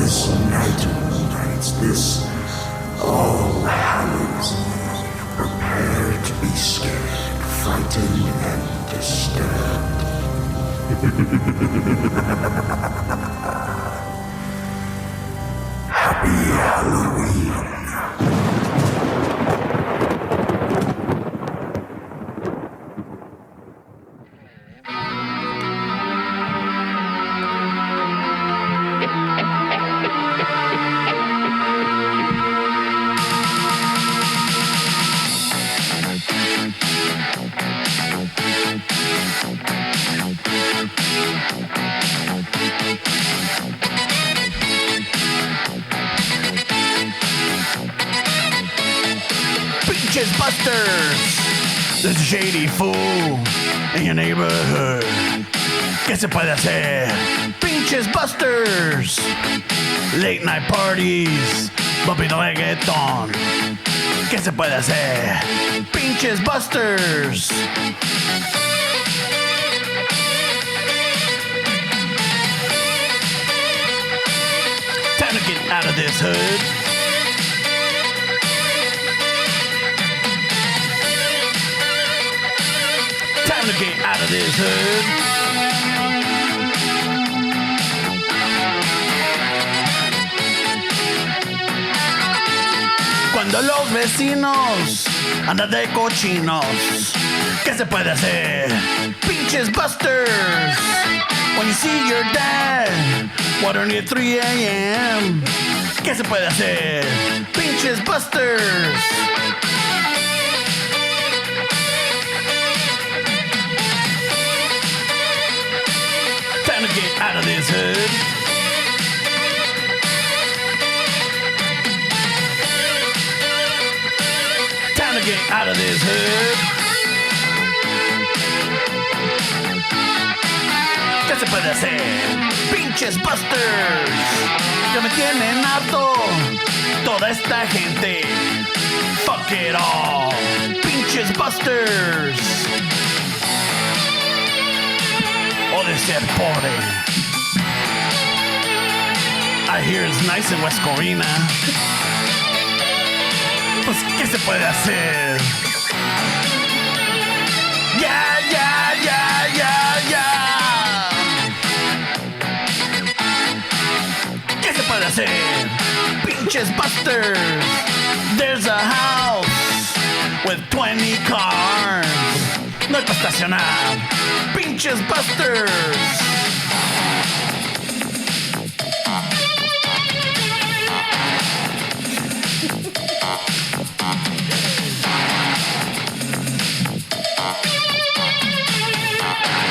this night of nights, this All Hallows Eve, prepare to be scared, frightened, and disturbed. Happy Halloween. Pinches Busters, there's a shady fool in your neighborhood. ¿Qué se puede hacer? Pinches Busters, late night parties, bumping the reggaeton. ¿Qué se puede hacer? Pinches Busters. Time to get out of this hood. Time to get out of this hood. Cuando los vecinos andan de cochinos, ¿qué se puede hacer? Pinches Busters. When you see your dad watering at 3 a.m., ¿qué se puede hacer? Pinches Busters. Time to get out of this hood. Time to get out of this hood. ¿Qué se puede hacer? Pinches Busters. Ya me tienen harto toda esta gente. Fuck it all. Pinches Busters. O de ser pobre. I hear it's nice in West Covina. Pues, ¿qué se puede hacer? Ya, ya, ya, ya, ya. ¿Qué se puede hacer? Pinches Busters. There's a house with 20 cars. No hay para estacionar. Pinches Busters.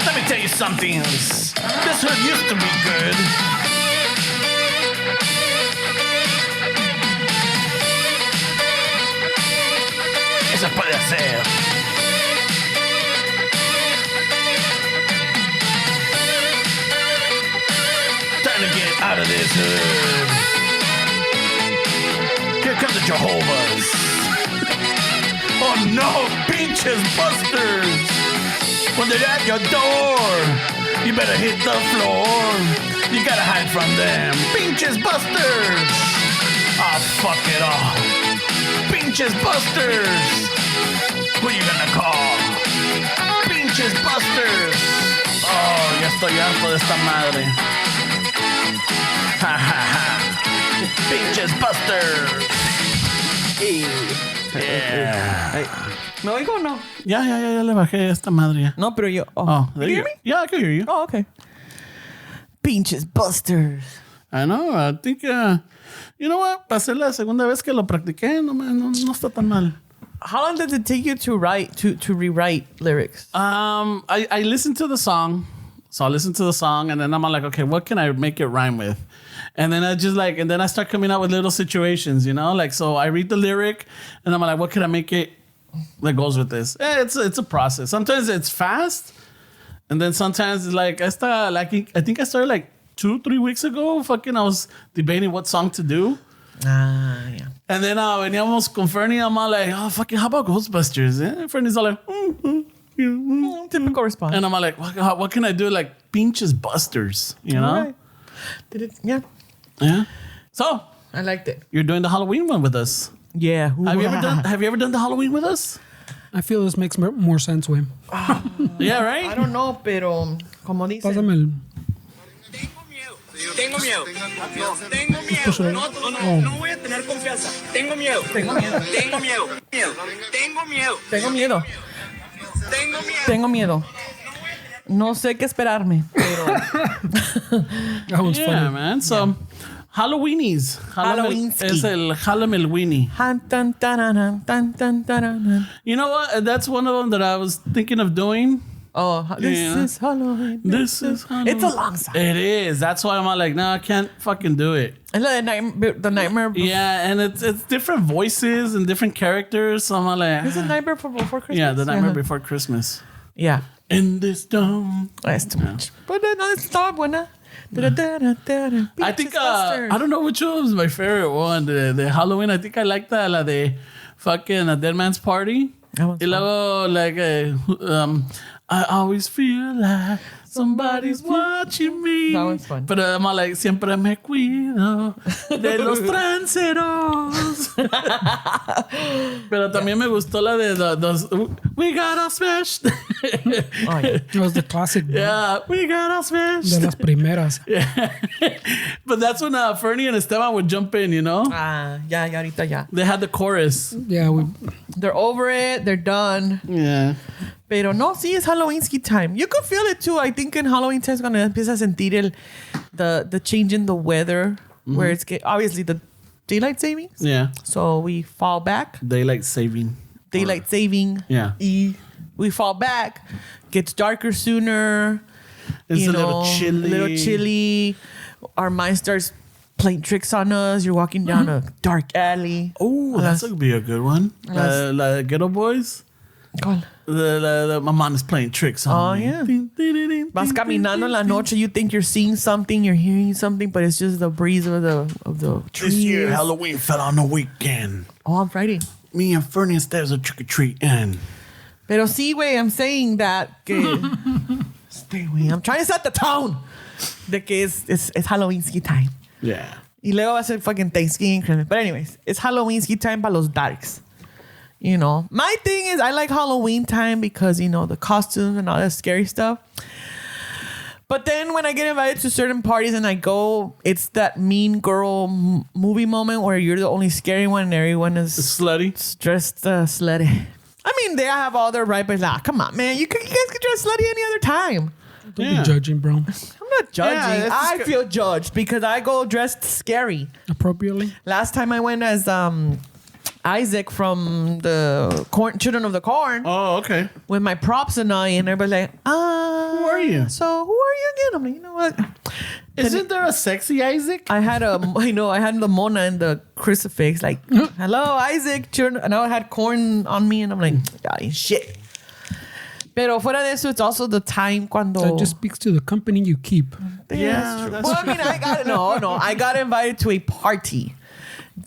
Let me tell you something. This hood used to be good. ¿Qué se puede hacer? Time to get out of this hood. Here come the Jehovah's. Oh no, Pinches Busters. When they're at your door, you better hit the floor. You gotta hide from them. Pinches Busters. Ah, fuck it all. Pinches Busters. Who you gonna call? Pinches Busters. Oh, ya estoy harto de esta madre. Ha ha ha. Pinches Busters. Yeah. Hey, ¿me oigo o no? Ya le bajé esta madre ya. No, pero yo... There you hear go. me? Yeah, I can hear you. Oh, okay. Pinches Busters. I know, I think, you know what? Para ser la segunda vez que lo practiqué, no está tan mal. How long did it take you to write, to rewrite lyrics? I listened to the song. So I listened to the song and then I'm like, okay, what can I make it rhyme with? And then I start coming up with little situations, you know? Like, so I read the lyric and I'm like, what can I make it that goes with this? It's a process. Sometimes it's fast. And then sometimes it's like, I think I started like 2-3 weeks ago. I was debating what song to do. Yeah. And then veníamos con Fernie, I'm all like, oh, how about Ghostbusters? Fernie's all like, Typical response. and I'm all like, what can I do? Like, Pinches Busters, you know? Right. Did it? Yeah. Yeah. So I liked it. you're doing the Halloween one with us. Yeah. Have you ever done the Halloween with us? I feel this makes more sense, güey. Yeah, right? I don't know, pero como dice. Pásame el... Tengo miedo. Tengo miedo. No voy a tener confianza. Tengo miedo. Tengo miedo. Tengo miedo. Tengo miedo. Tengo miedo. Tengo miedo. Tengo miedo. No sé qué esperarme, pero That was Yeah, funny. man. So, Halloweenies. Halloweenski. Es el Jalame-el-weenie. Han, tan, taranan, tan, tan, taranan. You know what? That's one of them that I was thinking of doing. Oh, this Yeah. is Halloween. This is Halloween. It's a long song. It is. That's why I'm all like, no, I can't fucking do it. Es la de the Nightmare. Yeah, and it's different voices and different characters. So I'm all like, Is it Nightmare Before Christmas? yeah, the Nightmare Uh-huh. Before Christmas. Yeah. In this dome. That's too much. But no, it's not buena. I think I don't know which one was my favorite one. The Halloween. I think I like that. La de fucking a Dead Man's Party. That one's Y luego like I always feel like somebody's watching me. That one's fun. Pero I'm like siempre me cuido de los tranceros. Pero también me gustó la de those we got all smashed. Oh, yeah. It was the classic. bro. Yeah, we got all smashed. De las primeras. But that's when Fernie and Esteban would jump in, you know? Ya, ahorita ya. They had the chorus. Yeah, we... They're over it. They're done. Yeah. Pero no, sí, es Halloweenski time. You can feel it too. I think in Halloween time es cuando empieza a sentir the change in the weather. Where it's obviously the daylight savings. Yeah. So we fall back. Daylight saving. Daylight saving. Yeah. We fall back. Gets darker sooner. It's you a little know, chilly. A little chilly. Our mind starts playing tricks on us. You're walking down a dark alley. Oh, that's going to be a good one. Las- Like Ghetto Boys. ¿Cuál? My mom is playing tricks on me. yeah. Ding, ding, ding, ding, Vas ding, caminando en la ding, noche. You think you're seeing something, you're hearing something, but it's just the breeze of the trees. This year, Halloween fell on the weekend. Oh, on Friday. Me and Fernie and Steps are trick-or-treating. Pero sí, güey, I'm saying that que... Stay, güey. I'm trying to set the tone. De que it's Halloweenski time. Yeah. Y luego va a ser fucking Thanksgiving, Christmas. But anyways, it's Halloweenski time para los darks. You know, my thing is I like Halloween time because, you know, the costumes and all that scary stuff. But then when I get invited to certain parties and I go, it's that Mean Girl movie moment where you're the only scary one and everyone is Slutty. dressed slutty. I mean, they have all their right, but like, come on, man. You guys can dress slutty any other time. Don't Yeah. be judging, bro. I'm not judging. Yeah, that's I feel judged because I go dressed scary. Appropriately. Last time I went as Isaac from the Children of the Corn Oh, okay. with my props and I, and everybody's like, who are you? So who are you again? I'm like, you know what? Isn't there a sexy Isaac? I had the Mona and the crucifix, like, hello, Isaac, children, and I had corn on me, and I'm like, ain't shit. Pero fuera de eso, it's also the time cuando... That just speaks to the company you keep. Yeah, that's Well, I mean, I got invited to a party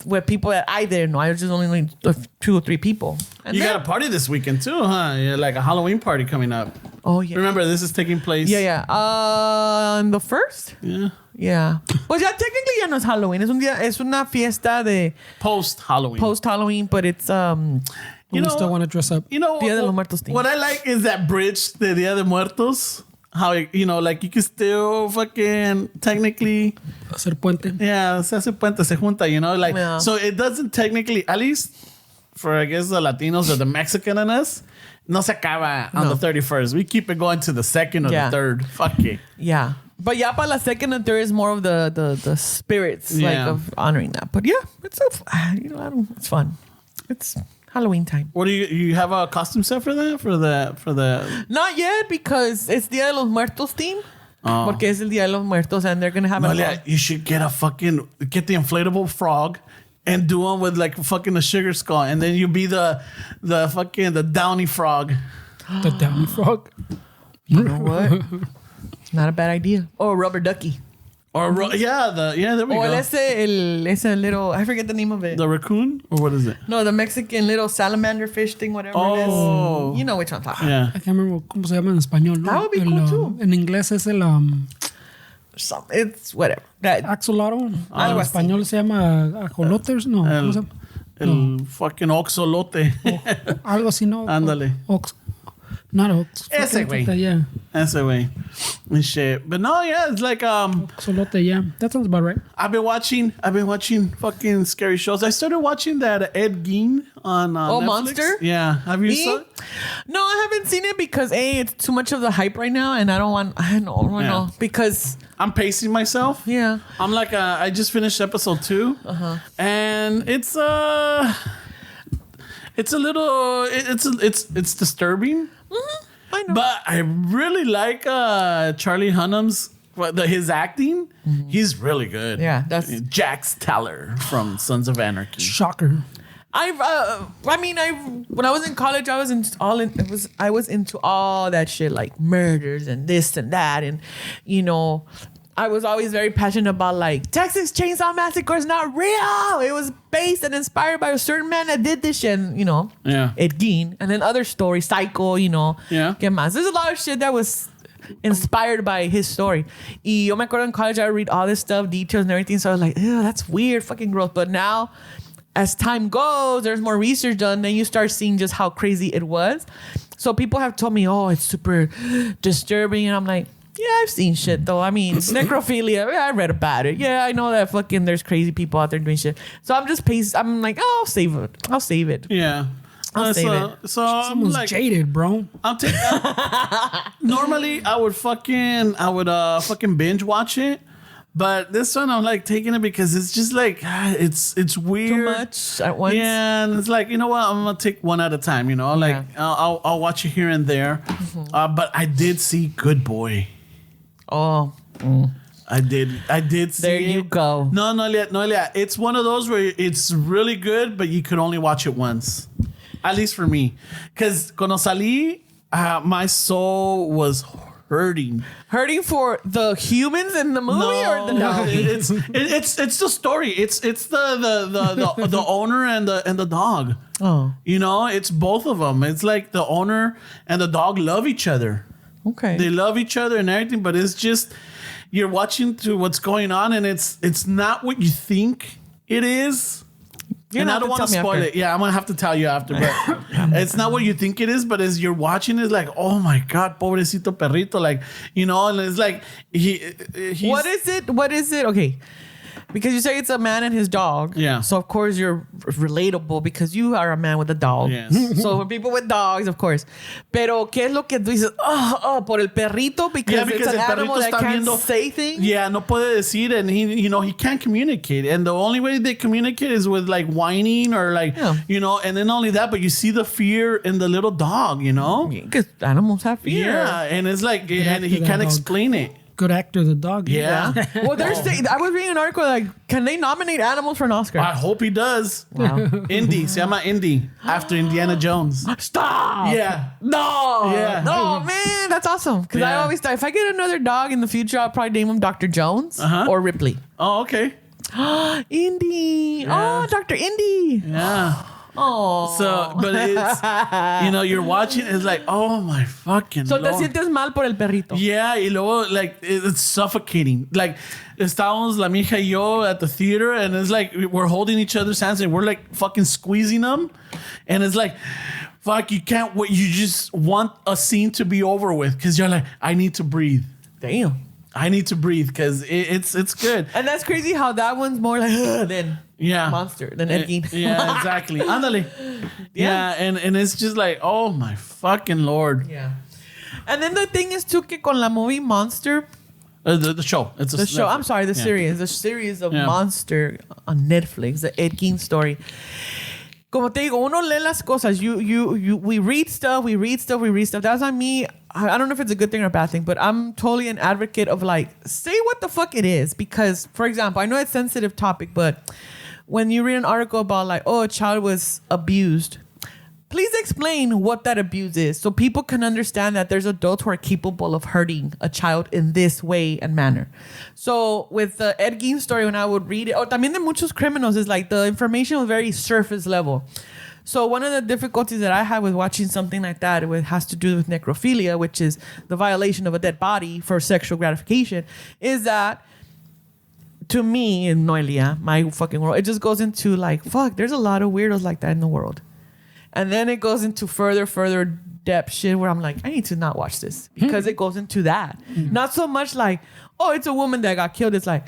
with people that I didn't know. I was just only like 2 or 3 people. And You then- got a party this weekend too, huh? Yeah, like a Halloween party coming up. Oh, yeah. Remember, this is taking place. Yeah. On the 1st? Yeah. Yeah. Pues ya técnically ya no es Halloween. Es una fiesta de Post Halloween. post-Halloween, but it's... You We know, still want to dress up. You know, Dia de los Muertos thing. what I like is that bridge, the Dia de Muertos. How, you know, like you can still fucking technically, Hacer puente. yeah, se hace puente, se junta, you know, like, Yeah. so it doesn't technically, at least for, I guess, the Latinos or the Mexican in us, no se acaba on No. the 31st. We keep it going to the 2nd or Yeah. the 3rd. Fuck it. Yeah. But ya para la 2nd and 3rd is more of the spirits, like, Yeah. of honoring that. But yeah, it's it's fun. It's Halloween time. What do you have a costume set for that? For the Not yet, because it's Dia de los Muertos theme. Oh. Porque es el Dia de los Muertos, and they're going to have Noelia, you should get the inflatable frog and do one with like fucking a sugar skull, and then you be the downy frog. The Downy Frog. You know what? It's not a bad idea. Or a rubber ducky. Or there we Or go. ese little, I forget the name of it. The raccoon, or what is it? No, the Mexican little salamander fish thing, whatever it Oh. is. You know which one I'm talking about. Yeah. I can't remember cómo se llama en español. ¿no? That would be cool, too. En inglés es el... It's whatever. That, Axolotl. Algo En así. español se llama ajolotes. No. ¿cómo se llama? El fucking oxolote. Algo así, ¿no? Ándale. Not ox. Ese güey. Yeah. Ese way. And shit. But no, yeah, it's like Axolote, yeah. That sounds about right. I've been watching fucking scary shows. I started watching that Ed Gein on Netflix. Monster? Yeah. Have you Me? seen it? No, I haven't seen it because it's too much of the hype right now, and I don't know because I'm pacing myself. yeah. I'm like, I just finished episode 2, and it's a little, it's disturbing, I know. but I really like Charlie Hunnam's his acting. He's really good. Yeah, that's- Jax Teller from Sons of Anarchy. Shocker. when I was in college, I was into all that shit, like murders and this and that, and I was always very passionate about like Texas Chainsaw Massacre is not real. It was based and inspired by a certain man that did this shit, and, Yeah. Ed Gein, and then other stories, Psycho, Yeah. ¿Qué más? There's a lot of shit that was inspired by his story. Y yo me acuerdo in college, I would read all this stuff, details and everything, so I was like, ew, that's weird, fucking gross. But now, as time goes, there's more research done, then you start seeing just how crazy it was. So people have told me, oh, it's super disturbing, and I'm like, yeah, I've seen shit though. I mean, necrophilia, yeah, I read about it. Yeah, I know that fucking there's crazy people out there doing shit. So I'm just I'm like, oh, I'll save it. Yeah. I'll save it. So I'm Someone's like, jaded, bro. I'll take normally I would fucking binge watch it, but this one I'm like taking it because it's just like it's weird. Too much at once. Yeah, and it's like, you know what, I'm gonna take one at a time, like I'll watch it here and there. But I did see Good Boy. Oh, I did see there it. you go. No, Noelia, it's one of those where it's really good, but you could only watch it once. At least for me. Because cuando salí, my soul was hurting. Hurting for the humans in the movie or the dog? It's the story. It's the owner and the dog. Oh, It's both of them. It's like the owner and the dog love each other. okay. They love each other and everything, but it's just you're watching to what's going on, and it's not what you think it is. And I don't want to spoil it. Yeah, I'm gonna have to tell you after, but it's not what you think it is. But as you're watching, it's like, oh my god, pobrecito perrito, like and it's like he's, What is it? Okay. Because you say it's a man and his dog. Yeah. So, of course, you're relatable because you are a man with a dog. Yes. So, for people with dogs, of course. Pero, ¿qué es lo que tú dices? Por el perrito? Because it's an el animal perrito that está can't viendo, say things? Yeah, no puede decir, and he can't communicate, and the only way they communicate is with like whining or like and then not only that, but you see the fear in the little dog, Because animals have fear. Yeah, and it's like, and he that can't dog. explain it. Good actor, the dog. Yeah. Well, they're saying, I was reading an article like, can they nominate animals for an Oscar? I hope he does. Wow. Indy, se llama Indy, after Indiana Jones. Stop! Yeah. No! Yeah. No, man, that's awesome. Because I Yeah. always thought, if I get another dog in the future, I'll probably name him Dr. Jones or Ripley. Oh, okay. Indy. Oh, Dr. Indy. Yeah. Oh. So, but it's, you're watching, it's like, oh my fucking So te Lord. sientes mal por el perrito. Yeah, y luego, like, it's suffocating. Like, estábamos la mija y yo at the theater, and it's like, we're holding each other's hands, and we're like fucking squeezing them. And it's like, fuck, you can't wait. You just want a scene to be over with, because you're like, I need to breathe. Damn. I need to breathe, because it's good. And that's crazy how that one's more like than Monster, than Ed Gein. Yeah, exactly. Ándale. Yeah, and it's just like, oh my fucking Lord. Yeah. And then the thing is too que con la movie Monster, The show. It's the show. I'm sorry, the series of Monster on Netflix, the Ed Gein story. Como te digo, uno lee las cosas. We read stuff. That's not me. I don't know if it's a good thing or a bad thing, but I'm totally an advocate of like, say what the fuck it is. Because, for example, I know it's a sensitive topic, but when you read an article about like, oh, a child was abused, please explain what that abuse is so people can understand that there's adults who are capable of hurting a child in this way and manner. So with the Ed Gein story, when I would read it, or también de muchos criminals, is like the information was very surface level. So one of the difficulties that I have with watching something like that, it has to do with necrophilia, which is the violation of a dead body for sexual gratification, is that to me in Noelia, my fucking world, it just goes into like, fuck, there's a lot of weirdos like that in the world. And then it goes into further depth shit where I'm like, I need to not watch this because it goes into that. Not so much like, oh, it's a woman that got killed. It's like,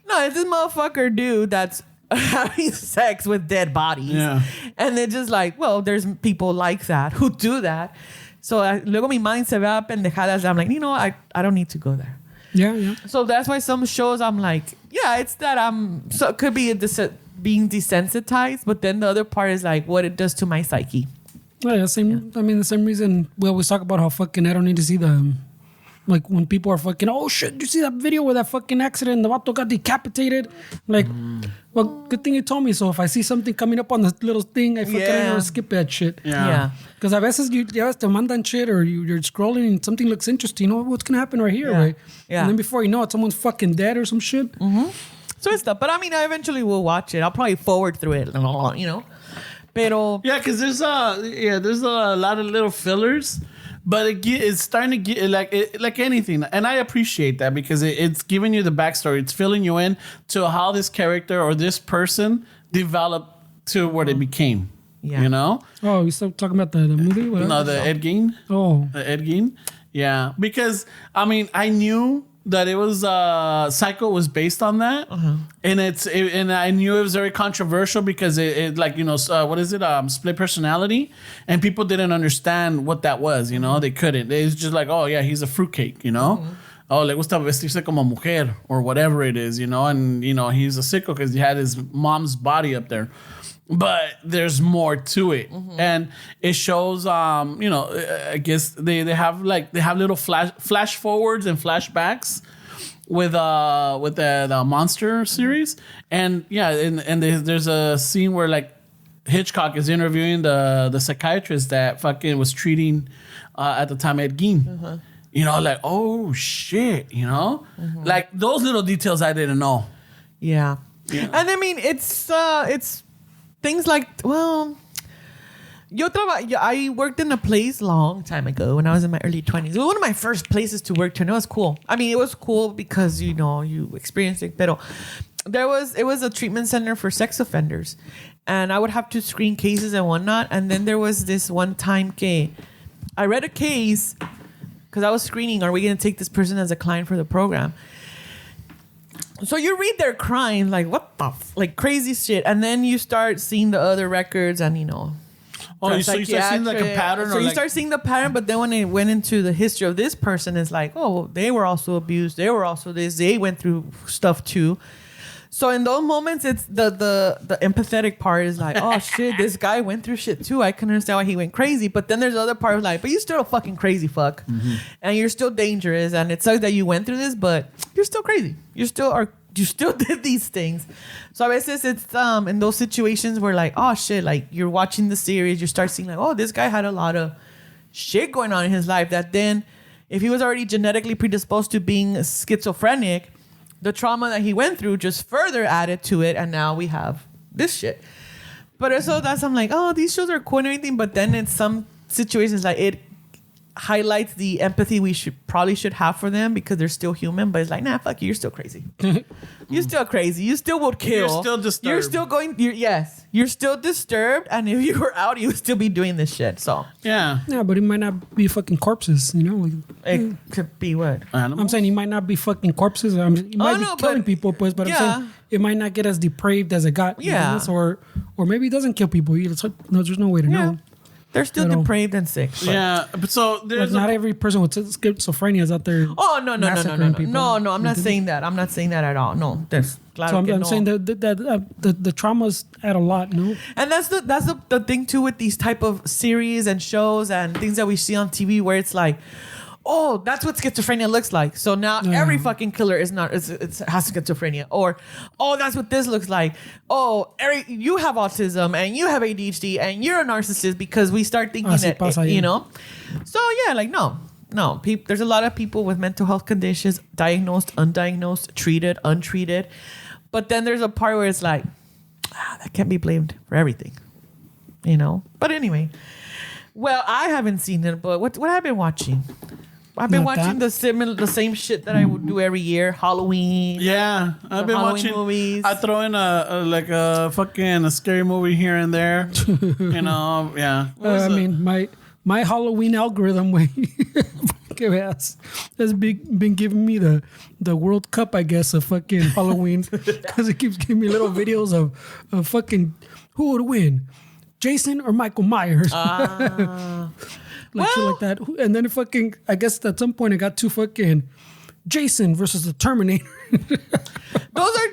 no, it's this motherfucker dude that's having sex with dead bodies. Yeah. And they're just like, well, there's people like that who do that. So luego mi mind se va a pendejadas. I'm like, I don't need to go there. Yeah. So that's why some shows I'm like, yeah, it's that so it could be being desensitized, but then the other part is like what it does to my psyche. Well, the same reason we always talk about how fucking I don't need to see like when people are fucking, oh shit, you see that video where that fucking accident, the vato got decapitated? Like, well, good thing you told me. So if I see something coming up on this little thing, I fucking don't want to skip that shit. Yeah. Because a veces you te mandan shit or you're scrolling and something looks interesting. What's going to happen right here, right? Yeah. And then before you know it, someone's fucking dead or some shit. So it's stuff. But I mean, I eventually will watch it. I'll probably forward through it, Pero Yeah, because there's a lot of little fillers, but it's starting to get like anything, and I appreciate that because it's giving you the backstory. It's filling you in to how this character or this person developed to what it became. Yeah. You know? Oh, you still talking about the movie? Whatever. No, the Ed Gein. Oh. The Ed Gein. Yeah, because I mean, I knew that it was Psycho was based on that, and and I knew it was very controversial because it like what is it split personality, and people didn't understand what that was. They couldn't. It's just like, oh yeah, he's a fruitcake. Oh, le gusta vestirse como mujer or whatever it is. And he's a sicko because he had his mom's body up there. But there's more to it, and it shows. I guess they have little flash forwards and flashbacks with the monster series, and there's a scene where like Hitchcock is interviewing the psychiatrist that fucking was treating at the time Ed Gein. Like, oh shit, like those little details I didn't know. Yeah. And I mean, it's things like, well, I worked in a place long time ago when I was in my early 20s. It was one of my first places to work, and it was cool. I mean, it was cool because, you experienced it, but it was a treatment center for sex offenders, and I would have to screen cases and whatnot. And then there was this one time I read a case because I was screening, are we going to take this person as a client for the program? So you read their crimes, like what the like crazy shit, and then you start seeing the other records, and Oh, so you start seeing like a pattern. So you start seeing the pattern, but then when it went into the history of this person, it's like, oh, they were also abused. They were also this. They went through stuff too. So in those moments, it's the empathetic part is like, oh shit, this guy went through shit too. I can understand why he went crazy. But then there's the other part of like, but you're still a fucking crazy fuck, and you're still dangerous, and it sucks that you went through this, but you're still crazy. You still did these things. So a veces it's in those situations where like, oh shit, like you're watching the series, you start seeing like, oh, this guy had a lot of shit going on in his life that then if he was already genetically predisposed to being schizophrenic, the trauma that he went through just further added to it, and now we have this shit. But so I'm like, oh, these shows are cool and everything, but then in some situations like it highlights the empathy we probably should have for them because they're still human, but it's like, nah, fuck you, you're still crazy. You're still crazy. You still would kill. You're still disturbed. You're still going. You're still disturbed, and if you were out, you would still be doing this shit. So yeah, but it might not be fucking corpses. Like, it could be what animals? I'm saying he might not be fucking corpses. He might be killing people, but I'm saying it might not get as depraved as it got. Yeah, or maybe he doesn't kill people. There's no way to know. They're still depraved and sick. Yeah, but so there's not every person with schizophrenia is out there. Oh no! I'm not saying that. I'm not saying that at all. No, there's. So I'm saying that the traumas add a lot, no? And that's the thing too with these type of series and shows and things that we see on TV where it's like, oh, that's what schizophrenia looks like. So now every fucking killer has schizophrenia. Or, oh, that's what this looks like. Oh, you have autism and you have ADHD and you're a narcissist because we start thinking that. So yeah, like no. There's a lot of people with mental health conditions, diagnosed, undiagnosed, treated, untreated. But then there's a part where it's like, that can't be blamed for everything. you know. But anyway, well, I haven't seen it, but what have I been watching? I've been Not watching that. the same shit that I would do every year. Halloween. Yeah, I've been Halloween watching movies. I throw in a fucking a scary movie here and there. You know, yeah. I mean, my Halloween algorithm way has been giving me the World Cup, I guess, of fucking Halloween, because it keeps giving me little videos of fucking who would win, Jason or Michael Myers. Shit like that. And then fucking, I guess at some point I got to fucking Jason versus the Terminator.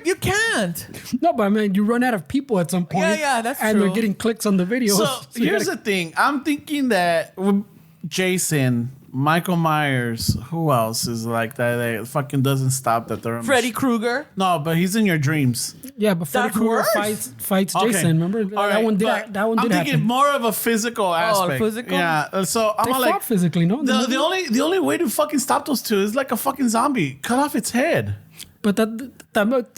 You can't. No, but I mean, you run out of people at some point. Yeah, that's and true. they're getting clicks on the videos. So you here's gotta- the thing. I'm thinking that with Jason, Michael Myers, who else is like that fucking doesn't stop that they're Freddy Krueger. No, but he's in your dreams. Yeah, but Freddy That's Krueger worse. fights Okay. Jason. Remember All that right, one did but that one I'm did thinking happen. more of a physical aspect. physical? Yeah. So I'm They like fought physically, no? the only way to fucking stop those two is like a fucking zombie. Cut off its head. But that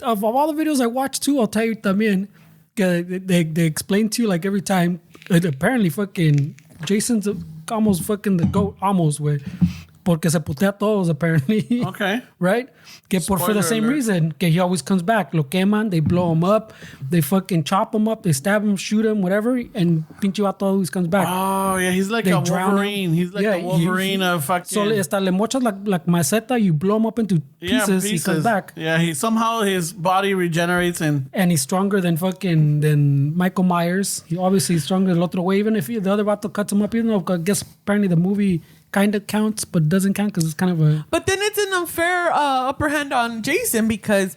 of all the videos I watched too, I'll tell you también, they explain to you like every time. Apparently, fucking Jason's almost fucking the goat, almost way. Porque se putea a todos, apparently. Okay. Right? For the Spoiler same alert. reason. Que he always comes back. Lo queman, they blow him up, they fucking chop him up, they stab him, shoot him, whatever, and pinche vato always comes back. Oh yeah, he's like They a drown him. Wolverine. He's like Yeah, a Wolverine of fucking. So hasta le mochas like maceta, you blow him up into pieces, he comes back. Yeah, he somehow his body regenerates and And he's stronger than Michael Myers. He obviously is stronger than el otro way. Even if the other vato cuts him up, even though I guess apparently the movie kind of counts, but doesn't count because it's kind of a... But then it's an unfair upper hand on Jason because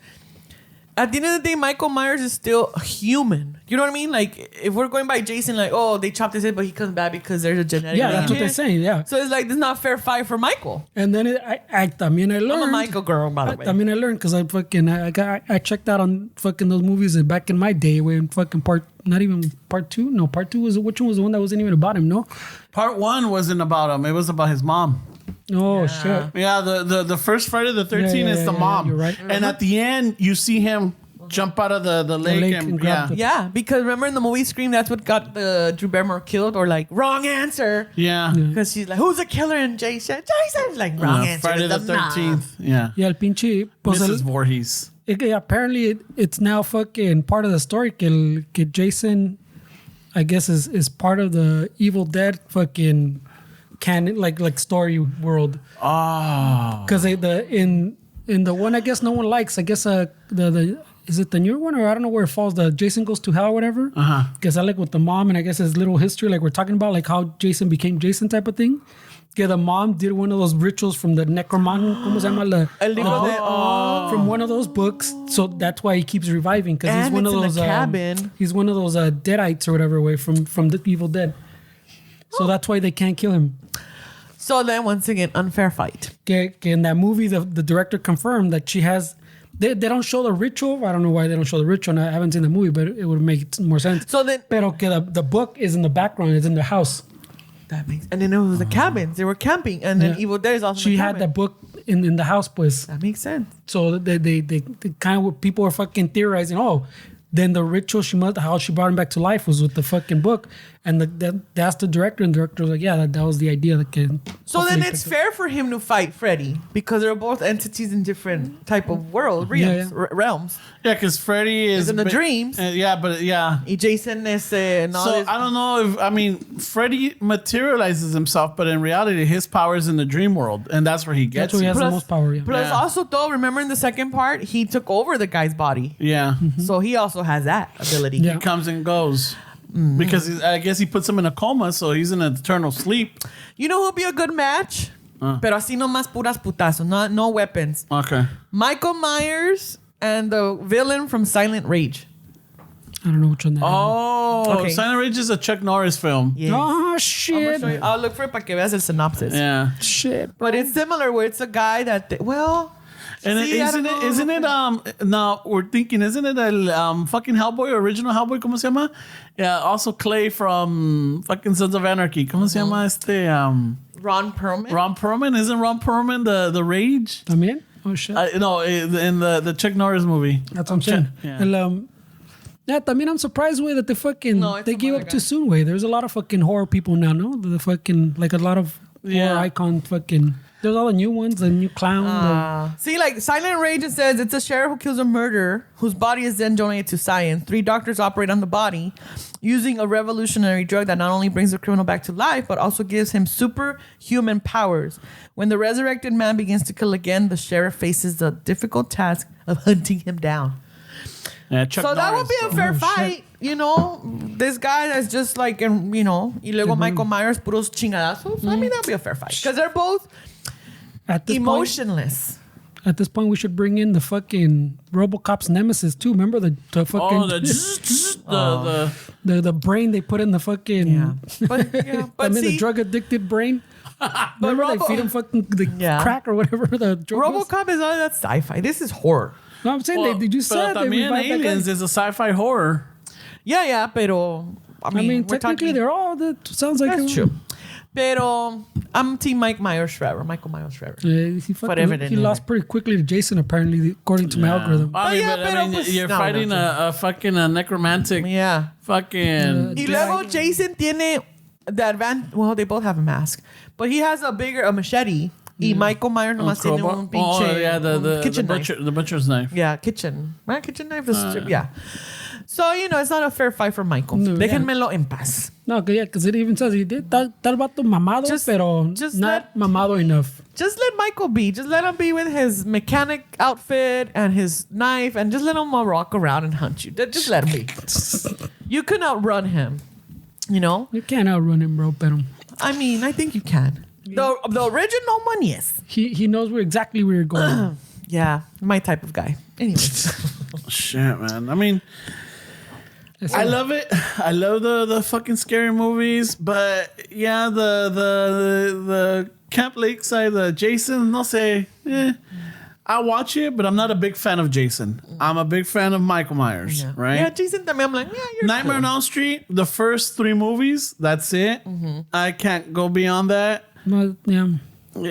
at the end of the day, Michael Myers is still a human. You know what I mean? Like, if we're going by Jason, like, oh, they chopped his head, but he comes back because there's a genetic. Yeah, that's what they're variant. saying, yeah. So it's like, this is not a fair fight for Michael. And then I learned... I'm a Michael girl, by the way. I learned because I checked out on fucking those movies back in my day when fucking part 2? No, part 2 was... Which one was the one that wasn't even about him, no? part 1 wasn't about him. It was about his mom. Oh, shit. Yeah, the first Friday the 13th Yeah, is the yeah, mom. you're right. And at the end, you see him jump out of the lake, lake and and grab the- Yeah, because remember in the movie Scream, that's what got Drew Barrymore killed, or like, wrong answer. yeah. Because she's like, who's the killer? And Jason's like, wrong answer. Friday the It's mom. 13th. Yeah. Yeah, el pinche... Pues Mrs. Voorhees. apparently it's now fucking part of the story que Jason, I guess, is part of the Evil Dead fucking canon, like story world. Oh. Because in the one I guess no one likes, I guess the is it the new one, or I don't know where it falls, the Jason Goes to Hell or whatever. Because I like with the mom, and I guess his little history, like we're talking about, like how Jason became Jason type of thing. Yeah, the mom did one of those rituals from the Necroman, ¿cómo se llama? El libro de- From one of those books, so that's why he keeps reviving, because he's And one of it's in those the cabin. he's one of those deadites or whatever way from the Evil Dead. So that's why they can't kill him. So then, once again, unfair fight. Que in that movie, the director confirmed that she has. They don't show the ritual. I don't know why they don't show the ritual. I haven't seen the movie, but it would make more sense. So then, Pero que the book is in the background. It's in the house. that makes, and then it was the cabins. They were camping, and then Yeah. Evil Dead is also. She in the had cabin. the book in the house, pues. That makes sense. So they kind of people are fucking theorizing. Oh, then the ritual how she brought him back to life was with the fucking book, and that's the director, and the director was like, yeah, that was the idea. So then it's fair for him to fight Freddy because they're both entities in different type of Yeah. realms. Yeah, because Freddy is in the dreams. Yeah, but yeah. Y Jason is no, So I don't know if Freddy materializes himself, but in reality, his power is in the dream world, and that's where he gets. That's where he has it. the most power. Yeah. Plus, Yeah. also though, remember in the second part, he took over the guy's body, Yeah, so he also has that ability. Yeah. he comes and goes because I guess he puts him in a coma, so he's in an eternal sleep. You know who'll be a good match? Pero así nomás puras putazos, no weapons. Okay. Michael Myers and the villain from Silent Rage. I don't know which one that is. Oh, Okay. Silent Rage is a Chuck Norris film. Yeah. Oh I'm shit! gonna show you. I'll look for it para que veas el synopsis. Yeah. Shit. But it's similar where it's a guy that, And See, I don't isn't know. it now we're thinking, isn't it a fucking Hellboy, original Hellboy, ¿cómo se llama? Yeah, also Clay from fucking Sons of Anarchy. ¿Cómo se llama Ron Perlman. Ron Perlman? Isn't Ron Perlman the Rage? También? Oh shit. No, in the Chuck Norris movie. That's what I'm saying. Yeah. Yeah, I mean, I'm surprised way that No, it's they some gave other up too guy. soon. Way there's a lot of fucking horror people now. No, the fucking like a lot of horror icon fucking. There's all the new ones, the new clown. See, like Silent Rage, it says it's a sheriff who kills a murderer whose body is then donated to science. 3 doctors operate on the body using a revolutionary drug that not only brings the criminal back to life, but also gives him superhuman powers. When the resurrected man begins to kill again, the sheriff faces the difficult task of hunting him down. Yeah, Chuck So that would Norris, be a though. fair fight, you know. This guy that's just like, you know, y luego Michael Myers, puros chingadazos. I mean, that'd be a fair fight because they're both At this emotionless. At this point, we should bring in the fucking RoboCop's nemesis too. Remember the fucking Oh, the brain they put in the fucking Yeah, I but mean the see, drug addicted brain. Remember they feed him fucking the crack or whatever the drug was? RoboCop is all that's sci-fi. This is horror. No, I'm saying Well, they you said but they también revived that guy. Aliens is a sci-fi horror. Yeah, pero I I mean, we're technically talking, they're all. That sounds like that's true. Pero I'm Team Michael Myers forever. He Forever fucking, and he lost ever. pretty quickly to Jason apparently, according to my algorithm. I mean, yeah, but, pero I mean, pues, you're no, fighting no. a fucking necromantic. Yeah. Fucking. Y luego Jason tiene the advantage. Well, they both have a mask, but he has a machete. Y Michael Myers nomás tiene crowbar? un pinche Oh, yeah, the kitchen knife. butcher, the butcher's knife. Yeah, kitchen. My kitchen knife is yeah. So, you know, it's not a fair fight for Michael. No, yeah. Déjenmelo en paz. No, because it even says he did tal vato mamado, pero just not mamado enough. Just let Michael be. Just let him be with his mechanic outfit and his knife and just let him walk around and hunt you. Just let him be. You can outrun him. You know? You can't outrun him, bro. Pero I mean, I think you can. The original one, yes. he knows exactly where you're going. Yeah, my type of guy. Anyways. Shit, man. I mean, I love it. I love the fucking scary movies, but yeah, the Camp Lakeside, the Jason, no sé. I watch it, but I'm not a big fan of Jason. I'm a big fan of Michael Myers, right? Yeah, Jason también. I'm like, yeah, you're Nightmare on cool. Elm Street, the first 3 movies, that's it. I can't go beyond that. But, yeah.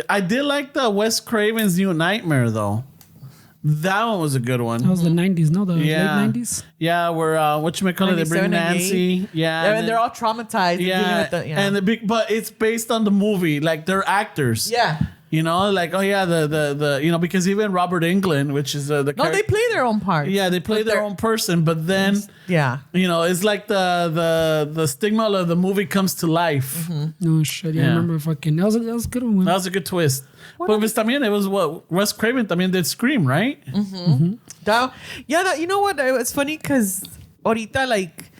I did like the Wes Craven's New Nightmare, though. That one was a good one. That was the 90s, no? The Yeah. late 90s? Yeah, where whatchamacallit, they bring 97, Nancy. Yeah. And they're all traumatized. Yeah, and the big, but it's based on the movie. Like they're actors. yeah. You know, like, oh yeah, the you know, because even Robert Englund, which is the No, they play their own part. yeah, they play their own person, but then Yeah. you know, it's like the stigma of the movie comes to life. No shit. Yeah, I Yeah. remember fucking. That was a good one. That was a good twist. But pues, también it was what Wes Craven también did Scream, right? You know what? It's funny because ahorita, like,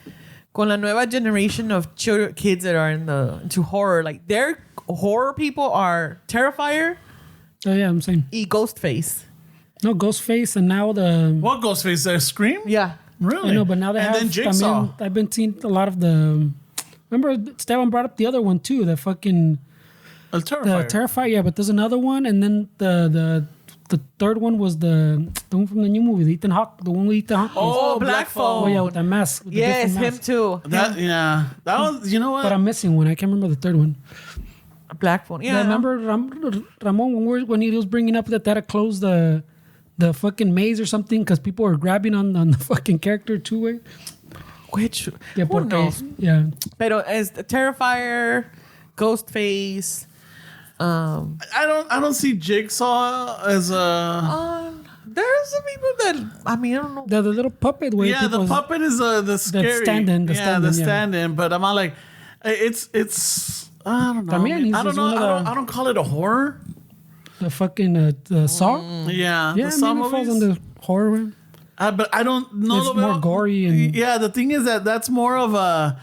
con la nueva generation of kids that are into horror, like, their horror people are Terrifier Oh yeah, I'm saying y Ghostface. no Ghostface, and now the What Ghostface? Scream? Yeah. Really? I know, but now they and have. then Jigsaw. I've been seeing a lot of the. Remember, Esteban brought up the other one too. The fucking El the Terrifier. Terrifier. Yeah, but there's another one, and then the third one was the one from the new movie, the Ethan Hawke, the one with Ethan Hawke. Oh, Black Oh Phone. yeah, with that mask. With the Yes, different him mask. too. That that was, you know what? But I'm missing one. I can't remember the third one. Black Phone. Yeah. Yeah, I remember Ramon when he was bringing up that they had to close the fucking maze or something because people were grabbing on the fucking character two-way. Which? Yeah, Who porque, knows? yeah. Pero as the Terrifier, Ghostface. I don't see Jigsaw as a There's some people that I mean I don't know. The little puppet way. yeah. The people- puppet is the scary. stand-in, the yeah, stand-in, the yeah. stand-in. But I'm not like it's. I don't know. También he's I don't just know. one of the- I don't call it a horror. The fucking the Saw. Yeah, Yeah, the Saw I mean, it falls movies. under horror. But I don't know. It's more gory and- yeah. The thing is that's more of a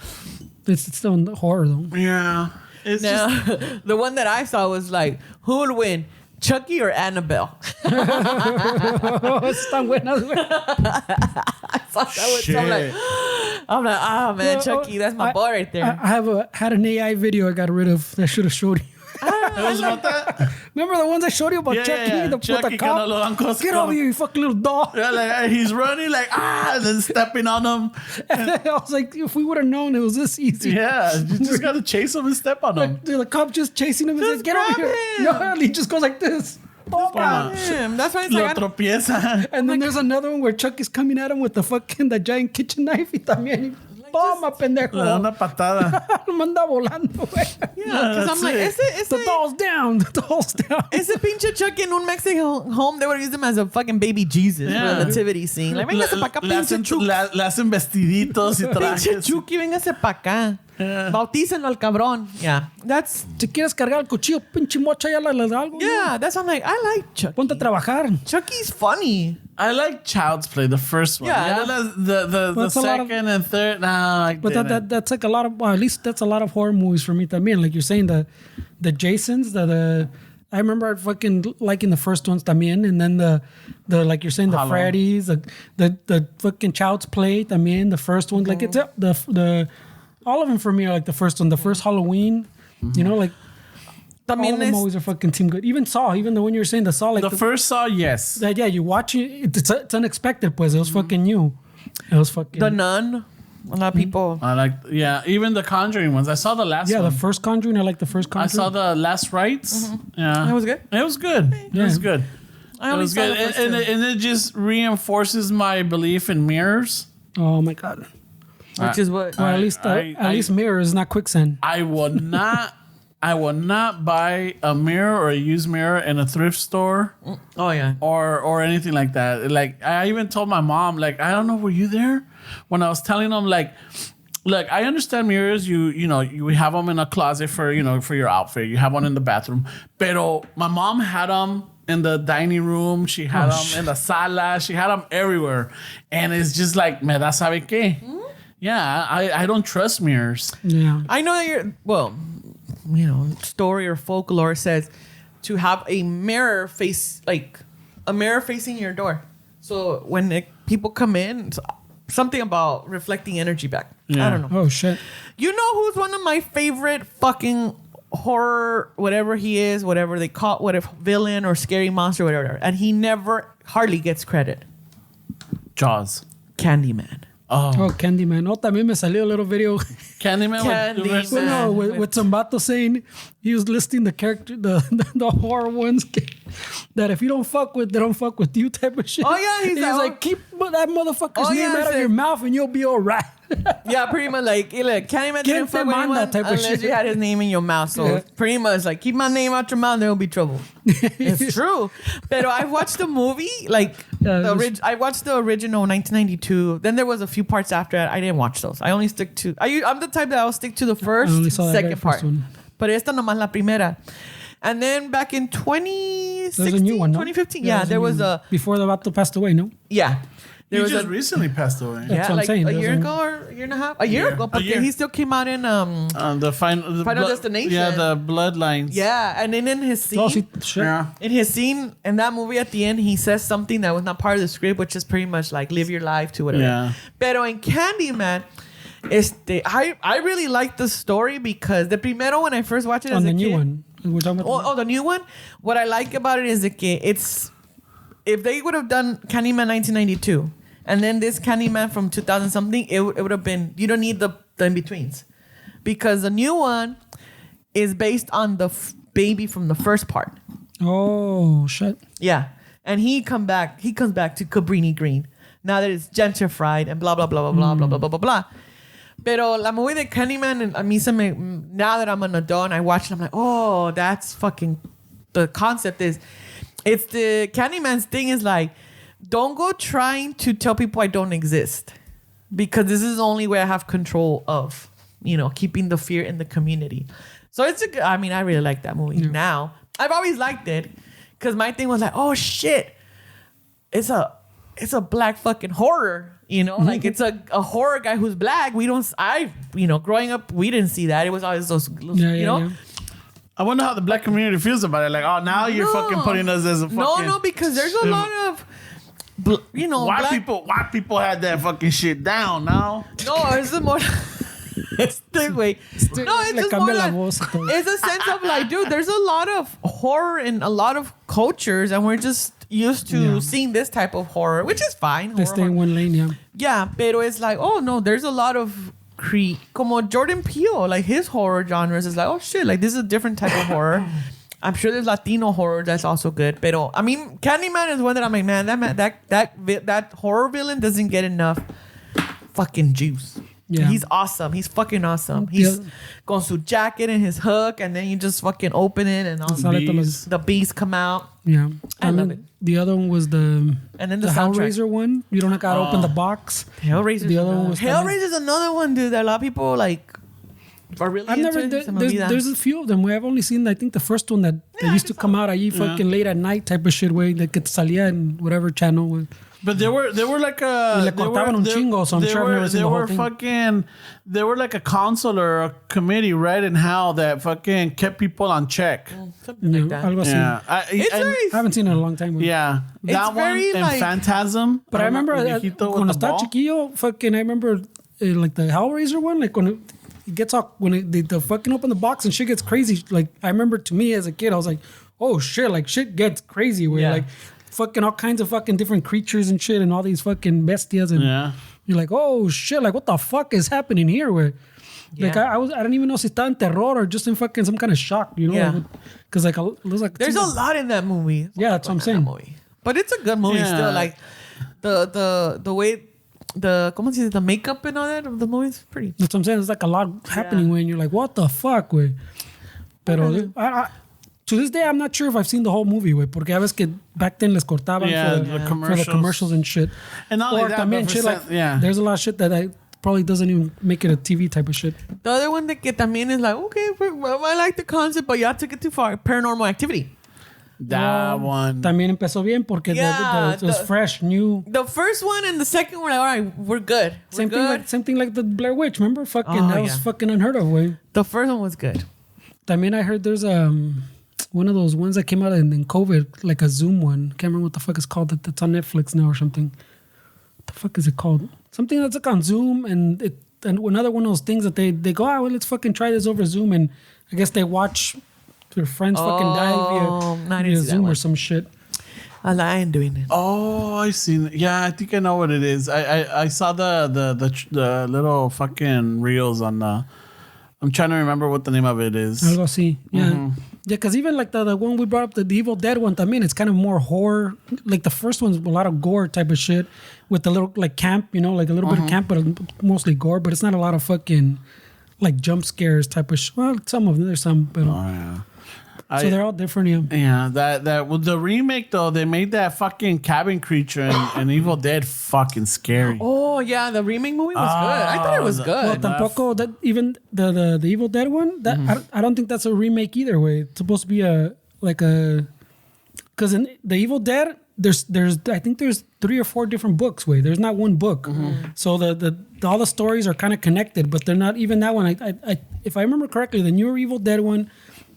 It's still in horror though. yeah. It's Now, just the one that I saw was like, who would win, Chucky or Annabelle? Oh, están buenas, güey. I saw that one, so I'm like, oh man, Well, Chucky, that's my boy right there. I had an AI video I got rid of that I should have showed you. it was about that. Remember the ones I showed you about Yeah, Chucky? yeah. With Chucky the cop? cuando lo dan cosas Get como- over here, you fucking little dog. Yeah, like he's running like and then stepping on him. I was like, if we would have known it was this easy. Yeah, you just gotta chase him and step on him. Like, the cop just chasing him and says, Just get over grab here. him. No, and he just goes like this. Toma. Damn, that's why it's Lo like, tropieza. And then there's another one where Chuck is coming at him with the giant kitchen knife y también. Toma, pendejo. Le da una patada. Lo manda volando, güey. because I'm like, The doll's down. The doll's down. ese pinche Chuck in un Mexican home, they would use him as a fucking baby Jesus Yeah. for the nativity scene. Like, véngase pa' acá, pinche Chuck. Le hacen vestiditos y Pinche trajes. Chucky, véngase pa' acá. Yeah. Bautícenlo al cabrón. Yeah, that's, Si quieres cargar el cuchillo, pinche mocha, ya le da algo. yeah, that's why I'm like, I like Chucky. Ponte a trabajar. Chucky's funny. I like Child's Play, the first one. Yeah. The That's a lot of- second and third. Nah, I But didn't. that's like a lot of, well, at least that's a lot of horror movies for me también. Like you're saying, the Jasons, I remember fucking liking the first ones también, and then the like you're saying, the Hello. Freddy's, the fucking Child's Play también, the first one. Like it's the all of them for me are like the first one, the first Halloween. You know, like all También of them es, always are fucking seem good. Even Saw, even the one you were saying, the Saw, like the first Saw, yes. that, yeah, you watch it, it's unexpected, pues. It was fucking new. It was fucking The Nun. A lot of people. I like, yeah, even the Conjuring ones. I saw the last yeah, one. the first Conjuring. I like the first I Conjuring. saw the Last Rites. Yeah, It was good? It was good. It was good. I It only was saw good, the first and, two. and it just reinforces my belief in mirrors. Oh my god. Which is what? Well, at least mirror is not quicksand. I will not. I will not buy a mirror or a used mirror in a thrift store Oh, yeah. or anything like that. Like I even told my mom, like, I don't know, were you there when I was telling them, like, look, I understand mirrors. You have them in a closet for your outfit. You have one in the bathroom. Pero my mom had them in the dining room. She had them in the sala. She had them everywhere, and it's just like, me da sabe qué. Yeah, I don't trust mirrors. Yeah. I know you're, well, story or folklore says to have a mirror facing your door. So when people come in, it's something about reflecting energy back. I Yeah. don't know. Oh shit. You know who's one of my favorite fucking horror, whatever he is, whatever they call it, whatever villain or scary monster, whatever, and he never hardly gets credit. Jaws. Candyman. Oh, Candyman. Oh, también me salió a little video. Candyman. Candyman. Well, no, with some vato saying he was listing the character, the horror ones that if you don't fuck with, they don't fuck with you type of shit. Oh, yeah, he's like, keep that motherfucker's Oh, name yeah, out of say- your mouth and you'll be all right. Yeah, pretty much like Candyman didn't fuck with anyone that type of unless shit. you had his name in your mouth. So Yeah. pretty much like keep my name out your mouth, there will be trouble. It's true. But I watched the movie like Yeah, I watched the original 1992. Then there was a few parts after that. I didn't watch those. I only stick to. I'm the type that I'll stick to the first, only saw that very second part. first one. But esta nomás la primera. And then back in 2016, There's a new one, no? 2015, Yeah, yeah, there's there new was one. a Before the vato passed away, no? yeah. There He was just a recently passed away. That's yeah, what I'm like saying. a There's year a- ago or a year and a half. A year year. ago, A but year. he still came out in The final Destination. Yeah, the bloodlines. yeah, and then in his scene, Oh, shit. Yeah. in his scene in that movie at the end, he says something that was not part of the script, which is pretty much like live your life to whatever. Yeah. Pero in Candyman, I really like the story because the primero when I first watched it as On a the new kid, one. We're talking about Oh, the new one. What I like about it is that it's if they would have done Candyman 1992 and then this Candyman from 2000 something, it would have been. You don't need the in betweens because the new one is based on the baby from the first part. Oh, shit. Yeah, and he comes back to Cabrini Green now that it's gentrified and blah blah blah blah blah blah blah blah blah blah. Pero la movie de Candyman, a mí now that I'm an adult and I watch it, I'm like, oh, that's fucking, the concept is, it's the Candyman's thing is like, don't go trying to tell people I don't exist because this is the only way I have control of, keeping the fear in the community. So I really like that movie now. I've always liked it because my thing was like, oh shit, it's a black fucking horror. Like it's a horror guy who's black. Growing up, we didn't see that. It was always those, Yeah. I wonder how the black community feels about it. Like, oh, now you're No. fucking putting us as a fucking... No, because there's a lot of, White people had that fucking shit down now. No, it's the more... It's the way. No, it's Le just cambia more la like, voz y todo. it's a sense of like, dude, there's a lot of horror in a lot of cultures and we're just used to seeing this type of horror, which is fine. They Horror, stay in one lane, yeah. yeah, pero it's like, oh no, there's a lot of como Jordan Peele, like his horror genres is like, oh shit, like this is a different type of horror. I'm sure there's Latino horror that's also good. But I mean, Candyman is one that I'm like, man, that horror villain doesn't get enough fucking juice. Yeah. He's awesome. He's fucking awesome. He's con su jacket and his hook, and then you just fucking open it and all the bees come out. Yeah. I love it. The other one was the soundtrack. Hellraiser one. You don't gotta open the box. Hellraiser. The other one was Hellraiser's another one, dude, that a lot of people like are really I've never. There's a few of them where I've only seen. I think the first one that used to come out ahí fucking late at night type of shit way that could salía in whatever channel. With. But they were like a. Le cortaban un chingo, so I'm sure I've never seen the whole thing. They were like a council or a committee, right? In how that fucking kept people on check. Something like that. Algo así. Yeah, I haven't seen it in a long time. Yeah, that one very, and like- Phantasm. But I remember when estaba chiquillo, fucking. I remember like the Hellraiser one, like when it gets all when they fucking open the box and shit gets crazy. Like I remember to me as a kid, I was like, oh shit, like shit gets crazy. Where like. Fucking all kinds of fucking different creatures and shit and all these fucking bestias and you're like, oh shit, like what the fuck is happening here? Where like I didn't even know si estaba en terror or just in fucking some kind of shock, you know? Yeah. Because like it was like There's a lot in that movie. Yeah, that's what I'm saying. But it's a good movie still. Like the way ¿cómo se dice? The makeup and all that of the movie is pretty. That's what I'm saying. There's like a lot happening when you're like, what the fuck, way? Pero to this day, I'm not sure if I've seen the whole movie, way, porque a veces que back then les cortaban for the commercials and shit. And not only that, también but shit like, there's a lot of shit that probably doesn't even make it a TV type of shit. The other one that también is like, okay, well, I like the concept, but y'all took it too far. Paranormal Activity. That one. También empezó bien porque it was fresh, new. The first one and the second one, all right, we're good. Same thing like the Blair Witch, remember? Fucking that was fucking unheard of, way. The first one was good. También I heard there's one of those ones that came out in COVID, like a Zoom one. Can't remember what the fuck it's called. That's on Netflix now or something. What the fuck is it called? Something that's like on Zoom and another one of those things that they go, well, let's fucking try this over Zoom, and I guess they watch their friends fucking die via Zoom or some shit. I ain't doing it. Oh, I seen it. Yeah, I think I know what it is. I saw the little fucking reels on the. I'm trying to remember what the name of it is. Algo así. Yeah. Yeah, because even like the one we brought up, the Evil Dead one, I mean, it's kind of more horror. Like the first one's a lot of gore type of shit with a little like camp, you know, like a little bit of camp, but mostly gore. But it's not a lot of fucking like jump scares type of shit. Well, some of them, there's some. But, so they're all different. Yeah, that with the remake though, they made that fucking cabin creature and Evil Dead fucking scary. Oh yeah, the remake movie was good. I thought it was good. Well, tampoco that even the Evil Dead one. That I don't think that's a remake either. Way it's supposed to be because in the Evil Dead there's I think there's 3 or 4 different books. Way there's not one book. So the all the stories are kind of connected, but they're not even that one. I if I remember correctly, the newer Evil Dead one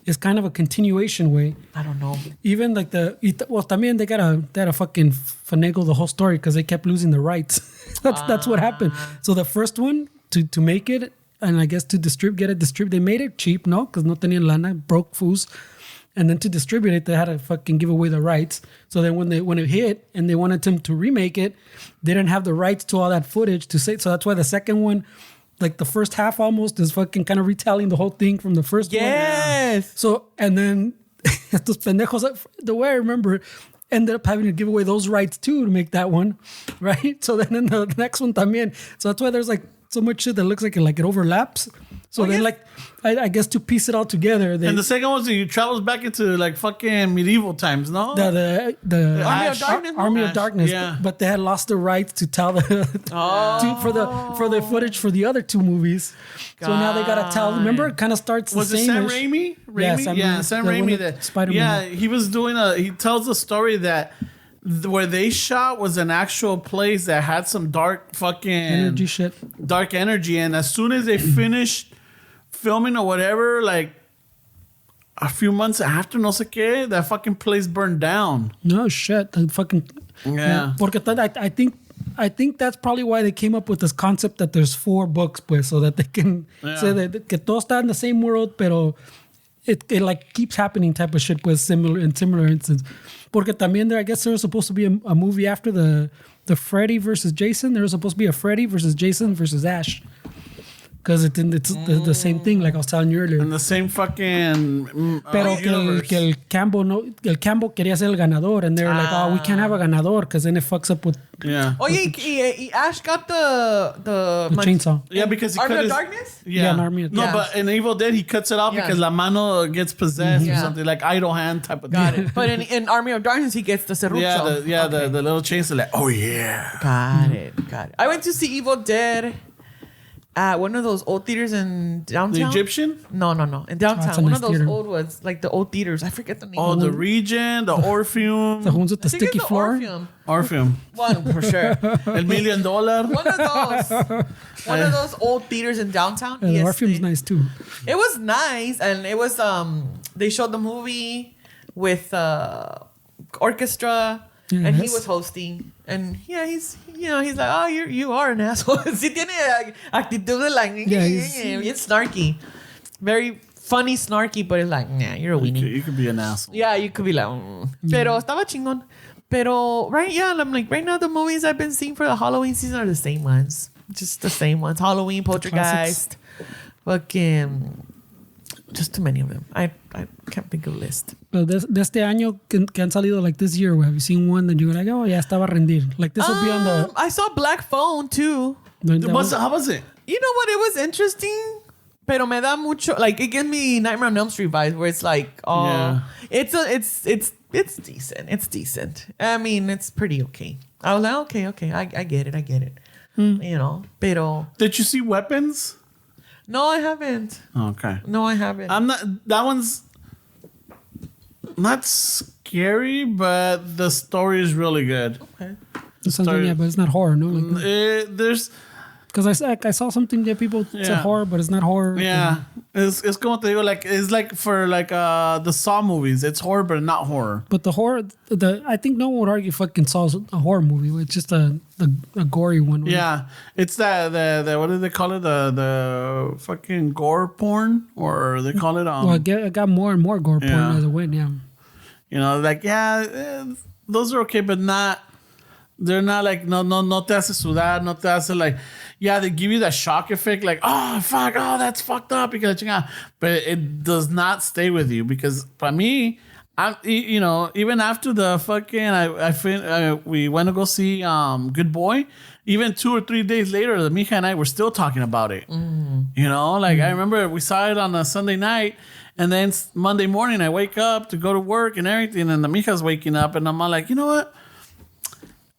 is kind of a continuation, way. I don't know. Even like también they gotta fucking finagle the whole story because they kept losing the rights. that's what happened. So the first one to make it and I guess to get it distributed, they made it cheap, no, because no tenían lana, broke fools. And then to distribute it, they had to fucking give away the rights. So then when it hit and they wanted them to remake it, they didn't have the rights to all that footage to say. So that's why the second one, like the first half almost is fucking kind of retelling the whole thing from the first one. Yes. So, and then estos pendejos, the way I remember, ended up having to give away those rights too to make that one, right? So then in the next one también. So that's why there's like so much shit that looks like it overlaps. So then like, I guess to piece it all together. And the second one, so you travels back into like fucking medieval times, no? The Army of Darkness. Army of Darkness. Yeah. But they had lost the rights to tell for the footage for the other 2 movies. So now they gotta tell. Remember, it kind of starts was the it same. Sam Raimi? Sam The one Raimi. that Spider-Man. Yeah, he was doing he tells a story that where they shot was an actual place that had some dark fucking Energy shit. dark energy, and as soon as they finished filming or whatever, like a few months after, no sé qué, that fucking place burned down. No shit. The fucking Porque I think that's probably why they came up with this concept that there's 4 books, pues, so that they can say that que todos están in the same world, pero it like keeps happening type of shit, pues, similar instances. Porque también I guess there was supposed to be a movie after the Freddy versus Jason. There was supposed to be a Freddy versus Jason versus Ash. Because it's the same thing, like I was telling you earlier. And the same fucking Pero universe. que el Cambo quería ser el ganador, and they're like, oh, we can't have a ganador because then it fucks up with Yeah. Oye, y Ash got the chainsaw. Yeah, because he Army cut of his, Darkness? Yeah, an Army of no, Darkness. but in Evil Dead he cuts it off Yeah. because la mano gets possessed or Yeah. something like idle hand type of Got thing. it. But in Army of Darkness, he gets the serrucho. Yeah, the little chainsaw like, oh yeah. Got it. I went to see Evil Dead at one of those old theaters in downtown. The Egyptian? No. In downtown. That's a One nice of those theater. old ones, like the old theaters. I forget the name. Oh, the Region, the Orpheum. The ones with the I think it's sticky the floor. Orpheum. Orpheum. One for sure. $1 million. One of those old theaters in downtown. Yeah, the Yes, Orpheum's nice too. It was nice, and it was they showed the movie with orchestra, and he Yes. was hosting, and yeah, he's like, oh, you are an asshole. Sí tiene actitud de like, Yeah, he's- it's snarky, very funny, snarky, but it's like, nah, you're a weenie. You could be an asshole. Yeah, you could be like, pero estaba chingón. Pero I'm like, right now the movies I've been seeing for the Halloween season are the same ones. Just the same ones. Halloween, Poltergeist, fucking, just too many of them. I can't think of a list. Pero de este año que han salido, like this year, have you seen one that you were like, oh, ya estaba a rendir? Like this will be on the... I saw Black Phone too. How was it? You know what? It was interesting. Pero me da mucho, like, it gives me Nightmare on Elm Street vibes where it's like, oh, Yeah. it's decent. It's decent. I mean, it's pretty okay. I was like, okay. I get it. You know, pero Did you see Weapons? no, I haven't. Okay. No, I haven't. I'm not. That one's not scary, but the story is really good. Okay. Something, yeah, but it's not horror, no? Like, There's because I saw something that people said Yeah. horror, but it's not horror. yeah. It's como te digo, like it's like for like the Saw movies. It's horror, but not horror. But the horror, I think no one would argue fucking Saw's a horror movie. It's just a gory one. Yeah, it's the what do they call it? The fucking gore porn, or they call it Well, it got more and more gore porn Yeah. as it went. Yeah. you know, like those are okay, but not. They're not like no te hace sudar, no te hace like, yeah, they give you that shock effect, like, oh fuck, oh that's fucked up, because but it does not stay with you, because for me, you know, even after the fucking we went to go see Good Boy, even 2 or 3 days later, the Mija and I were still talking about it. You know, like I remember we saw it on a Sunday night. And then Monday morning, I wake up to go to work and everything, and the Mija's waking up, and I'm all like, you know what?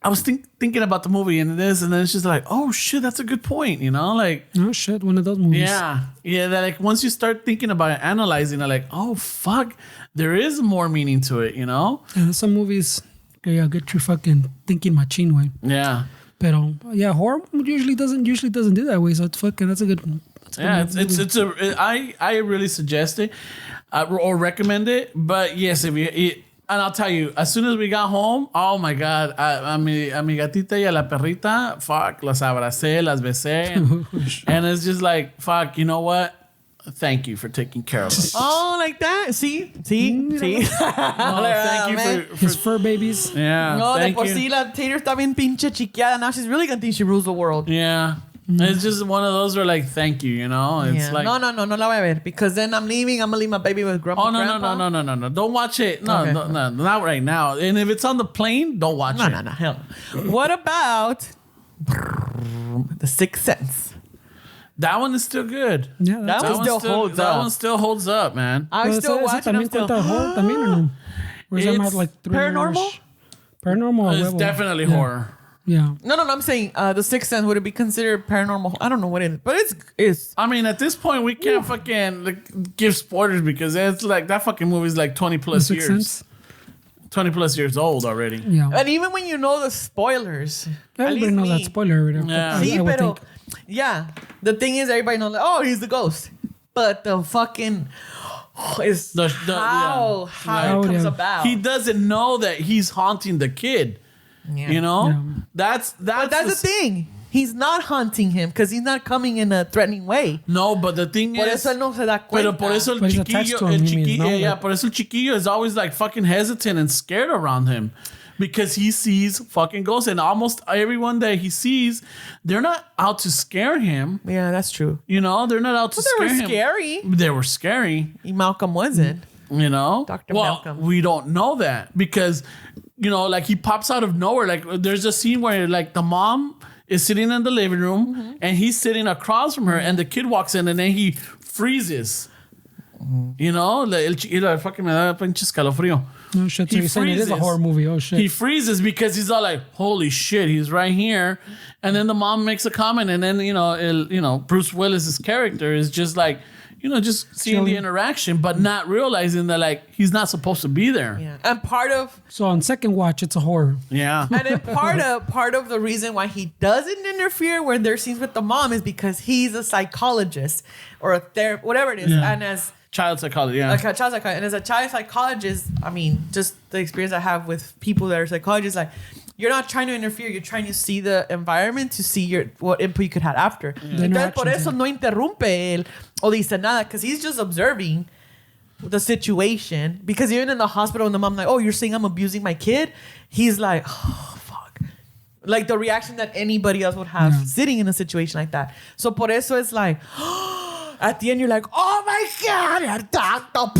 I was thinking about the movie and this, and then it's just like, oh shit, that's a good point, you know? Like, Oh shit, one of those movies. yeah. That like once you start thinking about it, analyzing it, like, oh fuck, there is more meaning to it, you know? And there's some movies, yeah, get you fucking thinking machine way. Yeah. Pero yeah, horror usually doesn't do that way. So it's fucking that's a good. Yeah, movie. I really suggest it or recommend it. But yes, and I'll tell you, as soon as we got home, oh my God, a mi gatita y a la perrita, fuck, las abracé, las besé. And it's just like, fuck, you know what? Thank you for taking care of us. Oh, like that? See? Thank you for His fur babies. yeah. No, de thank por you. sí la Tater está bien pinche chiqueada. Now she's really gonna think she rules the world. Yeah. It's just one of those where like, thank you, you know? It's Yeah. like, No la voy a ver. Because then I'm leaving. I'm gonna leave my baby with grandpa. oh, no. Don't watch it. No, Okay. no, not right now. And if it's on the plane, don't watch it. No, hell. What about The Sixth Sense? That one is still good. Yeah, That that's one still holds That up. one still holds up, man. I Pero still ese watch it. I'm también still... cuenta horror también, or no? Or is that It's more like thriller? paranormal? Paranormal. or It's huevo? definitely Yeah. horror. Yeah. No. I'm saying The Sixth Sense. Would it be considered paranormal? I don't know what it is. But it's I mean, at this point, we can't fucking like, give spoilers because it's like that fucking movie is like 20 The plus Sixth years. Sense. 20 plus years old already. Yeah. And even when you know the spoilers, at Everybody least knows me. that spoiler already. Yeah. Sí, I would pero think. yeah, the thing is, everybody knows. Like, oh, he's the ghost, but the fucking is The- how yeah. it comes Yeah. about. He doesn't know that he's haunting the kid. Yeah. You know, Yeah. that's But that's the thing. He's not hunting him because he's not coming in a threatening way. No, but the thing Por is, eso él no se da cuenta. pero por eso el But he's attached chiquillo, to him, he means, no? yeah, Like- por eso el chiquillo is always like fucking hesitant and scared around him. because he sees fucking ghosts, and almost everyone that he sees, they're not out to scare him. Yeah, that's true. You know, they're not out to They scare were him. scary. They were scary. Malcolm wasn't. You know, Dr. well, Malcolm. we don't know that because, you know, like he pops out of nowhere. Like there's a scene where like the mom is sitting in the living room and he's sitting across from her, and the kid walks in and then he freezes. You know, el chiquito fucking me da pinche escalofrío. No shit. So you're saying it is a horror movie. Oh shit. He freezes because he's all like, "Holy shit, he's right here!" And then the mom makes a comment, and then Bruce Willis's character is just like, just seeing the interaction, but not realizing that like he's not supposed to be there. Yeah. And part of So on second watch, it's a horror. Yeah. and then part of the reason why he doesn't interfere when there's scenes with the mom is because he's a psychologist or a therapist, whatever it is. Yeah. And as Child psychology. Yeah. like a child psychologist, and as a child psychologist, I mean, just the experience I have with people that are psychologists, like you're not trying to interfere, you're trying to see the environment to see what input you could have after. Entonces, por eso no interrumpe él o dice nada, because he's just observing the situation. Because even in the hospital, when the mom's like, "Oh, you're saying I'm abusing my kid," he's like, "Oh, fuck." Like the reaction that anybody else would have sitting in a situation like that. So por eso it's like, at the end, you're like, "Oh my God, doctor."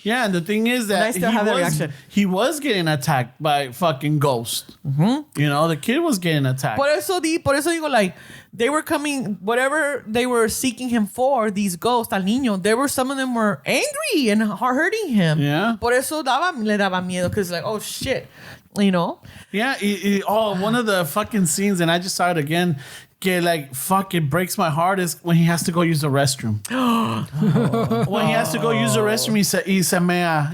Yeah, and the thing is And I that still have that reaction. he was getting attacked by fucking ghosts. You know, the kid was getting attacked. Por eso digo, like, they were coming, whatever they were seeking him for, these ghosts, al niño, some of them were angry and hurting him. Yeah. Por eso le daba miedo, because like, oh shit, you know? Yeah, one of the fucking scenes, and I just saw it again. Like, fuck, it breaks my heart is when he has to go use the restroom. When he has to go use the restroom, y se mea,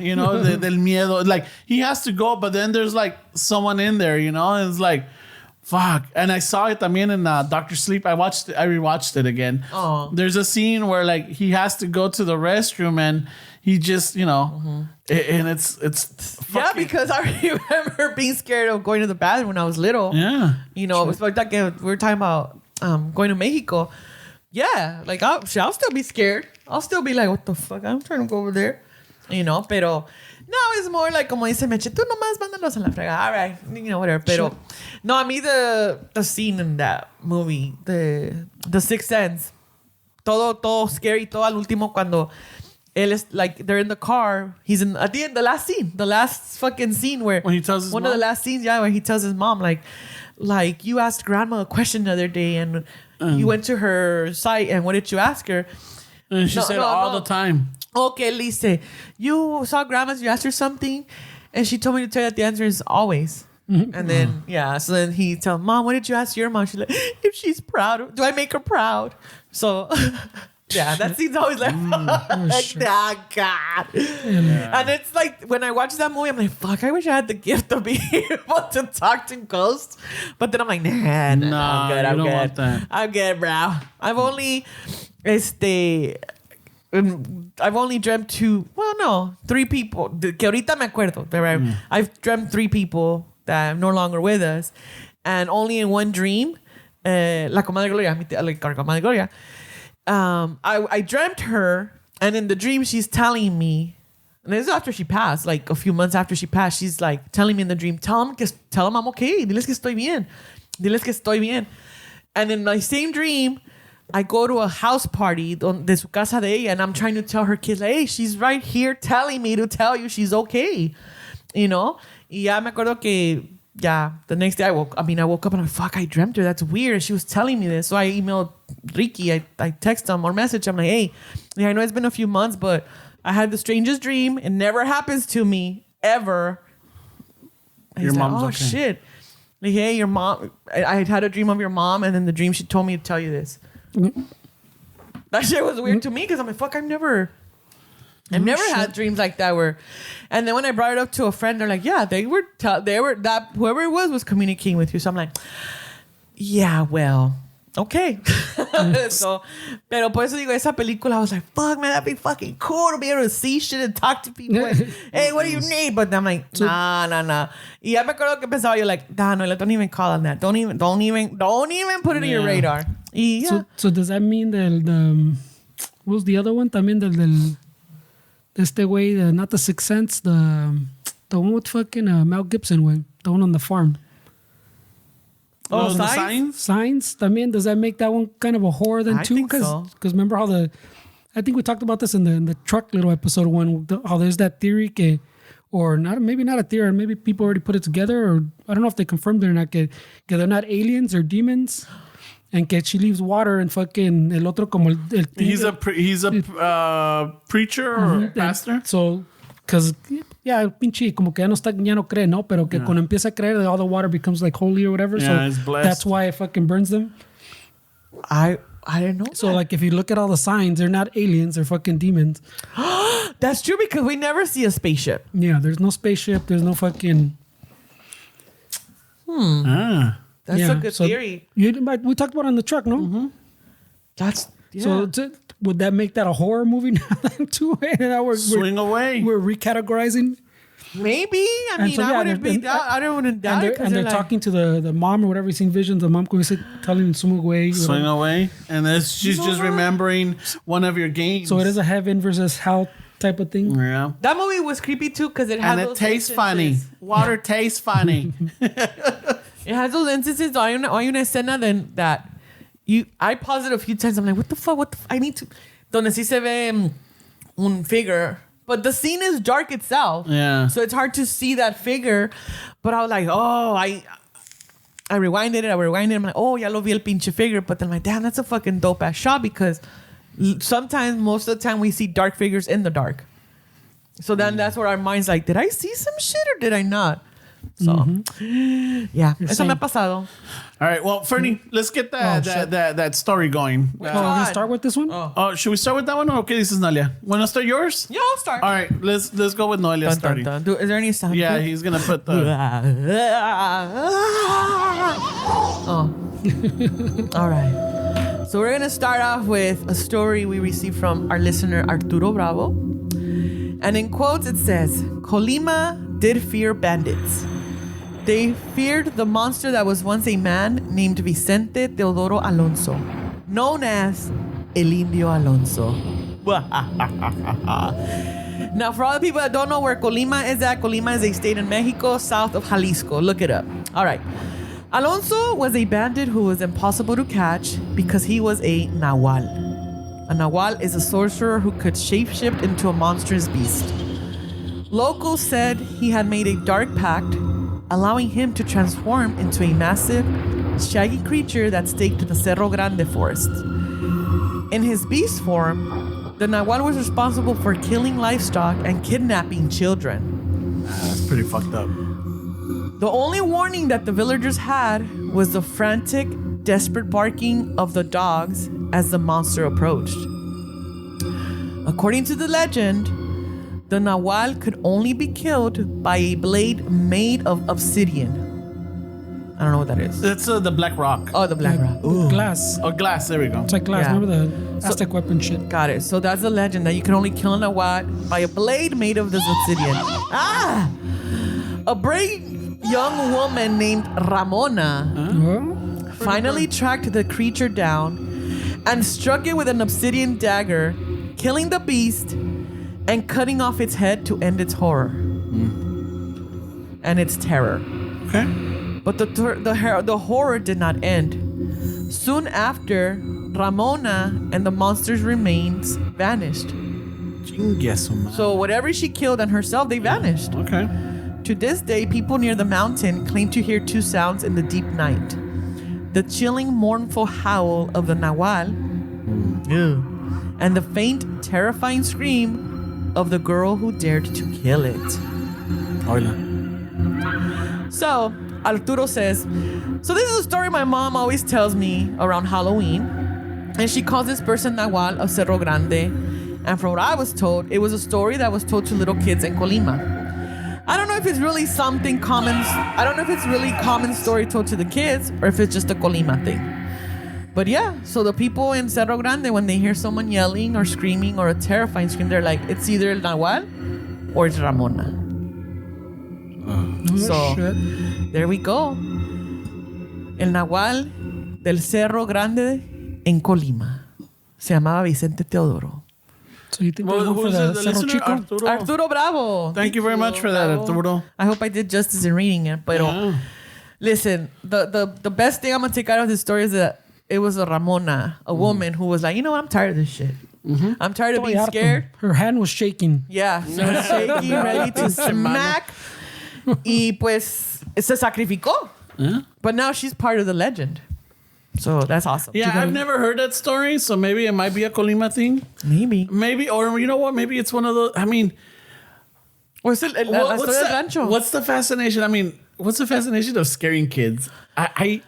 del miedo. Like, he has to go, but then there's like someone in there, and it's like, fuck. And I saw it también in Dr. Sleep. I rewatched it again. Oh. There's a scene where like he has to go to the restroom and he just, and it's Yeah, because I remember being scared of going to the bathroom when I was little. Yeah. It was like that. We were talking about going to Mexico. Yeah, like I'll still be scared. I'll still be like, what the fuck? I'm trying to go over there. Pero no, it's more like, como dice Meche, tú nomás mándalos a la fregada. All right, whatever. Pero no, a mí the scene in that movie, the Sixth Sense, todo scary, todo al último cuando él is like, they're in the car. He's at the end, the last fucking scene where when he tells his one mom? of the last scenes, where he tells his mom like you asked grandma a question the other day and you went to her site and what did you ask her? And she said all the time. Okay, Lisa, you saw grandma's, you asked her something, and she told me to tell you that the answer is always. And then, so then he tells Mom, what did you ask your mom? She's like, if she's proud, do I make her proud? So, that scene's always like, oh, God. And it's like, when I watch that movie, I'm like, fuck, I wish I had the gift of being able to talk to ghosts. But then I'm like, nah, I'm good, you don't want that. I'm good, bro. I've only dreamt three people. Que ahorita me acuerdo. I've dreamt three people that are no longer with us. And only in one dream, la comadre Gloria, la comadre Gloria, I dreamt her, and in the dream she's telling me, and this is after she passed, like a few months after she passed, she's like telling me in the dream, tell them I'm okay. Diles que estoy bien. And in my same dream, I go to a house party de su casa de ella, and I'm trying to tell her kids, like, hey, she's right here telling me to tell you she's okay. Y ya me acuerdo que, the next day I woke up and I'm like, fuck, I dreamt her. That's weird. She was telling me this. So I emailed Ricky. I text him or message. I'm like, hey, I know it's been a few months, but I had the strangest dream. It never happens to me, ever. And Your he's like, mom's oh, okay. shit. Like, hey, your mom, I had a dream of your mom, and in the dream she told me to tell you this. That shit was weird to me because I'm like, fuck, I've never had dreams like that and then when I brought it up to a friend, they're like, yeah, they were that whoever it was communicating with you. So I'm like, yeah, well, okay. So, pero por eso digo, esa película, I was like, fuck, man, that'd be fucking cool to be able to see shit and talk to people. And, hey, what do you need? But I'm like, nah. Y ya me acuerdo que pensaba yo, like, no, don't even call on that. Don't even put it in your radar. Y yeah. So does that mean the what was the other one? También del este güey, not the Sixth Sense, the The one with fucking Mel Gibson with. The one on the farm. Oh, the Signs? Signs? I mean, does that make that one kind of a horror then I too? think so. Because remember how I think we talked about this in the truck little episode one, how there's that theory or not, maybe not a theory, maybe people already put it together, or I don't know if they confirmed it or not, que they're not aliens or demons, and que she leaves water and fucking el otro como el He's a preacher or pastor. So, because, yeah, pinche, como que ya no cree, ¿no? Pero que cuando empieza a creer, all the water becomes like holy or whatever. Yeah, So it's blessed. that's why it fucking burns them. I didn't know. So, like, if you look at all the signs, they're not aliens, they're fucking demons. That's true because we never see a spaceship. Yeah, there's no spaceship, there's no fucking. That's Yeah, a good so theory. We talked about it on the truck, no? That's So would that make that a horror movie now then too? Now Swing away. We're recategorizing. maybe. I And mean, so, I yeah, wouldn't be and- doubt. I don't want to doubt it. And they're like, talking to the mom or whatever. He's seen visions. The mom goes telling him swim away. Swing away. And then she's just remembering one of your games. So it is a heaven versus hell type of thing. Yeah. That movie was creepy too because it had And it those tastes funny. instances. Water tastes funny. It has those instances. Hay una escena that I paused it a few times. I'm like, what the fuck? I need to. Donde sí se ve un figure. But the scene is dark itself. Yeah. So it's hard to see that figure. But I was like, oh, I rewinded it. I'm like, oh, ya lo vi el pinche figure. But then I'm like, damn, that's a fucking dope ass shot because sometimes, most of the time, we see dark figures in the dark. So then that's where our mind's like, did I see some shit or did I not? So, yeah, eso me ha pasado. All right. Well, Fernie, let's get that story going. Oh, we're gonna start with this one. Should we start with that one? Or okay, this is Noelia. Want to start yours? Yeah, I'll start. All right. Let's go with Noelia starting. Dun, dun. Is there any sound? Yeah, he's gonna put the. All right. So we're gonna start off with a story we received from our listener Arturo Bravo, and in quotes it says, "Colima did fear bandits. They feared the monster that was once a man named Vicente Teodoro Alonso, known as El Indio Alonso." Now, for all the people that don't know where Colima is at, Colima is a state in Mexico, south of Jalisco. Look it up. All right. Alonso was a bandit who was impossible to catch because he was a Nahual. A Nahual is a sorcerer who could shapeshift into a monstrous beast. Locals said he had made a dark pact, allowing him to transform into a massive, shaggy creature that staked the Cerro Grande forest. In his beast form, the Nahual was responsible for killing livestock and kidnapping children. That's pretty fucked up. The only warning that the villagers had was the frantic, desperate barking of the dogs as the monster approached. According to the legend, the Nahual could only be killed by a blade made of obsidian. I don't know what that is. That's the black rock. Oh, the black rock. Glass. Oh, glass. There we go. It's like glass. Yeah. Remember the Aztec weapon shit? Got it. So that's the legend that you can only kill a Nahual by a blade made of this obsidian. Ah! A brave young woman named Ramona finally tracked the creature down and struck it with an obsidian dagger, killing the beast and cutting off its head to end its horror and its terror. Okay. But the horror did not end. Soon after, Ramona and the monster's remains vanished. So whatever she killed and herself, they vanished. Okay. To this day, people near the mountain claim to hear two sounds in the deep night: the chilling, mournful howl of the Nahual, and the faint, terrifying scream of the girl who dared to kill it. Hola. So, Arturo says, so this is a story my mom always tells me around Halloween, and she calls this person Nahual of Cerro Grande, and from what I was told, it was a story that was told to little kids in Colima. I don't know if it's really something common. I don't know if it's really common story told to the kids or if it's just a Colima thing. But yeah, so the people in Cerro Grande, when they hear someone yelling or screaming or a terrifying scream, they're like, it's either El Nahual or it's Ramona. Shit. There we go. El Nahual del Cerro Grande en Colima. Se llamaba Vicente Teodoro. So you think there's one for who's the the Cerro listener? Chico? Arturo Bravo. Thank you very much for that, Arturo. I hope I did justice in reading it. But listen, the best thing I'm going to take out of this story is that it was a Ramona, a woman who was like, you know what? I'm tired of this shit. I'm tired of being scared. Her hand was shaking. Yeah, she was shaking, ready to smack. Y pues se sacrificó. But now she's part of the legend. So that's awesome. Yeah, I've never heard that story, so maybe it might be a Colima thing. Maybe, or you know what? Maybe it's one of those. I mean, What's the rancho? what's the fascination? I mean, what's the fascination of scaring kids? I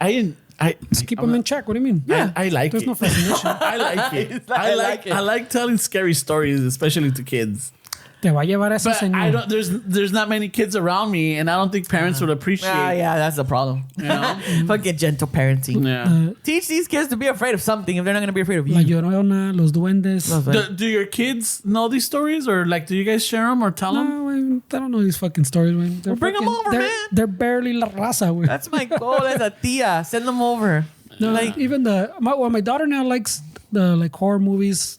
Just keep them in check. What do you mean? Yeah, I like There's it. no fascination. I like it. I like it. I like telling scary stories, especially to kids. Te va a llevar ese But señor. I don't. There's not many kids around me, and I don't think parents would appreciate. Yeah, that's the problem. You know? Fucking gentle parenting. Yeah. Teach these kids to be afraid of something if they're not going to be afraid of La you. Llorona, los duendes. Do your kids know these stories, or like, do you guys share them or tell them? No, güey, I don't know these fucking stories, güey. They're bring 'em fucking- over, they're, man. They're barely la raza, güey. That's my goal as a tia. Send them over. No, like even my daughter now likes the like horror movies.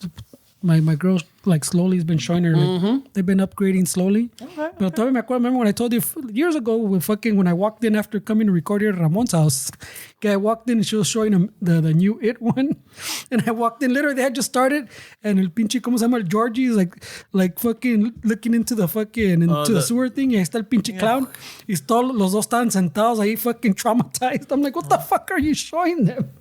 My girl like slowly has been showing her like they've been upgrading slowly. Okay. But todavía me acuerdo, remember when I told you years ago when I walked in after coming to record here at Ramon's house, I walked in and she was showing him the new It one, and I walked in literally they had just started and el pinche como se llama el Georgie is like fucking looking into the sewer thing y ahí está el pinche clown y todos los dos estaban sentados ahí fucking traumatized. I'm like, what the fuck are you showing them?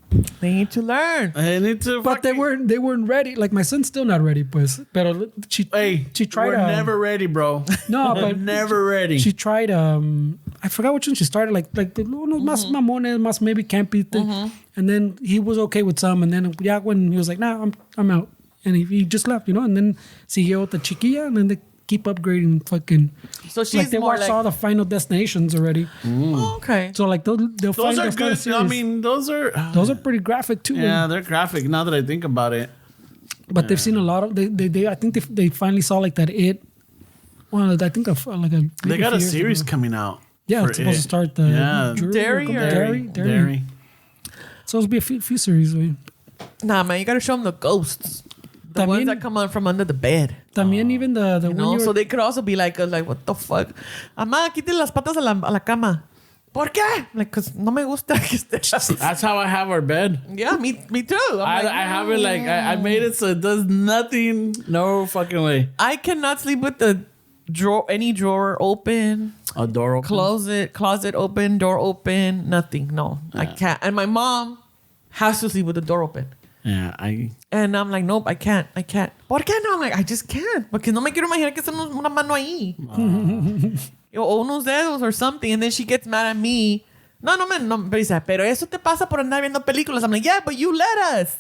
They need to learn. I need to. But they weren't ready. Like my son's still not ready, pues. Pero she tried. We're never ready, bro. No, but never ready. She tried. I forgot which one she started. Like the unos más mamones, más maybe campy thing. And then he was okay with some. And then yeah, when he was like, nah, I'm out, and he just left, you know. And then siguió with the chiquilla, and then they keep upgrading fucking. So she's like they more watched like, all the Final Destinations already. oh, okay. So like they'll Those find are the kind of good. series. I mean, those are pretty graphic too. yeah, they're graphic. Now that I think about it, But they've seen a lot of they I think they finally saw like that It. Well, I think like a they got a few years series ago. coming out. Yeah, for it's supposed to It. start the Yeah. Dairy. Dairy. So it'll be a few series. Güey. Nah, man, you got to show them the ghosts. The ones that come out from under the bed. También even the You one know? you were, So they could also be like, what the fuck? Amá, quítale las patas a la cama. ¿Por qué? Like, cause no me gusta que esté. That's how I have our bed. Yeah, me too. I have it like I made it so it does nothing. No fucking way. I cannot sleep with the any drawer open, A door open. closet open, door open, nothing. No, I can't. And my mom has to sleep with the door open. Yeah, And I'm like, nope, I can't. ¿Por qué no? I'm like, I just can't. Porque no me quiero imaginar que está una mano ahí. O unos dedos or something. And then she gets mad at me. No, pero dice, pero eso te pasa por andar viendo películas. I'm like, yeah, but you let us.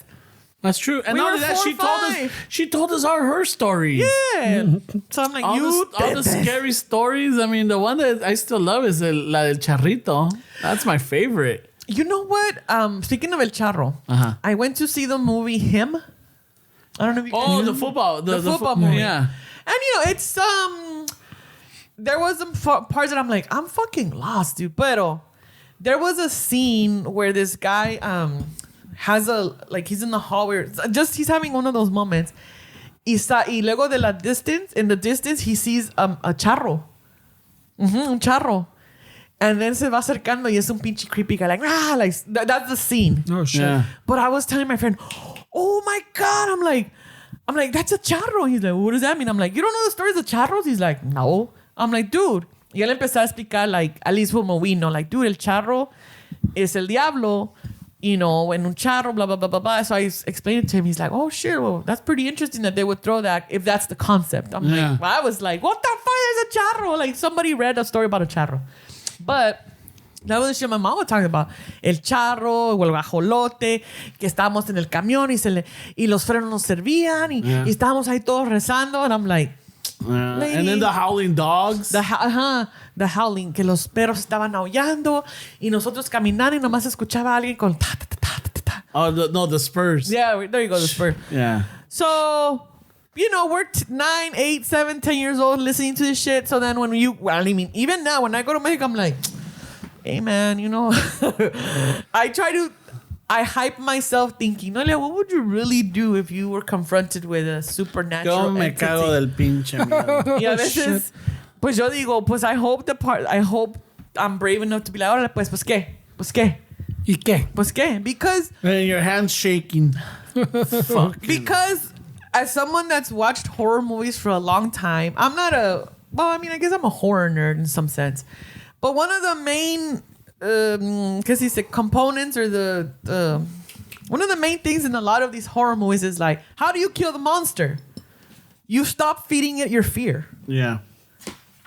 That's true. And We not were only that, 4 or 5. she told us all her stories. Yeah. So I'm like, All the scary stories. I mean, the one that I still love is la del charrito. That's my favorite. You know what? Speaking of El Charro, I went to see the movie Him. I don't know if you Oh, the football. The football movie. Yeah. And it's there was some parts that I'm like, I'm fucking lost, dude. Pero there was a scene where this guy has he's in the hallway, he's having one of those moments. Y luego in the distance, he sees a charro. Un charro. And then se va acercando y es un pinche creepy guy. Like that's the scene. oh shit. Yeah. But I was telling my friend, oh my God. I'm like, that's a charro. He's like, what does that mean? I'm like, you don't know the stories of charros? He's like, no. I'm like, dude. Y él empezó a explicar, like, at least como we know, like, dude, el charro es el diablo, en un charro, blah, blah, blah, blah, blah. So I explained it to him. He's like, oh, shit, well, that's pretty interesting that they would throw that if that's the concept. I was like, what the fuck is a charro? Like, somebody read a story about a charro. But that was the shit my mom was talking about. El charro, o el guajolote, que estábamos en el camión y los frenos nos servían y estábamos ahí todos rezando. And I'm like, lady. And then the howling dogs. The howling, que los perros estaban aullando y nosotros caminando y nomás escuchaba a alguien con ta, ta, ta, ta, ta, ta. Oh, the Spurs. Yeah, there you go, the spur. Yeah. So, we're 9, 8, 7, 10 years old listening to this shit. So then even now, when I go to Mexico, I'm like, hey, man, I try to I hype myself thinking, Noelia, what would you really do if you were confronted with a supernatural Yo me entity? cago del pinche miedo. Y a veces, pues yo digo, pues I hope I'm brave enough to be like, órale, pues qué? ¿Y qué? Pues qué? Because And your hand's shaking. Because as someone that's watched horror movies for a long time, I guess I'm a horror nerd in some sense. But one of the main components or one of the main things in a lot of these horror movies is like, how do you kill the monster? You stop feeding it your fear. Yeah.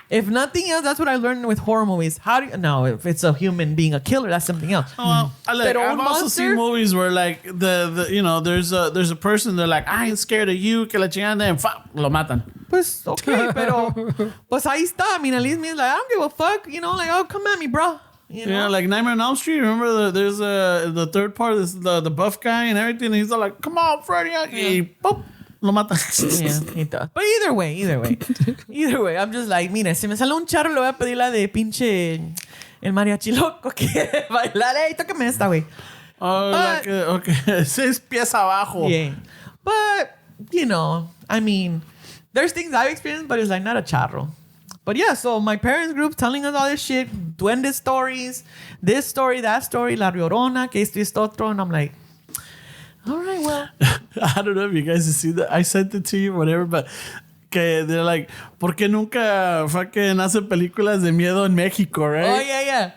If nothing else, that's what I learned with horror movies. If it's a human being a killer, that's something else. Well, Pero I've un also monster? seen movies where like there's a person, they're like, I ain't scared of you, que la chingada, and lo matan. Pues, okay, pero pues ahí está. I mean, at least means like, I don't give a fuck. Like, oh, come at me, bro. You know? Yeah, like Nightmare on Elm Street. Remember, there's the third part is the buff guy and everything. And he's all like, "Come on, Freddy!" Y boop, lo mata. Yeah, he does. But either way, I'm just like, mira, si me sale un charro, le voy a pedir la de pinche el mariachi loco que bailar. Hey, tócame esta, güey. Oh, But- okay. 6 pies abajo. Yeah. But, I mean, there's things I've experienced, but it's like not a charro. But yeah, so my parents' group telling us all this shit, duende stories, this story, that story, La Llorona, que esto y esto otro, and I'm like, all right, well. I don't know if you guys have seen that. I sent it to you, whatever, but que they're like, ¿por qué nunca fucking hacen películas de miedo en México, right? Oh, yeah.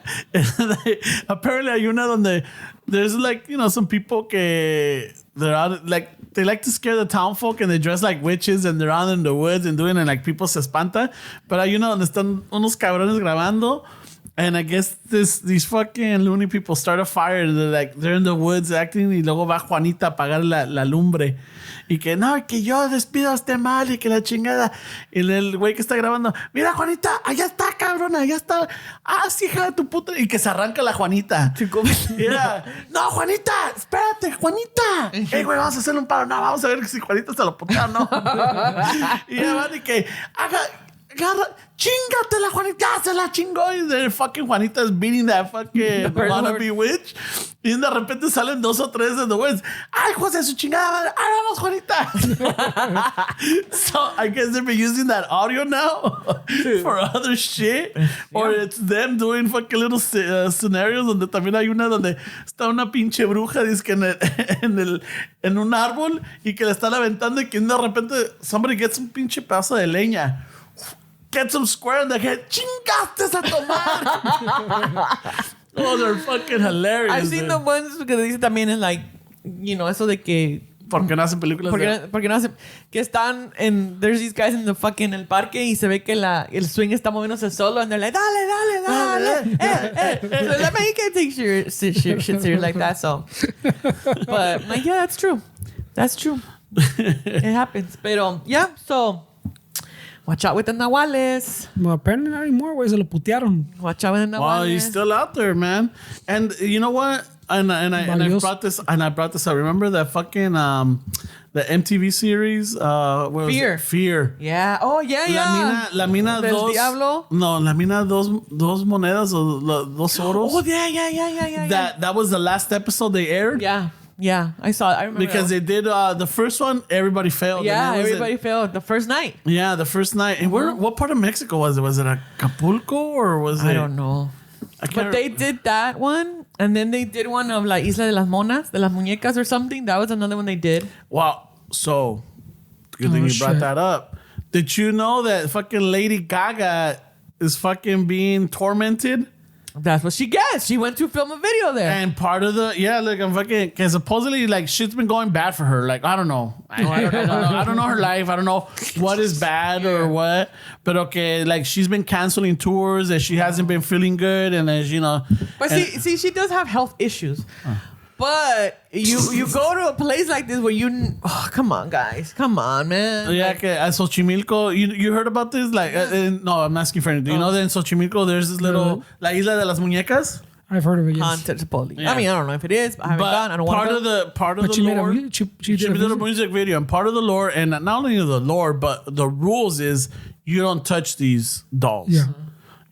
Apparently hay una donde there's like, some people que they're out, like, they like to scare the town folk and they dress like witches and they're out in the woods and doing it, and like people se espanta. Pero hay una donde están unos cabrones grabando. And I guess these fucking loony people start a fire. And they're in the woods acting. Y luego va Juanita a apagar la lumbre. Y que no, que yo despido a este mal y que la chingada. Y el güey que está grabando, mira, Juanita, allá está, cabrona, allá está. Ah, sí, hija de tu puta. Y que se arranca la Juanita. Mira, no, Juanita, espérate, Juanita. Güey, vamos a hacerle un paro. No, vamos a ver si Juanita se lo putea o no. Y ya van y que agarra, chingatela, Juanita, se la chingó. Y the fucking Juanita is beating that fucking wannabe witch. Y de repente salen 2 o 3 in the woods. Ay, José, su chingada madre. Ay, vamos, Juanita. So I guess they've been using that audio now for other shit. Or it's them doing fucking little scenarios donde también hay una donde está una pinche bruja, dice que en un árbol y que le están aventando y que de repente somebody gets un pinche pedazo de leña. Get some square in the head. Chingaste a tomar. Oh, they're fucking hilarious. I've seen the ones que dicen también es like, eso de que ¿Por qué no hacen películas? porque no hacen que están there's these guys in the fucking el parque y se ve que el swing está moviéndose solo and they're like dale so let me get take shit serious like that, so but like, yeah, that's true it happens, pero yeah, so watch out with the nahuales. Well, apparently not anymore, güey. Se lo putearon. Watch out with the nahuales. Well, he's still out there, man. And you know what? And I brought this. I remember that fucking the MTV series. What was Fear. it? Fear. Yeah. Oh, yeah. La mina Del dos. Diablo. No, la mina dos monedas o dos oros. Oh, yeah. That was the last episode they aired. Yeah. I saw it. I remember Because they did the first one, everybody failed. Yeah, And it was everybody failed the first night. Yeah, the first night. And what part of Mexico was it? Was it Acapulco or was it? I don't know. But they did that one, and then they did one of La Isla de las Monas, de las Muñecas or something. That was another one they did. Wow. So, good thing you brought that up. Did you know that fucking Lady Gaga is fucking being tormented? That's what she gets. She went to film a video there. And part of I'm fucking, because supposedly, like, shit's been going bad for her. Like, I don't know. I don't know her life. I don't know what is bad or what. But okay, like, she's been canceling tours and she hasn't been feeling good. And as But see, she does have health issues. But you go to a place like this where come on, guys. Come on, man. Yeah, que at Xochimilco, you heard about this? Like, no, I'm asking for anything. Do you know that in Xochimilco there's this little La Isla de las Muñecas? I've heard of it, yes. Haunted, supposedly. Yeah. I mean, I don't know if it is. I haven't gone. I don't want to go. Part of But the she made lore, she did a music video, and part of the lore, and not only the lore, but the rules is you don't touch these dolls. Yeah.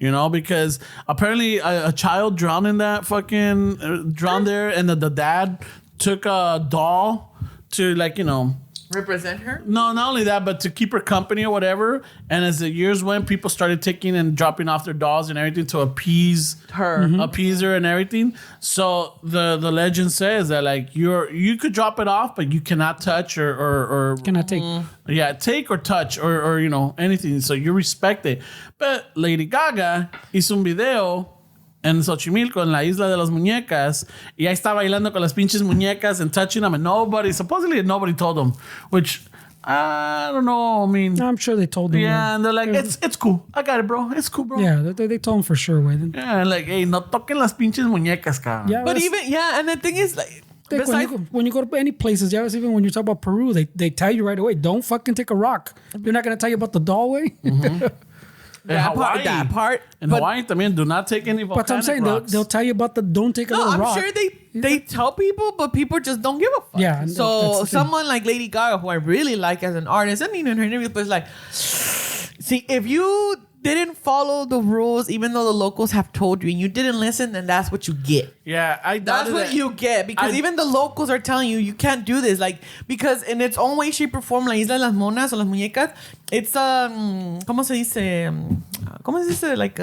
You know, because apparently a child drowned in that fucking drowned there, and the dad took a doll to like, you know, Represent her? no, not only that, but to keep her company or whatever. And as the years went, people started taking and dropping off their dolls and everything to appease Her. appease her and everything. So the legend says that like you could drop it off, but you cannot touch or Cannot take. take or touch or you know anything. So you respect it. But Lady Gaga hizo un video en Xochimilco, en la isla de las muñecas, y ahí está bailando con las pinches muñecas and touching them, and supposedly nobody told them, which I don't know. I mean, I'm sure they told them. yeah, and they're like, it's cool. I got it, bro. It's cool, bro. Yeah, they told them for sure, güey. Yeah, and like, hey, no toquen las pinches muñecas, cabrón. Yeah, But that's- even, and the thing is, like, like, when you go to any places, yeah, it's even when you talk about Peru, they tell you right away, don't fucking take a rock. They're not gonna tell you about the dollway. In Hawaii. that part. In But Hawaii, también, do not take any volcanic But I'm saying rocks. they'll tell you about the don't take a no, little I'm rock. sure they tell people, but people just don't give a fuck. Yeah, and that's So the thing. someone like Lady Gaga, who I really like as an artist, I mean, in her interview, but it's like, see, if you didn't follow the rules, even though the locals have told you, and you didn't listen, then that's what you get. Yeah, I That's doubted what that. you get, because even the locals are telling you can't do this, like, because in its own way, shape, or form, La Isla de las Monas o las Muñecas, it's ¿cómo se dice? ¿Cómo se dice? Like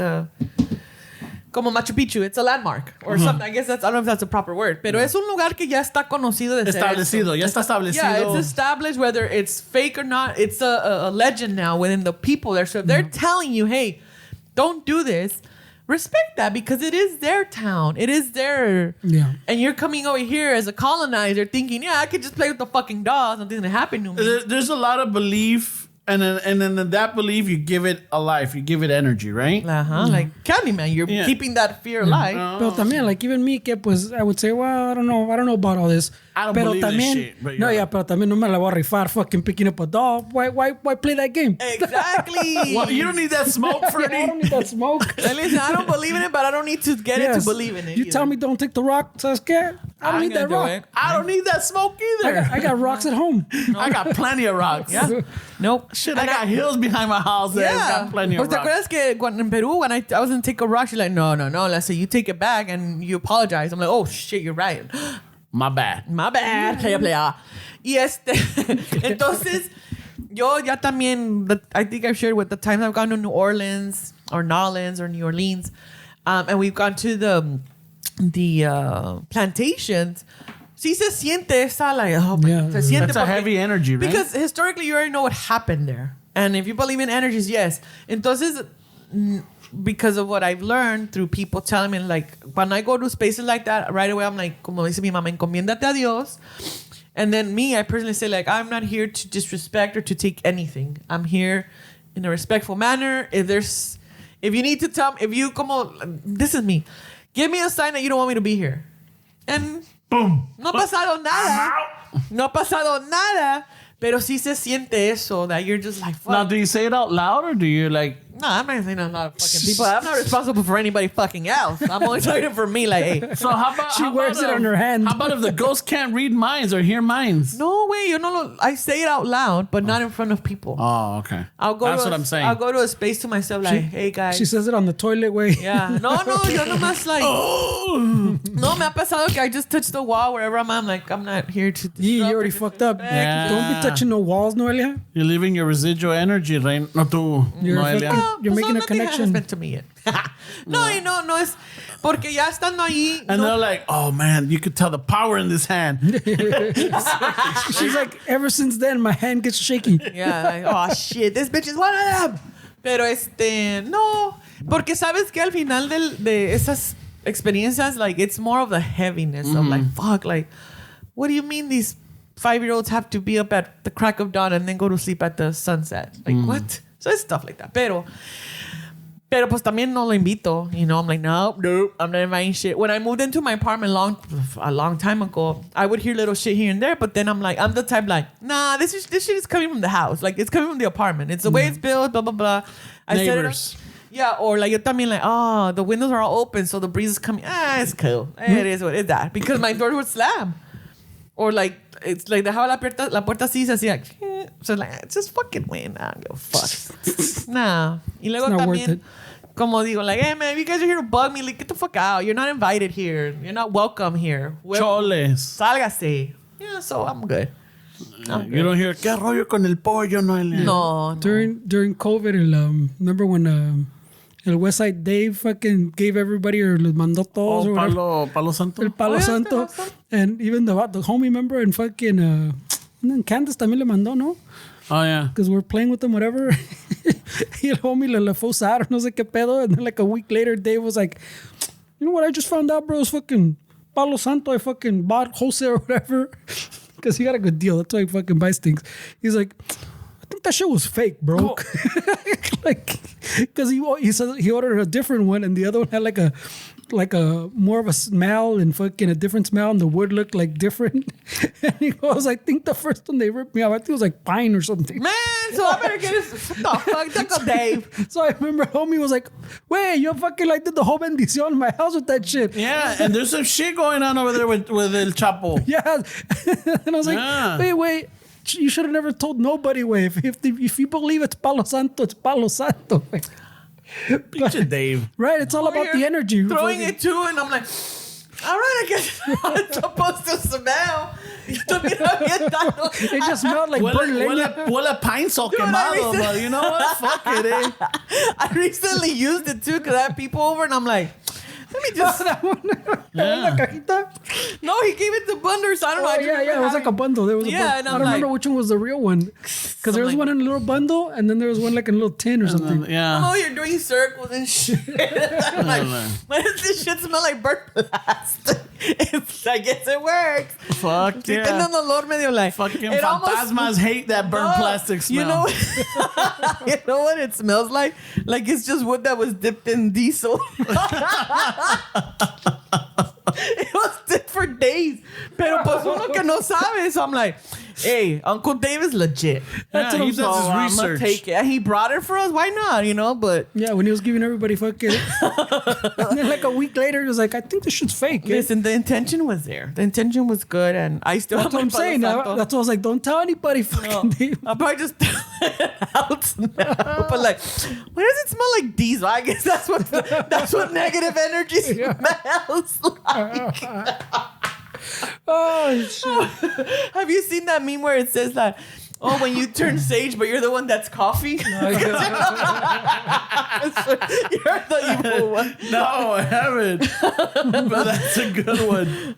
como Machu Picchu, it's a landmark or something. I guess I don't know if that's a proper word, pero es un lugar que ya está conocido de ser Establecido, esto. ya está establecido. Yeah, it's established, whether it's fake or not. It's a legend now within the people there. So if they're telling you, hey, don't do this, respect that, because it is their town. It is their... Yeah. And you're coming over here as a colonizer thinking, yeah, I could just play with the fucking dolls. Nothing's going to happen to me. There's a lot of belief, and then in that belief, you give it a life, you give it energy, right? Like Candyman, you're Yeah. keeping that fear alive. Pero también, like even me, que pues, I would say, well, I don't know about all this. I don't pero believe this también, shit, but no, you're yeah, right. pero también no me la voy a rifar fucking picking up a doll. Why play that game? Exactly. Well, you don't need that smoke, I Freddie. don't need that smoke. And listen, I don't believe in it, but I don't need to get it Yes. to believe in it. You either. tell me don't take the rock, ¿sabes qué? I don't need that rock. I don't need that smoke either. I got rocks at home. I got plenty of rocks. Yeah. Nope. Shit, I got hills behind my house that got plenty of Pues te rocks. acuerdas que in Peru, when I was going to take a rock, she's like, no. Let's say you take it back and you apologize. I'm like, oh shit, you're right. My bad. My bad. Playa. Y entonces, yo ya también, I think I've shared with the times I've gone to New Orleans or Nolens or New Orleans, and we've gone to the plantations. Sí se siente esa, like, oh, Yeah. se siente That's a porque- heavy energy, right? Because historically, you already know what happened there. And if you believe in energies, yes. Entonces, because of what I've learned through people telling me, like, when I go to spaces like that, right away, I'm like, como dice mi mamá, encomiéndate a Dios. And then me, I personally say, like, I'm not here to disrespect or to take anything. I'm here in a respectful manner. If you need to tell me, this is me. Give me a sign that you don't want me to be here. And Boom. no ha pasado nada. No ha pasado nada. Pero sí se siente eso, that you're just like, fuck. Now, do you say it out loud or do you like... No, I'm not saying a lot of fucking people. I'm not responsible for anybody fucking else. I'm only talking for me, like, hey. So how about... She how wears about it on her hand. How about if the ghost can't read minds or hear minds? No way, I say it out loud, but not in front of people. Oh, okay. I'll go That's to what I'm saying. I'll go to a space to myself, like, hey guys. She says it on the toilet way. Yeah. No, yo nomás like. No, me ha pasado que I just touch the wall wherever I'm like, I'm not here to. You disrupt already or fucked up. Yeah. Don't be touching no walls, Noelia. You're leaving your residual energy, right? No, tú, You're Noelia. fucking- No, You're pues making a nothing has connection. happened to me yet. No es porque ya estando ahí. And no- they're like, oh man, you could tell the power in this hand. She's like, ever since then, my hand gets shaky. Yeah, like, oh shit, this bitch is one of them. Pero no, porque sabes que al final de esas experiencias, like, it's more of the heaviness of like, fuck, like, what do you mean these 5-year-olds have to be up at the crack of dawn and then go to sleep at the sunset? Like, what? So it's stuff like that. Pero pues también no lo invito, you know. I'm like, nope, I'm not inviting shit. When I moved into my apartment a long time ago, I would hear little shit here and there, but then I'm like, I'm the type like, nah, this shit is coming from the house. Like, it's coming from the apartment. It's the way it's built, blah, blah, blah. I set it up- Neighbors. Yeah, or like, yo también like, oh, the windows are all open, so the breeze is coming. It's cool. It is what it is that. Because my door would slam. Or like, it's like dejaba la puerta así, se hacía. So like, it's just fucking wind. I don't give a fuck. Nah. Y luego It's not worth también, it. como digo, like, hey man, you guys are here to bug me. Like, get the fuck out. You're not invited here. You're not welcome here. Choles. Sálgase. Yeah, so I'm good. You don't hear, ¿qué rollo con el pollo, Noelia? No. During COVID, remember when el West Side Dave fucking gave everybody or les mandó todos or whatever? Palo Santo. El Palo Santo. And even the homie member and fucking Candace también le mandó, ¿no? Oh, yeah. Because we're playing with them, whatever. Y el homie le fue usar, no sé qué pedo. And then like a week later, Dave was like, you know what I just found out, bro? It's fucking Palo Santo. I fucking bought wholesale or whatever. Because he got a good deal. That's why he fucking buys things. He's like, I think that shit was fake, bro. Like, because he said he ordered a different one and the other one had like a more of a smell and fucking a different smell and the wood looked like different. And he goes, I think the first one they ripped me off, I think it was like pine or something. Man, so I better get this. What the fuck? Uncle Dave. So I remember homie was like, wait, you fucking like did the whole bendición in my house with that shit. Yeah, and there's some shit going on over there with El Chapo. Yeah. And I was like, Yeah. wait. You should have never told nobody, way. If you believe it's Palo Santo, it's Palo Santo. Pinche Dave. Right? It's all about the energy. Throwing it too, and I'm like, all right, I guess it's supposed to smell. It just smelled like burnt leña. Huele a pine sol Dude, quemado, but you know what? Fuck it, eh? I recently used it too because I had people over, and I'm like, let me just. La cajita. No, he gave it to Bunder, so I don't know. I Oh, just yeah. remember It was like a having- bundle. There was a Yeah, bundle. and I I'm don't remember like- which one was the real one. Because there was I'm one like- in a little bundle, and then there was one like in a little tin or something. Yeah. Oh, you're doing circles and shit. I'm like, why does this shit smell like burnt plastic? I guess it works. Fuck Sí, tiene yeah. un olor medio like. Fucking it almost- fantasmas hate that burnt No, plastic smell. You know, you know what it smells like? Like it's just wood that was dipped in diesel. It was dipped for days. Pero pues uno que no sabe. So I'm like, hey, Uncle Dave is legit. Yeah, he does his I'ma research. take it. He brought it for us. Why not? You know, but Yeah, when he was giving everybody fucking. And then like a week later, he was like, I think this shit's fake. eh? listen, the intention was there. The intention was good, and I still That's have what my I'm saying. Palo Santo. That's why I was like, don't tell anybody. Fucking Dave. I'll probably just throw it out now. But like, why does it smell like diesel? I guess that's what negative energy smells like. Oh, shit. Have you seen that meme where it says that? Oh, when you turn sage, but you're the one that's coffee. You're the evil one. No, I haven't. But that's a good one.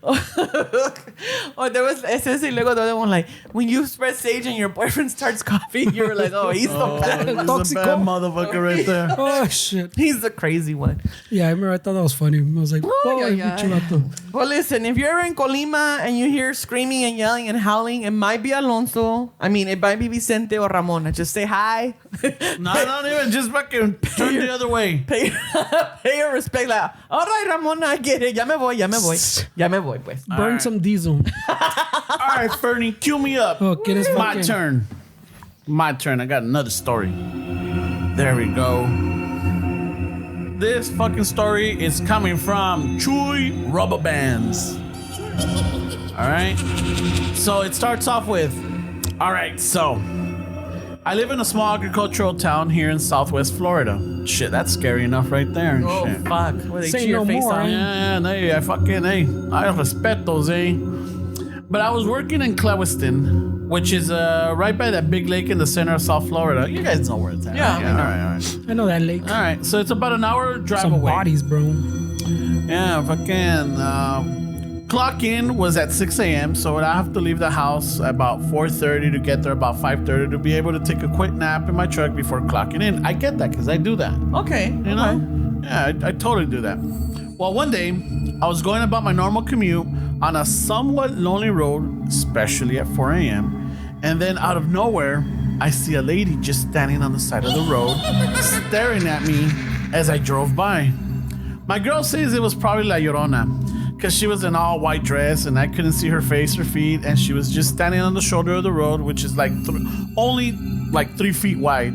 Oh, there was it says y luego the other one like when you spread sage and your boyfriend starts coffee, you were like, oh, he's the bad He's one. a bad motherfucker right there. Oh, shit. He's the crazy one. Yeah, I remember I thought that was funny. I was like, Oh, boy, yeah, bicho yeah. vato. Well, listen, if you're ever in Colima and you hear screaming and yelling and howling, it might be Alonso. I mean, it might be Vicente or Ramona. Just say hi. No, don't even. Just fucking turn the other way. Pay your respect. Like, all right, Ramona, I get it. Ya me voy, pues. Burn some diesel. All right, Fernie, cue me up. Oh, ¿quieres My fucking- turn. My turn. I got another story. There we go. This fucking story is coming from Chuy Rubber Bands. All right. So it starts off with, all right, so I live in a small agricultural town here in Southwest Florida. Shit, that's scary enough right there. and Oh, shit. fuck. Where they Say cheer no face more, on. Yeah, I fucking, I respect those, But I was working in Clewiston, which is right by that big lake in the center of South Florida. You guys know where it's at. Yeah, right? we know. All right. I know that lake. All right, so it's about an hour drive Some away. bodies, bro. Yeah, fucking. Clock in was at 6 a.m., so I have to leave the house about 4:30 to get there about 5:30 to be able to take a quick nap in my truck before clocking in. I get that because I do that. Okay. You know? Yeah, I totally do that. Well, one day, I was going about my normal commute on a somewhat lonely road, especially at 4 a.m., and then out of nowhere, I see a lady just standing on the side of the road, staring at me as I drove by. My girl says it was probably La Llorona, because she was in all white dress and I couldn't see her face or feet, and she was just standing on the shoulder of the road, which is like only like 3 feet wide.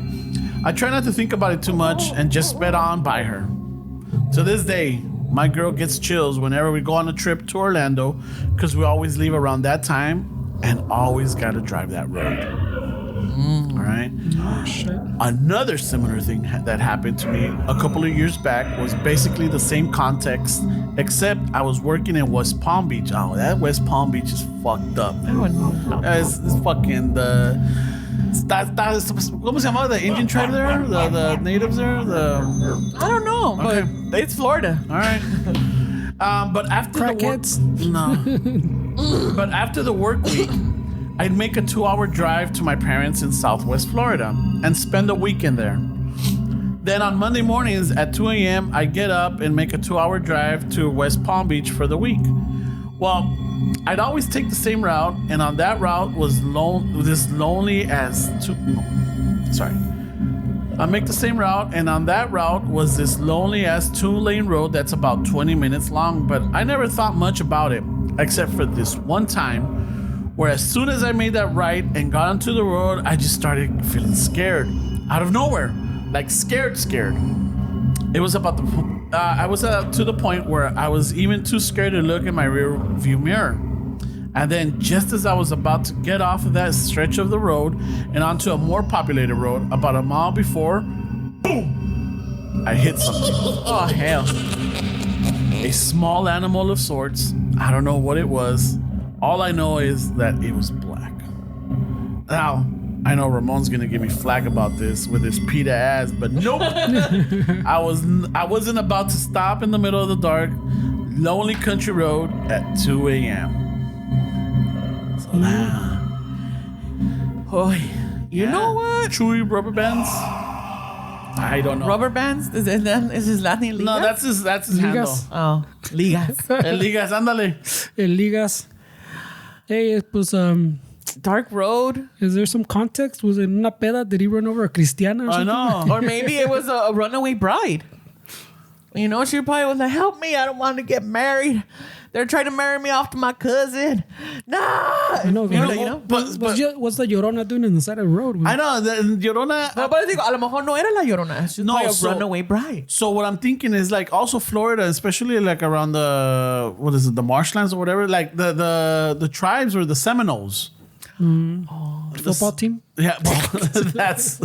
I try not to think about it too much and just sped on by her. To this day, my girl gets chills whenever we go on a trip to Orlando because we always leave around that time and always gotta drive that road. All right. Oh, shit. Another similar thing that happened to me a couple of years back was basically the same context, except I was working in West Palm Beach. Oh, that West Palm Beach is fucked up, man. It's fucking the. ¿Cómo se llama the Indian tribe there? The natives there? I don't know, but it's Florida. All right. But after Crackheads? But after the work week, I'd make a 2-hour drive to my parents in Southwest Florida and spend a weekend there. Then on Monday mornings at 2 a.m., I get up and make a 2-hour drive to West Palm Beach for the week. Well, I'd always take the same route, and on that route was lonely as I make the same route, and on that route was this lonely as 2-lane road that's about 20 minutes long, but I never thought much about it, except for this one time where as soon as I made that right and got onto the road, I just started feeling scared out of nowhere, like scared. It was about I was to the point where I was even too scared to look in my rear view mirror. And then just as I was about to get off of that stretch of the road and onto a more populated road, about a mile before, boom, I hit something. Oh, hell. A small animal of sorts. I don't know what it was. All I know is that it was black. Now, I know Ramon's gonna give me flack about this with his PETA ass, but nope. I wasn't about to stop in the middle of the dark, lonely country road at 2 a.m. So now, You know what? Chewy rubber bands. I don't know. Rubber bands? Is his last name Ligas? No, that's his handle. Ligas. Oh, Ligas. El Ligas, ándale. El Ligas. Hey, pues, Dark Road. is there some context? Was it una peda? Did he run over a Cristiana or I something? know. Or maybe it was a runaway bride. You know, she probably was like, help me, I don't want to get married. They're trying to marry me off to my cousin. Nah. I know, You know? But what's the Llorona doing in the side of the road? I know the Llorona. No, pero digo, a lo mejor no era la Llorona. She's No, probably a so- runaway bride. So what I'm thinking is like also Florida, especially like around the the marshlands or whatever, like the tribes or the Seminoles. Football team? Yeah, well, that's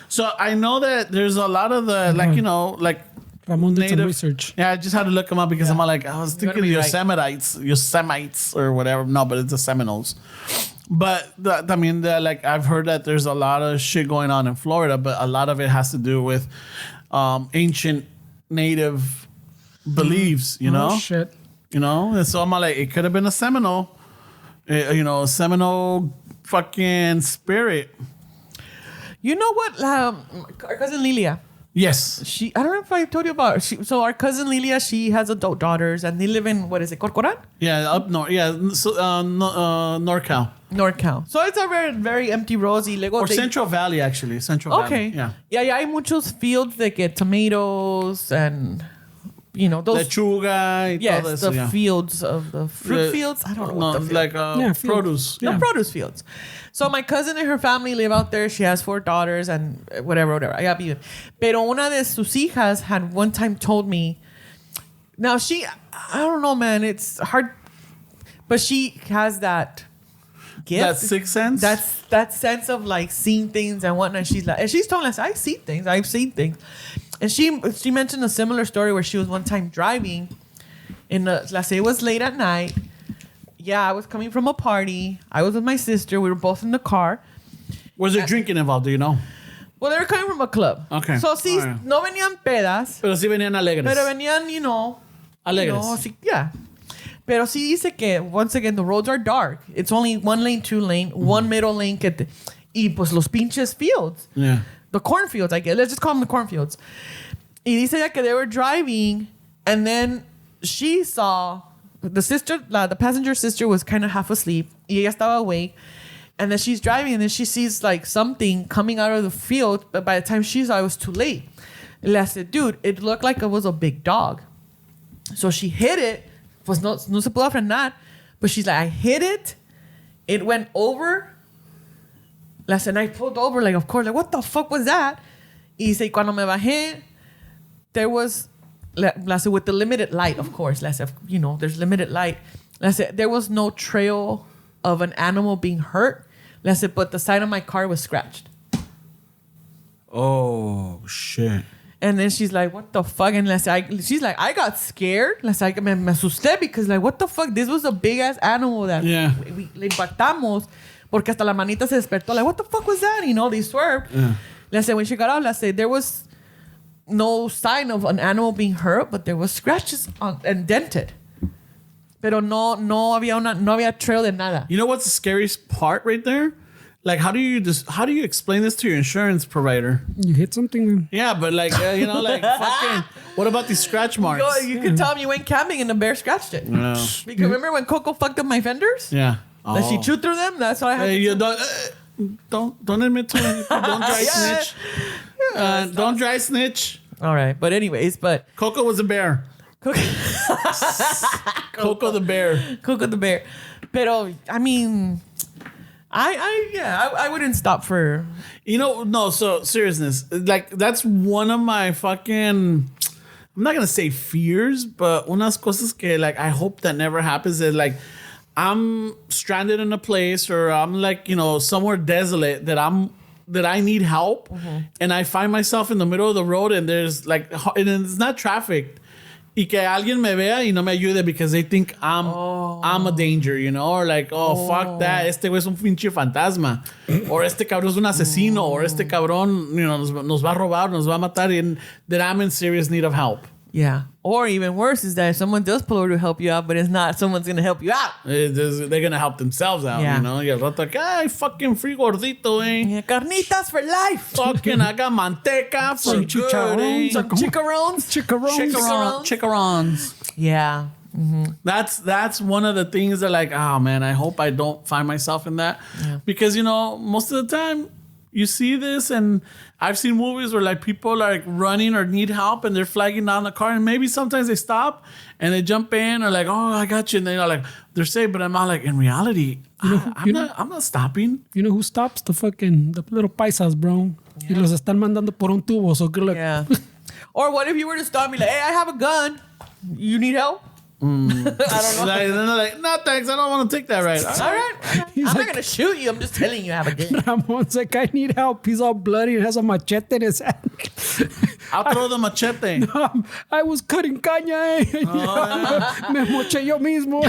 So I know that there's a lot of the like Ramon did some native research. Yeah, I just had to look them up because I'm like I was thinking be right. Yosemites or whatever. No, but it's the Seminoles. But like I've heard that there's a lot of shit going on in Florida, but a lot of it has to do with ancient native beliefs. Oh, shit. And so I'm like, it could have been a Seminole. A Seminole fucking spirit. You know what? Our cousin Lilia. Yes. I don't know if I told you about her. So our cousin Lilia, she has adult daughters and they live in, what is it, Corcoran? Yeah, up north. Yeah, so, NorCal. NorCal. So it's a very, very empty roads. Y luego Or Central Valley, actually. Central Valley. Okay. Yeah. Yeah, hay muchos fields de que tomatoes and, those. Lechuga. Yes, todo the eso, yeah. fields of the fruit fields. I don't know what the field. like fields. produce. No, produce fields. So my cousin and her family live out there. She has 4 daughters and whatever. I got you. Pero una de sus hijas had one time told me. Now I don't know, man. It's hard, but she has that gift. That sixth sense. That's that sense of like seeing things and whatnot. She's telling us, I see things. I've seen things. And she mentioned a similar story where she was one time driving let's say it was late at night. Yeah, I was coming from a party. I was with my sister. We were both in the car. Was there drinking involved? Do you know? Well, they were coming from a club. Okay. So sí, All right. no venían pedas, Pero sí venían alegres. pero venían, Alegres. sí, yeah. Pero sí dice que, once again, the roads are dark. It's only 1 lane, 2 lane, 1 middle lane. Y pues los pinches fields. Yeah. The cornfields, I guess. Let's just call them the cornfields. Y dice ella que they were driving, and then she saw the passenger sister was kind of half asleep. Y ella estaba awake. And then she's driving, and then she sees like something coming out of the field. But by the time she saw it, was too late. And I said, dude, it looked like it was a big dog. So she hit it. Pues no se pudo frenar. But she's like, I hit it. It went over. And I pulled over, like, of course, like, what the fuck was that? Y dice, cuando me bajé, there was, with the limited light, of course, there's limited light. There was no trail of an animal being hurt, I said, but the side of my car was scratched. Oh, shit. And then she's like, what the fuck? And she's like, I got scared. Me asusté because like, what the fuck? This was a big ass animal that we le impactamos. Porque hasta la manita se despertó. Like, what the fuck was that? You know, they swerved. I said, when she got out, I said, there was no sign of an animal being hurt, but there was scratches and dented. Pero no había trail de nada. You know what's the scariest part right there? Like, how do you explain this to your insurance provider? You hit something. Yeah, but like, you know, like, fucking, what about these scratch marks? You could tell them you went camping and the bear scratched it. No. Because remember when Coco fucked up my fenders? Yeah. That she chewed through them? That's what I had Hey, to you do. don't admit to anything. Don't dry snitch. Don't dry snitch. All right. But anyways, Coco was a bear. Coco Coco the bear. Coco the bear. Pero, I mean... I wouldn't stop for... You know, no, so seriousness, like that's one of my fucking, I'm not going to say fears, but unas cosas que like I hope that never happens is like I'm stranded in a place or I'm like, you know, somewhere desolate that I need help and I find myself in the middle of the road and there's like, and it's not traffic. Y que alguien me vea y no me ayude because they think I'm a danger, you know? Or like, fuck that. Este güey es un pinche fantasma. Or este cabrón es un asesino. Or este cabrón, you know, nos va a robar, nos va a matar. And that I'm in serious need of help. Yeah. Or even worse is that if someone does pull over to help you out, but it's not, someone's going to help you out. They're going to help themselves out, you know? Y al rato, ay, fucking free gordito, eh? Yeah, carnitas for life. Fucking haga manteca for good, eh? Chicharrones. Yeah. Mm-hmm. That's one of the things that like, oh man, I hope I don't find myself in that. Yeah. Because, you know, most of the time you see this and I've seen movies where like people are like running or need help and they're flagging down the car and maybe sometimes they stop and they jump in or like, oh, I got you. And they're like, they're safe, but I'm not like, in reality, I'm not stopping. You know who stops? The little paisas, bro. Yeah. Y los están mandando por un tubo. So good luck. Yeah. Or what if you were to stop me like, hey, I have a gun. You need help? I don't know. Like, no, thanks. I don't want to take that right. All right. I'm not going to shoot you. I'm just telling you I have a gun. Ramon's like, I need help. He's all bloody and has a machete in his hand. I'll throw the machete. No, I was cutting caña, Me moché yo mismo,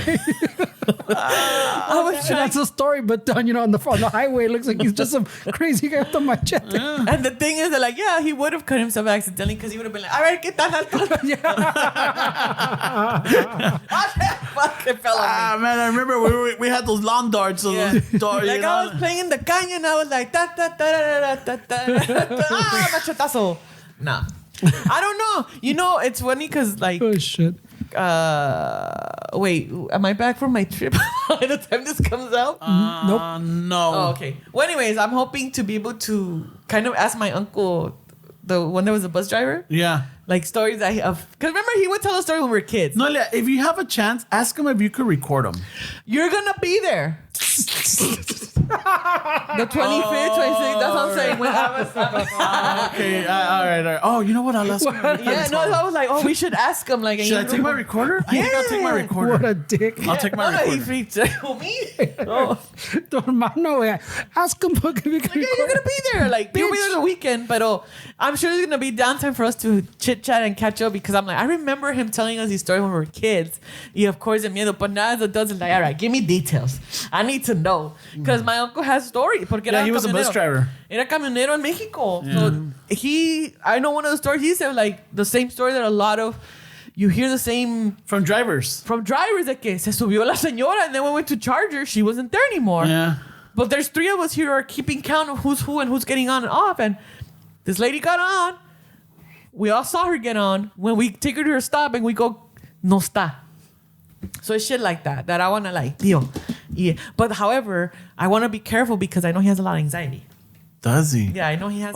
That's a story, but you know, on the highway, it looks like he's just some crazy guy with a machete. Yeah. And the thing is, they're like, yeah, he would have cut himself accidentally because he would have been like, all right, get that. Fuck, it fell on me. Man, I remember we had those lawn darts. Yeah. Like I was playing in the caña and I was like, machetazo. Nah. I don't know. You know, it's funny because like... Oh, shit. Wait, am I back from my trip by the time this comes out? Nope. No. Oh, okay. Well, anyways, I'm hoping to be able to kind of ask my uncle, the one that was a bus driver. Yeah. Like stories that because remember, he would tell a story when we were kids. Noelia, if you have a chance, ask him if you could record him. You're going to be there. The 25th, 26th, that's what I'm saying. When I was okay, all right. Oh, you know what? I'll ask him. Yeah, no, I was like, oh, we should ask him. Like, should I take my recorder? I think I'll take my recorder. What a dick. I'll take my recorder. He freaked out. Me? Oh. Tu hermano, ask him porque we can Yeah, you're going to be there. Like, you'll be there the weekend, but I'm sure there's going to be downtime for us to chit chat and catch up because I'm like, I remember him telling us these stories when we were kids. Y of course, the miedo, but now as adults, it's like, all right, give me details. I need to know. Because my uncle has stories. Yeah, he was a bus driver. Era camionero en Mexico. Yeah. So I know one of the stories he said, like the same story that a lot of, you hear the same. From drivers. De que se subió la señora and then when we went to charge her, she wasn't there anymore. Yeah. But there's three of us here who are keeping count of who's who and who's getting on and off. And this lady got on. We all saw her get on. When we take her to her stop and we go, no está. So it's shit like that I want to like, tío. Yeah. But however, I want to be careful because I know he has a lot of anxiety. Does he? Yeah, I know he has.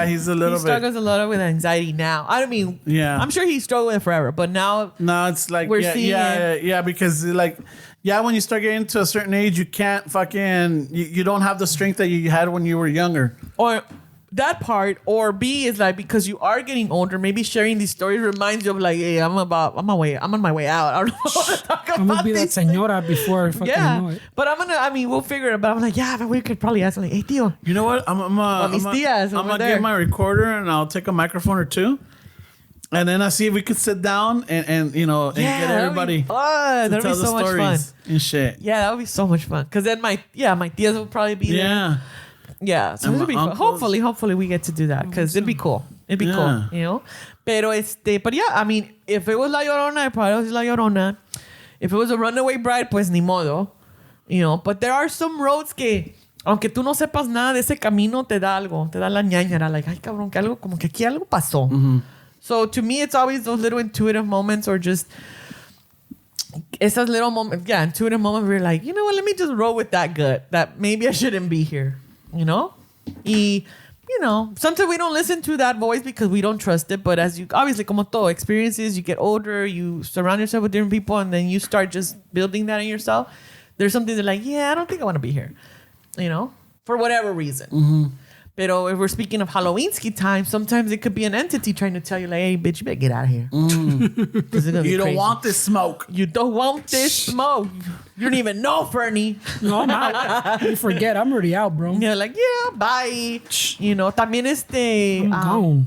He's a little bit. He struggles a lot with anxiety now. I don't mean. Yeah. I'm sure he struggled with it forever, but now. No, it's like we're seeing it. Yeah, because like, when you start getting to a certain age, you can't fucking. You don't have the strength that you had when you were younger. Or that part, or B is like because you are getting older, maybe sharing these stories reminds you of like, hey, I'm on my way out. I don't know what to talk about. I'm gonna be that these things. señora before I fucking know it. But we'll figure it. But I'm like, yeah, but we could probably ask like, hey, tío. You know what? I'm mis tías over gonna there. get my recorder and I'll take a microphone or two, and then I'll see if we could sit down and get everybody That'd be so much fun and shit. Yeah, that would be so much fun. Because then my tías will probably be there. Yeah. Yeah, so And it'll be my fun. uncles. Hopefully we get to do that because it'd be cool. It'd be cool, you know. But yeah, I mean, if it was La Llorona, it probably was La Llorona. If it was a runaway bride, pues ni modo, you know. But there are some roads que, aunque tú no sepas nada de ese camino, te da algo, te da la ñañara, like, ay cabrón, que algo, como que aquí algo pasó. So to me, it's always those little intuitive moments or just esas little moments, intuitive moments where you're like, you know what, let me just roll with that gut, that maybe I shouldn't be here. You know? Sometimes we don't listen to that voice because we don't trust it. But as you, obviously, como todo, experiences, you get older, you surround yourself with different people, and then you start just building that in yourself. There's something that like, yeah, I don't think I want to be here. You know? For whatever reason. Pero if we're speaking of Halloweensky time, sometimes it could be an entity trying to tell you, like, hey, bitch, you better get out of here. You don't want this smoke. You don't want this smoke. You don't even know, Fernie. No, I'm out. You forget, I'm already out, bro. You're like, yeah, bye. You know, también I'm gone.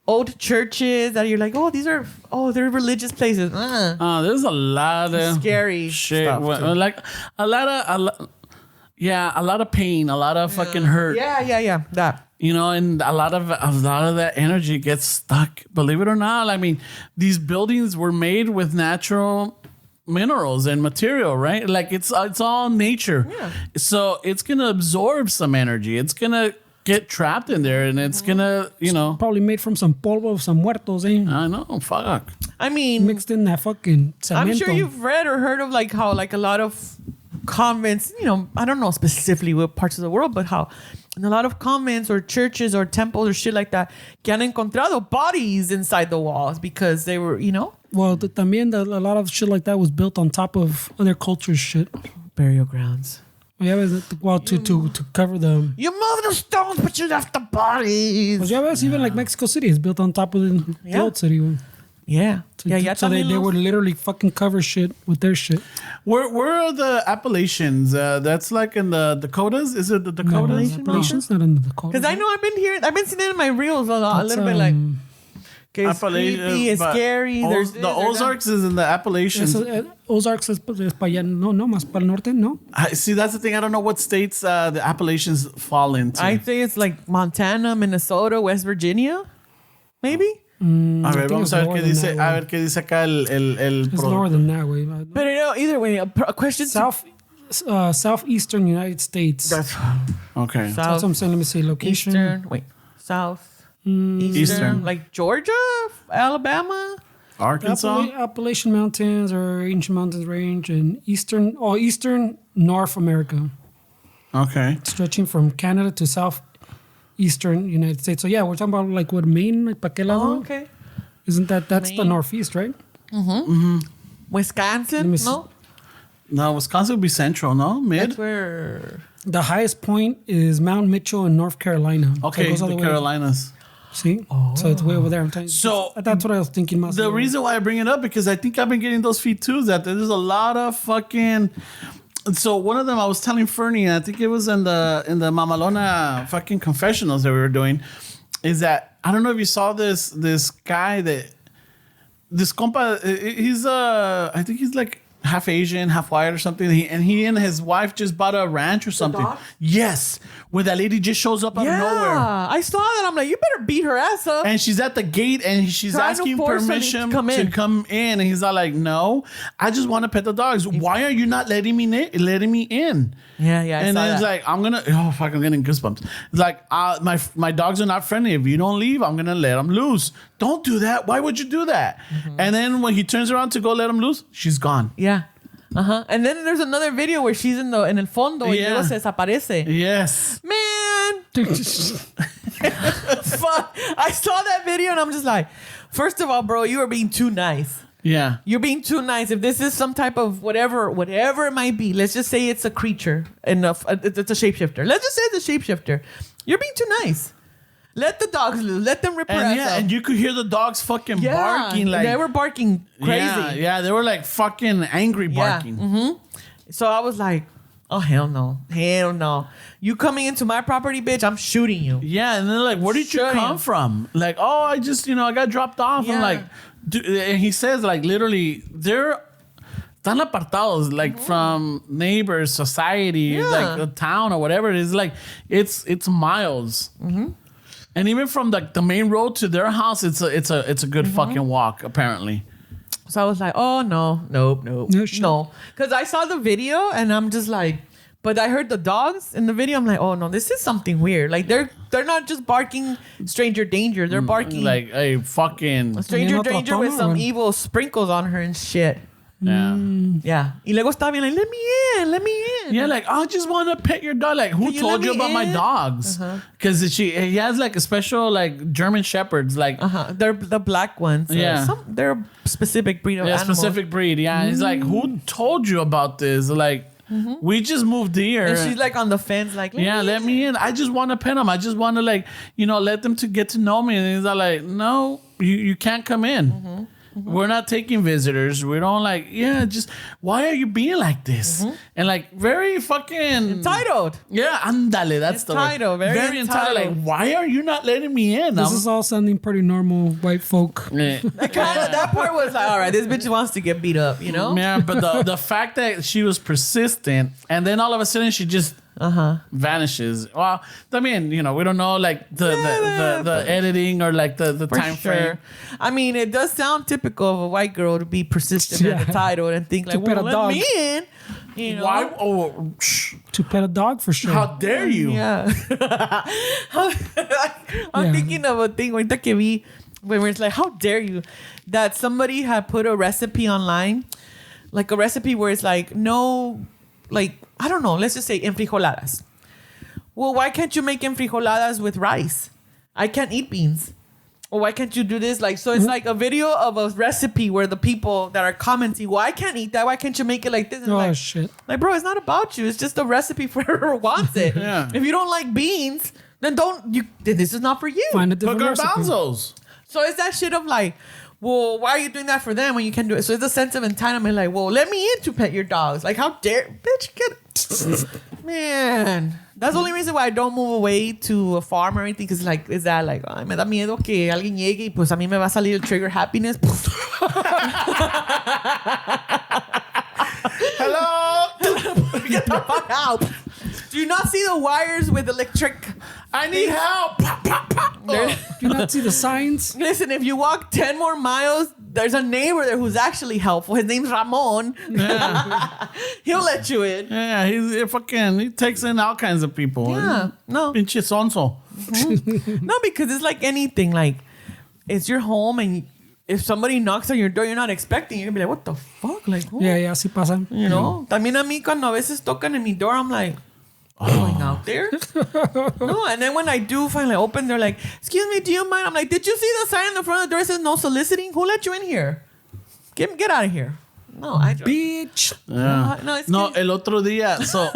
old churches that you're like, they're religious places. There's a lot of scary shit. stuff, too. Like a lot of pain, a lot of fucking hurt. Yeah. That. You know, and a lot of that energy gets stuck. Believe it or not, I mean, these buildings were made with natural minerals and material, right? Like it's all nature. Yeah. So it's gonna absorb some energy. It's gonna get trapped in there, and it's gonna, Probably made from some polvo of some muertos, eh? I know, fuck. I mean, Mixed in that fucking cemento. I'm sure you've read or heard of like how like a lot of convents, I don't know specifically what parts of the world, but how in a lot of convents or churches or temples or shit like that, que han encontrado bodies inside the walls because they were, Well, también a lot of shit like that was built on top of other cultures' shit. burial grounds. Yeah, to cover them. You move the stones, but you left the bodies. Well, yeah, even like Mexico City is built on top of the old city. Yeah. So they would literally fucking cover shit with their shit. Where are the Appalachians? That's like in the Dakotas. Is it the Dakotas? Appalachians not in the Dakotas. Because I know I've been seeing it in my reels a little bit like. Okay, it's creepy, it's scary. There's the Ozarks is in the Appalachians. Ozarks es para allá, no, más para el norte, no. See, that's the thing. I don't know what states the Appalachians fall into. I think it's like Montana, Minnesota, West Virginia, maybe. A ver, vamos a ver qué dice. A ver qué dice acá el It's lower than that way. But either way, a question. Southeastern United States. Okay. That's what I'm saying. Let me see location. South. Eastern. Like Georgia, Alabama, Arkansas. Appalachian Mountains or Ancient Mountains Range and Eastern North America. Okay. Stretching from Canada to southeastern United States. So yeah, we're talking about like what, Maine, like pa' qué lado? Oh, okay. Isn't that's Maine. the northeast, right? Wisconsin, no? No, Wisconsin would be central, no? Mid? That's where... The highest point is Mount Mitchell in North Carolina. Okay, so it goes all the way Carolinas. See? So it's way over there. I'm telling you. So that's what I was thinking. The reason why I bring it up, because I think I've been getting those feet too, is that there's a lot of fucking... So one of them, I was telling Fernie, and I think it was in the Mamalona fucking confessionals that we were doing, is that, I don't know if you saw this guy this compa, I think he's like half Asian, half white or something. He and his wife just bought a ranch or something. dog? Yes. Where that lady just shows up out of nowhere. I saw that. I'm like, you better beat her ass up. And she's at the gate and she's Trying to asking force somebody permission to come in. And he's all like, no, I just want to pet the dogs. Why are you not letting me in? Yeah, I And saw then it's that. like, I'm getting goosebumps. It's like, my dogs are not friendly. If you don't leave, I'm going to let them loose. Don't do that. Why would you do that? And then when he turns around to go let them loose, she's gone. Yeah. And then there's another video where she's in el fondo y luego se desaparece. Yes. Man, fuck. I saw that video and I'm just like, first of all, bro, you are being too nice. Yeah. You're being too nice. If this is some type of whatever it might be, let's just say it's a creature and it's a shapeshifter. Let's just say it's a shapeshifter. You're being too nice. Let the dogs loose. Let them rip her And ass up. and you could hear the dogs fucking barking like they were barking crazy. Yeah, they were like fucking angry barking. So I was like, oh, hell no. Hell no. You coming into my property, bitch, I'm shooting you. Yeah, and they're like, where did you Shooting come him. from? Like, oh, I just, I got dropped off. I'm Yeah. like, and he says, like, literally, they're tan apartados, like, from neighbors, society, like the town or whatever it is. Like, it's miles. And even from the main road to their house, it's a good fucking walk, apparently. So I was like, oh, nope. No. Because I saw the video and I'm just like, but I heard the dogs in the video. I'm like, oh, no, this is something weird. Like, they're not just barking stranger danger. They're barking Like a fucking stranger También otro danger with tono, some or- evil sprinkles on her and shit. yeah. Yeah. Y luego estaba bien like, let me in. Yeah, like, I just want to pet your dog. Like, who Can you told let you me about my in? dogs? Because he has like a special like German shepherds, like They're the black ones. Yeah. They're a specific breed of animals. specific breed. Yeah, he's like, who told you about this? Like, we just moved here. And she's like on the fence, like, let me in. I just want to pet them. I just want to like, let them to get to know me. And he's like, no, you can't come in. We're not taking visitors. We don't like, just, why are you being like this? And like, very fucking... entitled. Yeah, andale, that's the word. Entitled, very entitled. Like, why are you not letting me in? This is all sounding pretty normal white folk. Yeah. That part was like, all right, this bitch wants to get beat up, you know? Yeah, but the fact that she was persistent and then all of a sudden she just vanishes. Well, I mean, we don't know like the editing or like the For time sure. frame. I mean, it does sound typical of a white girl to be persistent and entitled and think like, pet well, a let dog. me in. You know? Why? Oh, shh. To pet a dog for sure. How dare you? Yeah. I'm thinking of a thing ahorita que vi when it's like, how dare you? That somebody had put a recipe online, like a recipe where it's like, no, like, I don't know, let's just say enfrijoladas. Well, why can't you make enfrijoladas with rice? I can't eat beans. Or why can't you do this? Like, so it's like a video of a recipe where the people that are commenting, well, I can't eat that. Why can't you make it like this? And Oh, like, shit. like, bro, it's not about you. It's just a recipe for whoever wants it. Yeah. If you don't like beans, then this is not for you. Find a But different recipe. garbanzos. So it's that shit of like, well, why are you doing that for them when you can do it? So it's a sense of entitlement, like, well, let me in to pet your dogs. Like, how dare, bitch, get, man. That's the only reason why I don't move away to a farm or anything, because like, is that like, ay, me da miedo que alguien llegue y pues a mí me va a salir el trigger happiness. Hello. Get the fuck out. Do you not see the wires with electric? I need help. Pop, pop, pop. There- Do you not see the signs? Listen, if you walk 10 more miles, there's a neighbor there who's actually helpful. His name's Ramon. He'll let you in. Yeah, he takes in all kinds of people. Yeah, no. Pinche sonso. No, because it's like anything. Like, it's your home, and if somebody knocks on your door, you're not expecting, you're gonna be like, what the fuck? Like, who? Yeah, así pasa. You know? También a mí, cuando a veces tocan en mi door, I'm like, going out there? No, and then when I do finally open, they're like, excuse me, do you mind? I'm like, did you see the sign in the front of the door that says no soliciting? Who let you in here? Get out of here. No, I don't. Bitch. Yeah. No, it's No, good. el otro día. So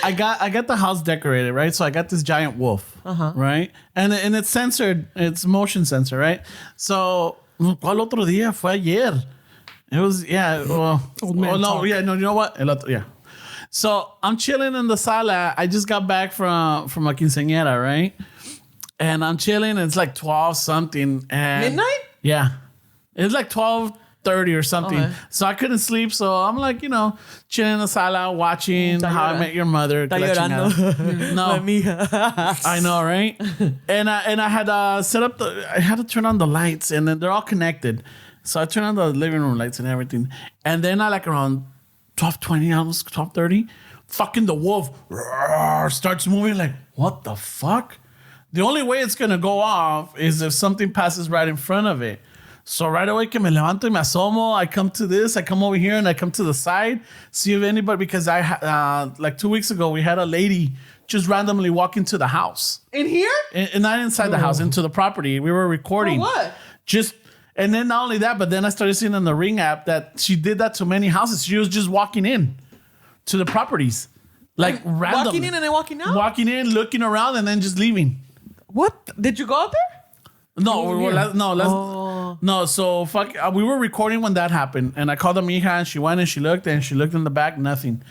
I got the house decorated, right? So I got this giant wolf, right? And it's censored. It's motion sensor, right? So ¿cuál otro día? Fue ayer. It was Old man talk. you know what? El otro, yeah. So I'm chilling in the sala. I just got back from a quinceañera, right? And I'm chilling. It's like 12 something. And Midnight? Yeah, it's like 12:30 or something. Okay. So I couldn't sleep. So I'm like, chilling in the sala, watching Está How I llorando. Met Your Mother. Está que la llorando. chingada. La No, mija. I know, right? And I had set up I had to turn on the lights, and then they're all connected. So I turned on the living room lights and everything. And then I like around 12:20, almost 12:30, fucking the wolf starts moving. Like, what the fuck? The only way it's gonna go off is if something passes right in front of it. So right away que me levanto y me asomo, I come over here and I come to the side, see if anybody, because like 2 weeks ago, we had a lady just randomly walk into the house. In here? And not inside the house, into the property. We were recording. For what? And then not only that, but then I started seeing on the Ring app that she did that to many houses. She was just walking in to the properties. Like random. Walking in and then walking out? Walking in, looking around, and then just leaving. What? Did you go out there? No, no. So fuck. We were recording when that happened, and I called the mija, and she went and she looked in the back, nothing.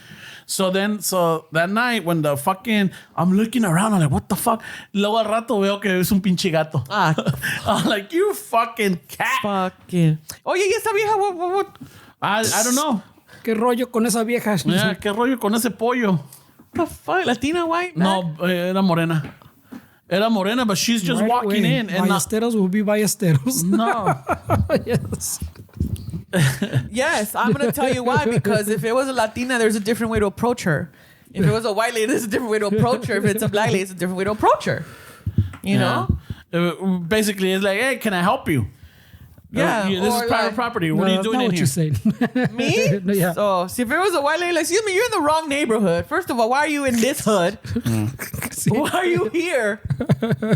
So that night when the fucking I'm looking around, I'm like, what the fuck? Luego al rato veo que es un pinche gato. I'm like, you fucking cat. Fucking. Oye, ¿y esa vieja? What? I don't know. ¿Qué rollo con esa vieja? Yeah, qué rollo con ese pollo. What the fuck? Latina, white? No, era morena. Era morena, but she's just Right walking away. in. And Ballesteros will be ballesteros. no. Yes. Yes, I'm going to tell you why. Because if it was a Latina, there's a different way to approach her. If it was a white lady, there's a different way to approach her. If it's a black lady, it's a different way to approach her. You know? Basically, it's like, hey, can I help you? Yeah. This is private property. What are you doing in here? What you saying? Me? No, yeah. So, see, if it was a white lady, like, excuse me, you're in the wrong neighborhood. First of all, why are you in this hood? Why are you here?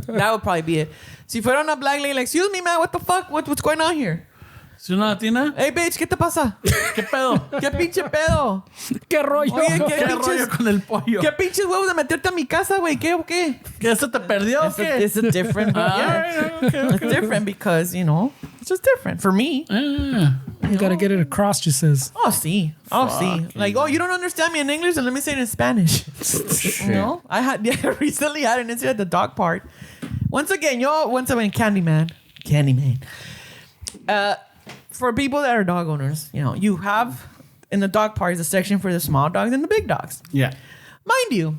That would probably be it. Si fuera una black lady, like, excuse me, man, what the fuck? What's going on here? ¿Es una latina? Hey, bitch, ¿qué te pasa? ¿Qué pedo? ¿Qué pinche pedo? ¿Qué rollo? Oye, ¿Qué rollo con el pollo? ¿Qué pinches huevos de meterte a mi casa, güey? ¿Qué o qué? ¿Qué se te perdió o qué? It's a different. Yeah. It's different because, you know, it's just different for me. You gotta get it across, she says. Oh, see. Like, oh, you don't understand me in English? And let me say it in Spanish. You know? I recently had an incident at the dog park. Once again, Candyman. For people that are dog owners, you know, you have in the dog park a section for the small dogs and the big dogs. Yeah. Mind you,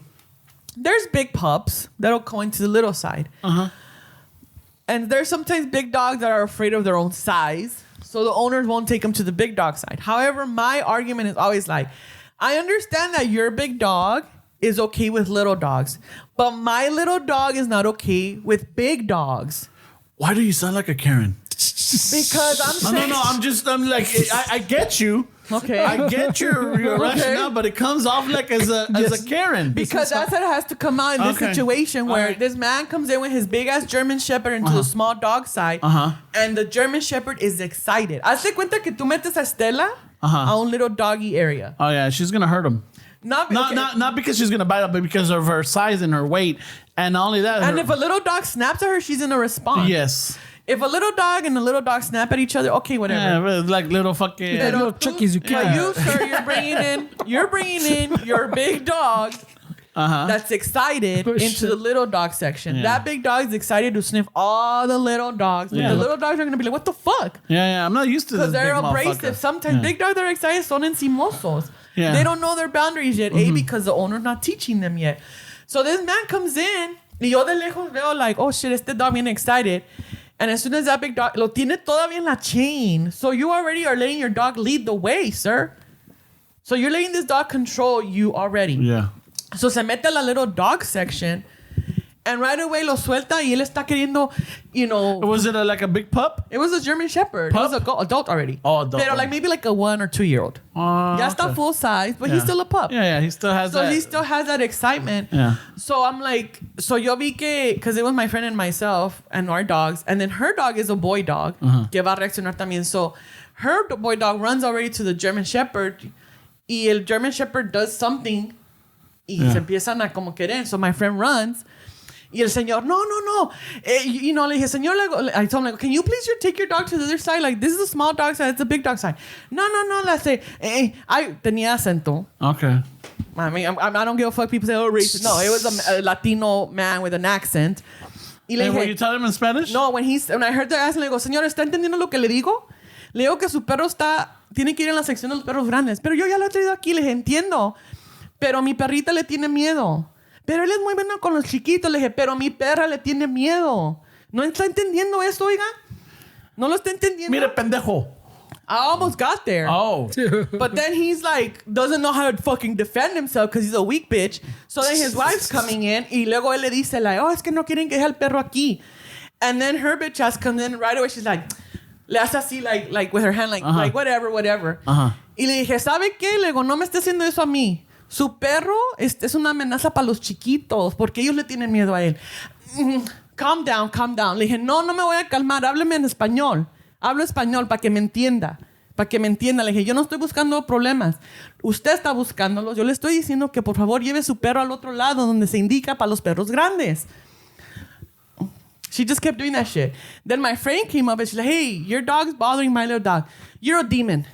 there's big pups that'll go into the little side. And there's sometimes big dogs that are afraid of their own size. So the owners won't take them to the big dog side. However, my argument is always like, I understand that your big dog is okay with little dogs, but my little dog is not okay with big dogs. Why do you sound like a Karen? Because I'm saying... No. I'm like, I get you. Okay. I get your rationale, but it comes off like as a Karen. Because that's how it has to come out in this situation where this man comes in with his big ass German Shepherd into the small dog side, and the German Shepherd is excited. Hazte cuenta que tú metes a Estela a un little doggy area. Oh yeah, she's gonna hurt him. Not because she's gonna bite him, but because of her size and her weight, and not only that. And if a little dog snaps at her, she's gonna respond. Yes. If a little dog and a little dog snap at each other, okay, whatever. Yeah, like little fucking Little Chuckies, you But can't. you, sir, you're bringing in your big dog that's excited into the little dog section. Yeah. That big dog is excited to sniff all the little dogs. But the little dogs are going to be like, what the fuck? Yeah, I'm not used to this. Because they're big abrasive. motherfucker. Sometimes big dogs that are excited son encimosos. Yeah. They don't know their boundaries yet. Because the owner's not teaching them yet. So this man comes in, y yo de lejos veo like, oh shit, este dog bien excited. And as soon as that big dog, lo tiene todavía en la chain. So you already are letting your dog lead the way, sir. So you're letting this dog control you already. Yeah. So se mete a la little dog section. And right away lo suelta y él está queriendo, you know. Was it like a big pup? It was a German Shepherd. Pup? It was adult already. Oh, adult. Pero like maybe like a 1 or 2 year old. Ya está full size, but he's still a pup. Yeah, he still has that. So he still has that excitement. Yeah. So I'm like, so yo vi que, because it was my friend and myself and our dogs, and then her dog is a boy dog, que va a reaccionar también. So her boy dog runs already to the German Shepherd, y el German Shepherd does something, y se empiezan a como querer. So my friend runs, y el señor, no. You know, le dije, señor, I told him, like, can you please take your dog to the other side? Like, this is a small dog side, it's a big dog side. No, le say, I tenía acento. Okay. I mean, I don't give a fuck. People say, oh, racist. No, it was a Latino man with an accent. Y le And were dije, you telling him in Spanish? no, when I heard the accent, le digo, señor, ¿está entendiendo lo que le digo? Le digo que su perro tiene que ir en la sección de los perros grandes. Pero yo ya lo he traído aquí, le dije, entiendo. Pero mi perrita le tiene miedo. Pero él es muy bueno con los chiquitos. Le dije, pero mi perra le tiene miedo. ¿No está entendiendo esto, oiga? ¿No lo está entendiendo? Mire, pendejo. I almost got there. Oh. But then he's like, doesn't know how to fucking defend himself because he's a weak bitch. So then his wife's coming in y luego él le dice like, oh, es que no quieren que deje el perro aquí. And then her bitch ass comes in right away. She's like, le hace así like with her hand like whatever. Y le dije, ¿sabe qué? Le digo, no me esté haciendo eso a mí. Su perro es una amenaza para los chiquitos porque ellos le tienen miedo a él. Calm down. Le dije, no me voy a calmar. Hábleme en español. Hablo español para que me entienda. Le dije, yo no estoy buscando problemas. Usted está buscándolos. Yo le estoy diciendo que por favor lleve su perro al otro lado donde se indica para los perros grandes. She just kept doing that shit. Then my friend came up and she's like, hey, your dog's bothering my little dog. You're a demon.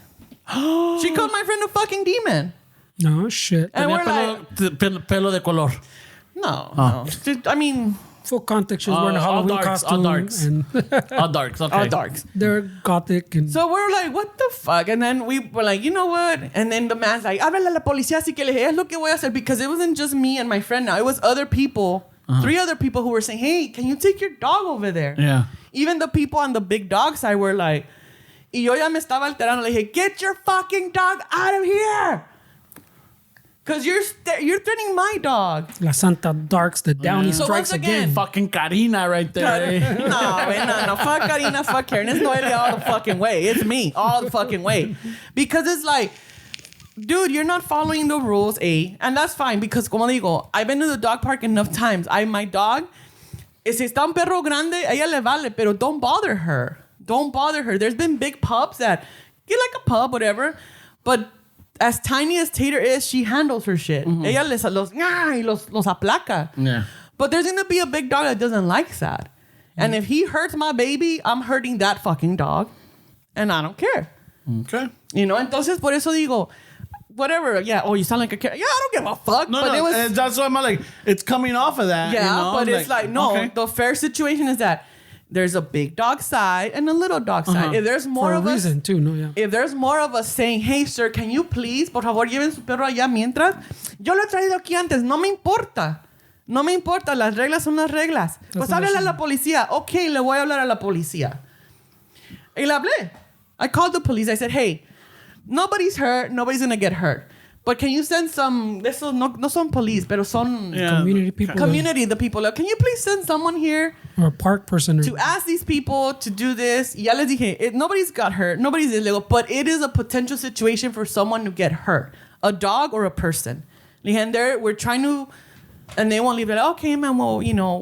She called my friend a fucking demon. No shit. And we're like, pelo de color. no. I mean, Full context. She was wearing a all Halloween darks, costume. all darks. And All darks. Okay. all darks. they're gothic. And So we're like, what the fuck? And then we were like, you know what? And then the man's like, háblale a la policía, así que le dije, es lo que voy a hacer. Because it wasn't just me and my friend now. It was other people, 3 other people who were saying, hey, can you take your dog over there? Yeah. Even the people on the big dog side were like, y yo ya me estaba alterando. Le dije, get your fucking dog out of here. Because you're threatening my dog. La Santa Darks, the Downy So strikes once again, again. Fucking Karina right there. No. Fuck Karina, fuck Karen. It's Noelia all the fucking way. It's me all the fucking way. Because it's like, dude, you're not following the rules, A. And that's fine because, como digo, I've been to the dog park enough times. My dog, si está un perro grande, ella le vale, pero don't bother her. Don't bother her. There's been big pups that get like a pup, whatever. But as tiny as Tater is, she handles her shit. Ella los aplaca. Yeah. But there's gonna be a big dog that doesn't like that. And if he hurts my baby, I'm hurting that fucking dog. And I don't care. Okay. You know, entonces por eso digo, whatever. Yeah, oh, you sound like a kid. Yeah, I don't give a fuck. No, but no, it was, that's why I'm like, it's coming off of that. yeah, you know? but it's like, no, okay. the fair situation is that there's a big dog side and a little dog side. If there's more For a of us, reason, too. No, yeah. if there's more of us saying, hey, sir, can you please, por favor, lleven su perro allá mientras? Yo lo he traído aquí antes, no me importa. No me importa, las reglas son las reglas. Pues háblale a la policía. Ok, le voy a hablar a la policía. Y le hablé. I called the police. I said, hey, nobody's hurt. Nobody's going to get hurt. But can you send some, esos no son police, pero son Yeah. Community people. community, the people. Can you please send someone here Or a park person. Or, to ask these people to do this? Ya les dije, nobody's got hurt. Nobody's illegal. But it is a potential situation for someone to get hurt. A dog or a person. Le dije, and we're trying to, and they won't leave it. Okay, man, well, you know,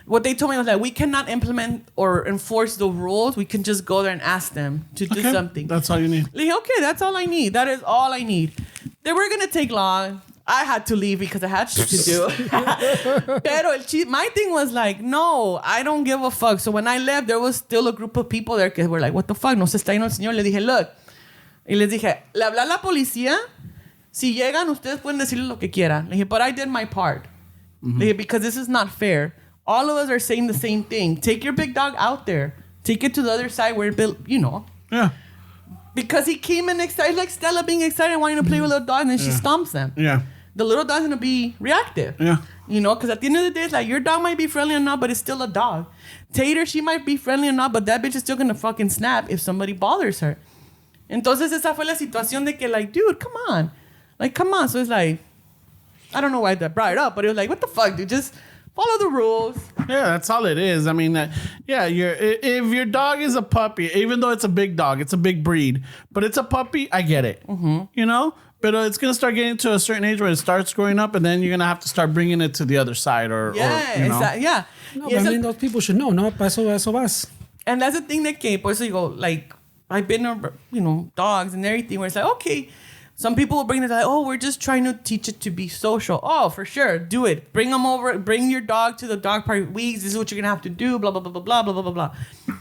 what they told me was that we cannot implement or enforce the rules. We can just go there and ask them to do Okay. something. That's all you need. Le dije, okay, that's all I need. That is all I need. They were going to take long. I had to leave because I had shit to do. Pero my thing was like, no, I don't give a fuck. So when I left, there was still a group of people there que were like, what the fuck? No se está yendo el señor. Le dije, look. Y les dije, le hablé a la policía. Si llegan, ustedes pueden decirle lo que quieran. Le dije, but I did my part. Le dije, because this is not fair. All of us are saying the same thing. Take your big dog out there. Take it to the other side where it built, you know. Yeah. Because he came in excited, like Stella being excited and wanting to play with little dogs, and then she stomps them. Yeah. The little dog's gonna be reactive. Yeah. You know, because at the end of the day, it's like your dog might be friendly or not, but it's still a dog. Tater, she might be friendly or not, but that bitch is still gonna fucking snap if somebody bothers her. Entonces esa fue la situación de que, like, dude, come on. Like, come on. So it's like, I don't know why I brought it up, but it was like, what the fuck, dude? Just follow the rules. Yeah, that's all it is. I mean, if your dog is a puppy, even though it's a big dog, it's a big breed, but it's a puppy, I get it. You know? But it's going to start getting to a certain age where it starts growing up, and then you're going to have to start bringing it to the other side. Yeah, you know? yeah. no, Yeah, but so- I mean, those people should know. No, pa eso vas. And that's the thing that came. Por eso digo, like, I've been around, you know, dogs and everything where it's like, okay, some people will bring it like, oh, we're just trying to teach it to be social. Oh, for sure, do it. Bring them over. Bring your dog to the dog park weeks. This is what you're gonna have to do. Blah blah blah blah blah blah blah blah blah.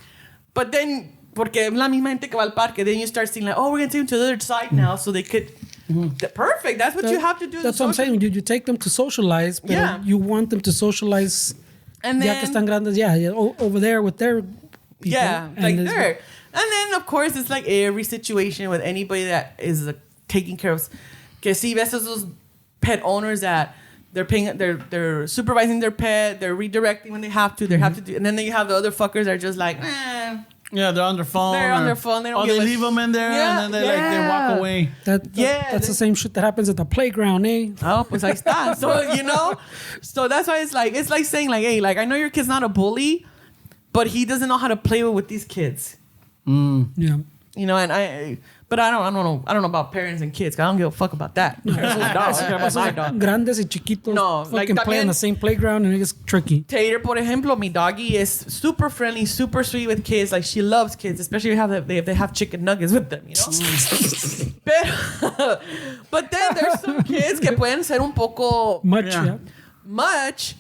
But then, porque la misma gente que va al parque, then you start seeing like, oh, we're gonna take them to the other side now, so they could. Perfect. That's what you have to do. That's what I'm saying. You take them to socialize, but Yeah. you want them to socialize. And Ya then, que están grandes, over there with their people. yeah, And like it's- there. And then, of course, it's like every situation with anybody that is taking care of. Que si ves esos pet owners that they're supervising their pet, they're redirecting when they have to, have to do, and then you have the other fuckers that are just like, Yeah, they're on their phone. They're on their phone, they don't or give they a leave them in there, Yeah, and then they walk away. That's the same shit that happens at the playground, eh? oh, pues ahí está. So, you know, so that's why it's like saying like, hey, like I know your kid's not a bully, but he doesn't know how to play with these kids. Yeah. You know, and I don't know about parents and kids. 'Cause I don't give a fuck about that. Those dogs, I care about my dog. Grandes y chiquitos No, like fucking play on también- the same playground and it gets tricky. Tater, por ejemplo, mi doggy is super friendly, super sweet with kids. Like she loves kids, especially if they have chicken nuggets with them, you know. But then there's some kids que pueden ser un poco Much, Yeah. yeah. much,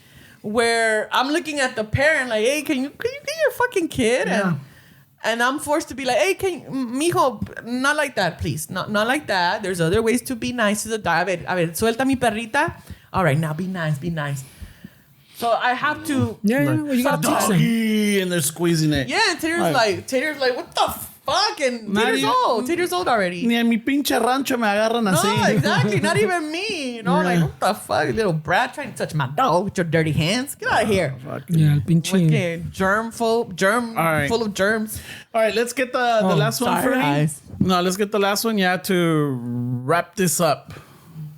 where I'm looking at the parent like, hey, can you get your fucking kid? And I'm forced to be like, hey, mijo, not like that, please. Not like that. There's other ways to be nice to the dog. A ver, suelta mi perrita. All right, now be nice. So I have to. Well, you gotta teach them. Doggy, and they're squeezing it. Yeah, and Tater's like, what the fuck? And Tater's old already. Ni a mi pinche rancho me agarran así. No, exactly. Not even me. You know, like, what the fuck? Little brat trying to touch my dog with your dirty hands. Get out of here. Yeah, el pinche. Fucking full of germs. All right, let's get the last one for guys. No, let's get the last one. Yeah, to wrap this up.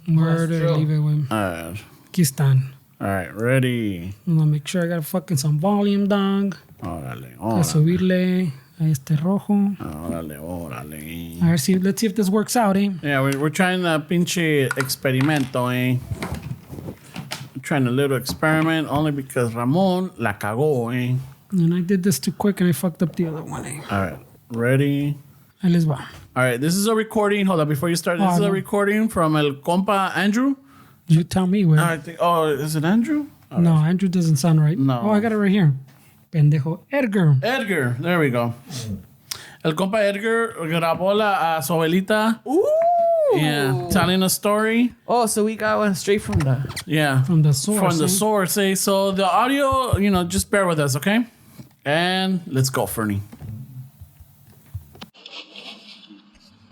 Where did I leave it, güey? All right. Aquí están. All right, ready. I'm gonna make sure I got fucking some volume, dog. Órale, A órale. subirle a este rojo. Órale. A ver si, let's see if this works out, eh? Yeah, we're trying a pinche experimento, eh? We're trying a little experiment only because Ramon la cagó, eh? And I did this too quick and I fucked up the other one, eh? All right, ready? Ahí les va. All right, this is a recording. Hold on, before you start, this is a recording from el compa Andrew. You tell me, güey. I think, is it Andrew? No, Andrew doesn't sound right. No. Oh, I got it right here. Pendejo. Edgar. Edgar, there we go. El compa Edgar grabó a su abuelita. Ooh. Yeah, telling a story. Oh, so we got one straight from the... Yeah. From the source. From the eh? source, eh? So the audio, just bear with us, okay? And let's go, Fernie.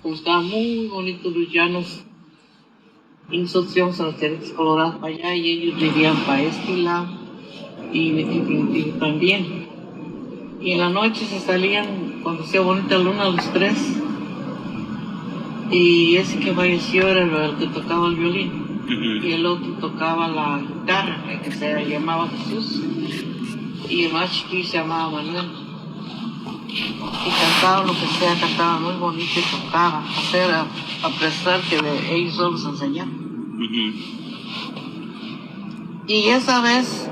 Pues está muy bonito los llanos. Y nosotros íbamos a las Terretas Coloradas para allá y ellos vivían para este lado y también. Y en la noche se salían cuando hacía bonita luna los tres. Y ese que falleció era el que tocaba el violín. Y el otro tocaba la guitarra, que se llamaba Jesús. Y el más chiquillo se llamaba Manuel. Y cantaba lo que sea, cantaba muy bonito y tocaba, a pesar que ellos solo les enseñaban. Y esa vez,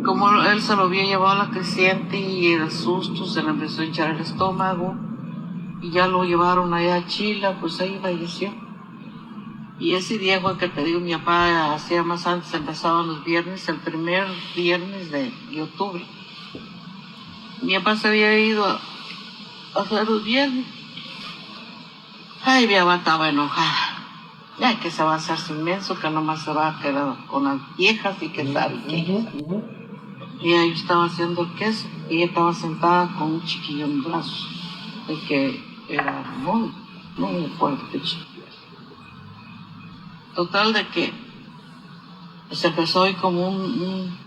como él se lo había llevado a la creciente y el susto se le empezó a hinchar el estómago, y ya lo llevaron allá a Chile, pues ahí falleció. Y ese día fue que te digo, mi papá hacía más antes, empezaban los viernes, el primer viernes de octubre. Mi papá se había ido a hacer los viernes. Ay, mi papá estaba enojada. Ya que se va a hacer inmenso, que nomás se va a quedar con las viejas y que sabe qué. Y yo estaba haciendo el queso y ella estaba sentada con un chiquillo en brazos. El que era muy fuerte chiquillo. Total de que se empezó a oír como un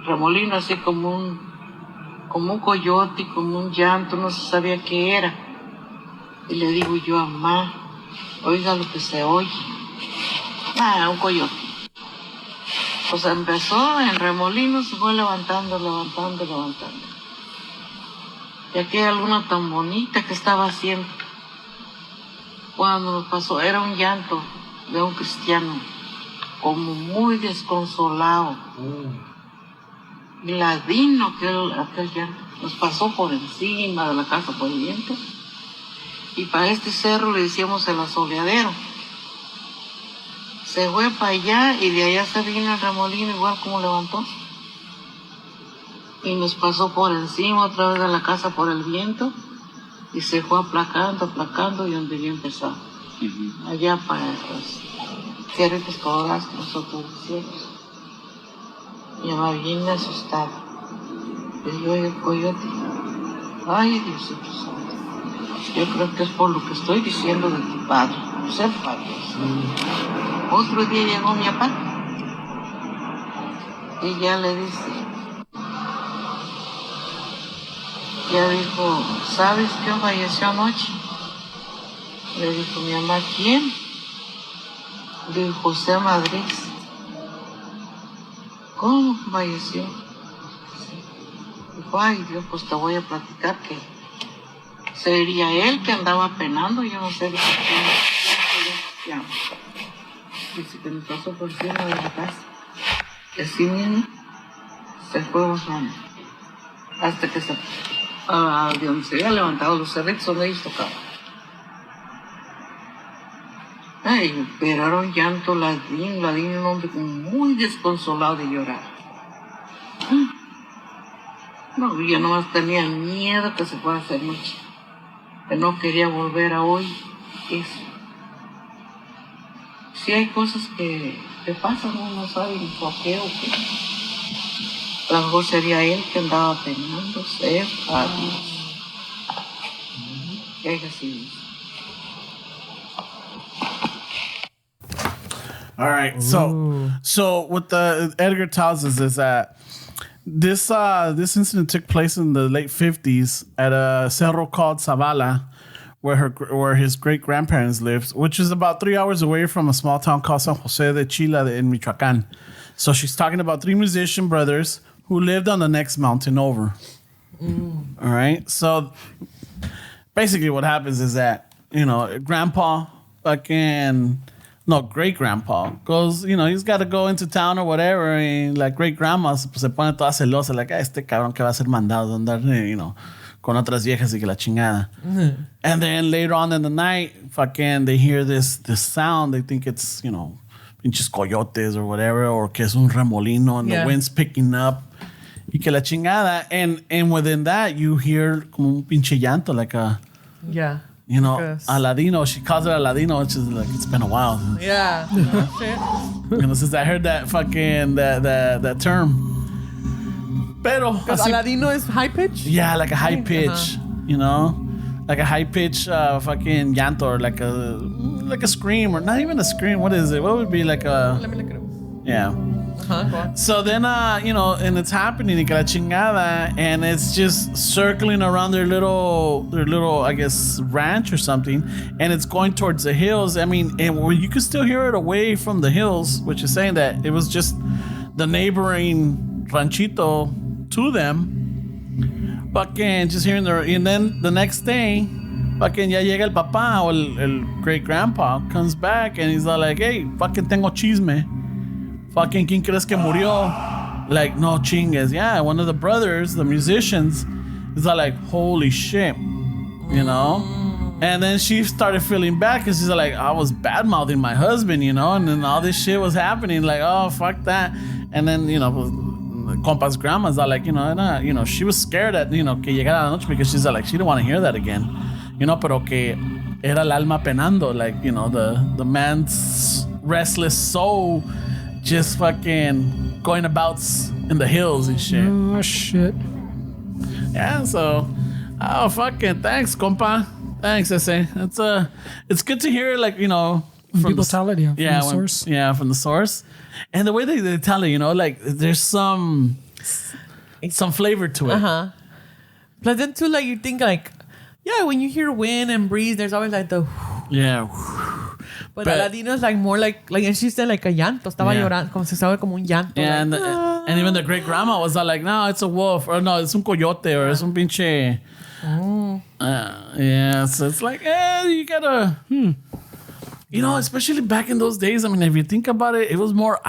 remolino, así como un coyote, como un llanto, no se sabía qué era. Y le digo yo a mamá, oiga lo que se oye. Un coyote. Pues empezó en remolino, se fue levantando. Y aquella luna tan bonita que estaba haciendo. Cuando nos pasó, era un llanto de un cristiano, como muy desconsolado. Ladino aquel llanto. Nos pasó por encima de la casa por el viento. Y para este cerro le decíamos el asoleadero. Se fue para allá y de allá se vino el remolino igual como levantó. Y nos pasó por encima otra vez de la casa por el viento. Y se fue aplacando y donde había empezado. Allá para las Terretas Coloradas que nosotros decíamos. Y me bien asustada. Le digo, oye, el coyote. Ay, Diosito Santo. Yo creo que es por lo que estoy diciendo de tu padre. Ser padre. Otro día llegó mi papá. Y ya le dice. Ya dijo, ¿sabes quién falleció anoche? Le dijo mi mamá, ¿quién? Le dijo, José Madrid. ¿Cómo falleció? Dijo, ay Dios, pues te voy a platicar que sería él que andaba penando, yo no sé de qué. Dice que me pasó por encima de la casa. Y así mismo se fue bajando. Hasta que de donde se había levantado los cerritos donde ellos tocaban. Ay, pero era un llanto ladino, un hombre muy desconsolado de llorar. No, yo nomás tenía miedo que se fuera a hacer noche. Que no quería volver a hoy. Eso. Sí hay cosas que pasan, uno no sabe ni por qué o qué. A lo mejor sería él que andaba penando, Dios. Que haya sido. All right. So what the Edgar tells us is that this incident took place in the late 50s at a cerro called Zavala, where his great grandparents lived, which is about 3 hours away from a small town called San Jose de Chila in Michoacán. So she's talking about 3 musician brothers who lived on the next mountain over. All right. So basically, what happens is that grandpa great grandpa goes, he's got to go into town or whatever, and like great grandma se pone toda celosa, like, este cabrón que va a ser mandado a andar, con otras viejas y que la chingada. And then later on in the night, they hear this sound. They think it's, pinches coyotes or whatever, or que es un remolino and the wind's picking up. Y que la chingada. And within that, you hear como un pinche llanto, like a... Yeah. Aladino. She calls it Aladino, which is like, it's been a while. Yeah. Since I heard that that term. Pero because Aladino is high pitch? Yeah, like a high pitch, like a high pitch fucking llanto, or like a scream, or not even a scream. What is it? What would be like a... Let me look it up. Yeah. So then, and it's happening in la chingada, and it's just circling around their little, I guess, ranch or something, and it's going towards the hills. I mean, and you could still hear it away from the hills, which is saying that it was just the neighboring ranchito to them. Fucking just hearing and then the next day, fucking ya llega el papá o el great grandpa comes back, and he's all like, hey, fucking tengo chisme. Fucking, ¿quién crees que murió? Like, no chingues. Yeah, one of the brothers, the musicians, is like, holy shit, And then she started feeling bad because she's like, I was bad mouthing my husband, and then all this shit was happening. Like, oh, fuck that. And then, Compa's grandma's all like, she was scared that, que llegara la noche because she's like, she didn't want to hear that again. Pero que era el alma penando, like, the man's restless soul just fucking going about in the hills and shit. Oh, shit. Yeah, so... Oh, fucking thanks, compa. Thanks, Ese. It's good to hear, like, from people tell it, from the source. Yeah, from the source. And the way they tell it, like, there's some flavor to it. Uh-huh. Plus then, too, like, you think, like, yeah, when you hear wind and breeze, there's always, like, the... Yeah. But Aladino is like more like and she said like a llanto. Estaba llorando, como se sabe como un llanto. Yeah, like, and even the great grandma was like, no, it's a wolf, or no, it's un coyote, or es un pinche. Yeah, so it's like, you gotta, especially back in those days. I mean, if you think about it, it was more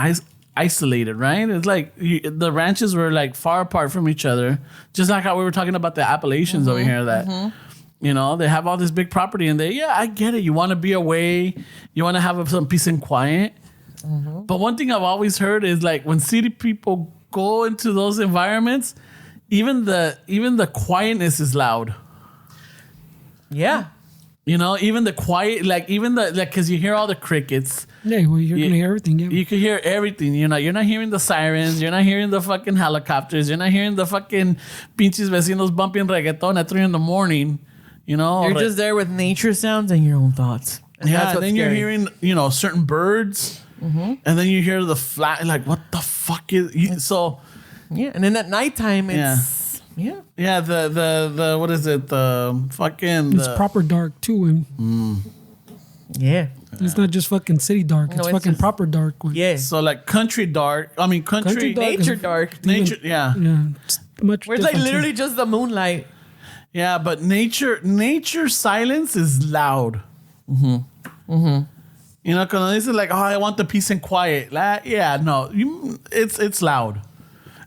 isolated, right? It's like the ranches were like far apart from each other, just like how we were talking about the Appalachians over here. That. They have all this big property, and I get it. You want to be away. You want to have some peace and quiet. Mm-hmm. But one thing I've always heard is like when city people go into those environments, even the quietness is loud. Yeah. Even the quiet, like even because you hear all the crickets. Yeah, well, you're gonna hear everything. Yeah. You can hear everything. You're not hearing the sirens. You're not hearing the fucking helicopters. You're not hearing the fucking pinches vecinos bumping reggaeton at 3 a.m. You're just there with nature sounds and your own thoughts. And and then you're hearing, certain birds, and then you hear the flat, like, what the fuck is so? Yeah, and then at nighttime, it's the what is it? The fucking it's proper dark too. Yeah, it's not just fucking city dark. It's fucking just, proper dark. Yeah, so like country dark. I mean country dark, nature dark. Nature, yeah. It's much. Where it's like literally just the moonlight. Yeah, but nature silence is loud. Mm-hmm. Mm-hmm. Cuando dices like, oh, I want the peace and quiet. Yeah, no, it's loud,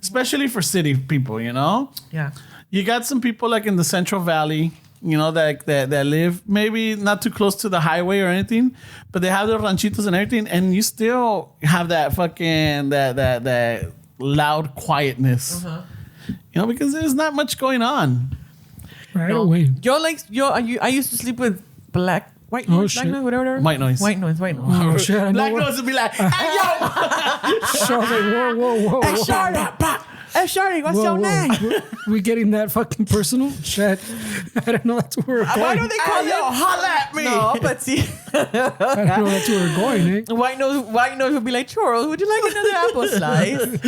especially for city people. Yeah. You got some people like in the Central Valley you know, that live maybe not too close to the highway or anything, but they have their ranchitos and everything, and you still have that fucking that loud quietness. You know, because there's not much going on. Right away. I used to sleep with white Oh, noise, shit. black noise, whatever. White noise. Oh shit! I know Black what- nose would be like, hey yo, So I was like, whoa. Hey, Shorty. Hey, Shorty, what's your name? We getting that fucking personal? Shit. I didn't know that's where we're Why going. do they call hey yo, it? holla at me. No, but see, I didn't know that's where we're going, eh? white nose would be like, Charles, would you like another apple slice?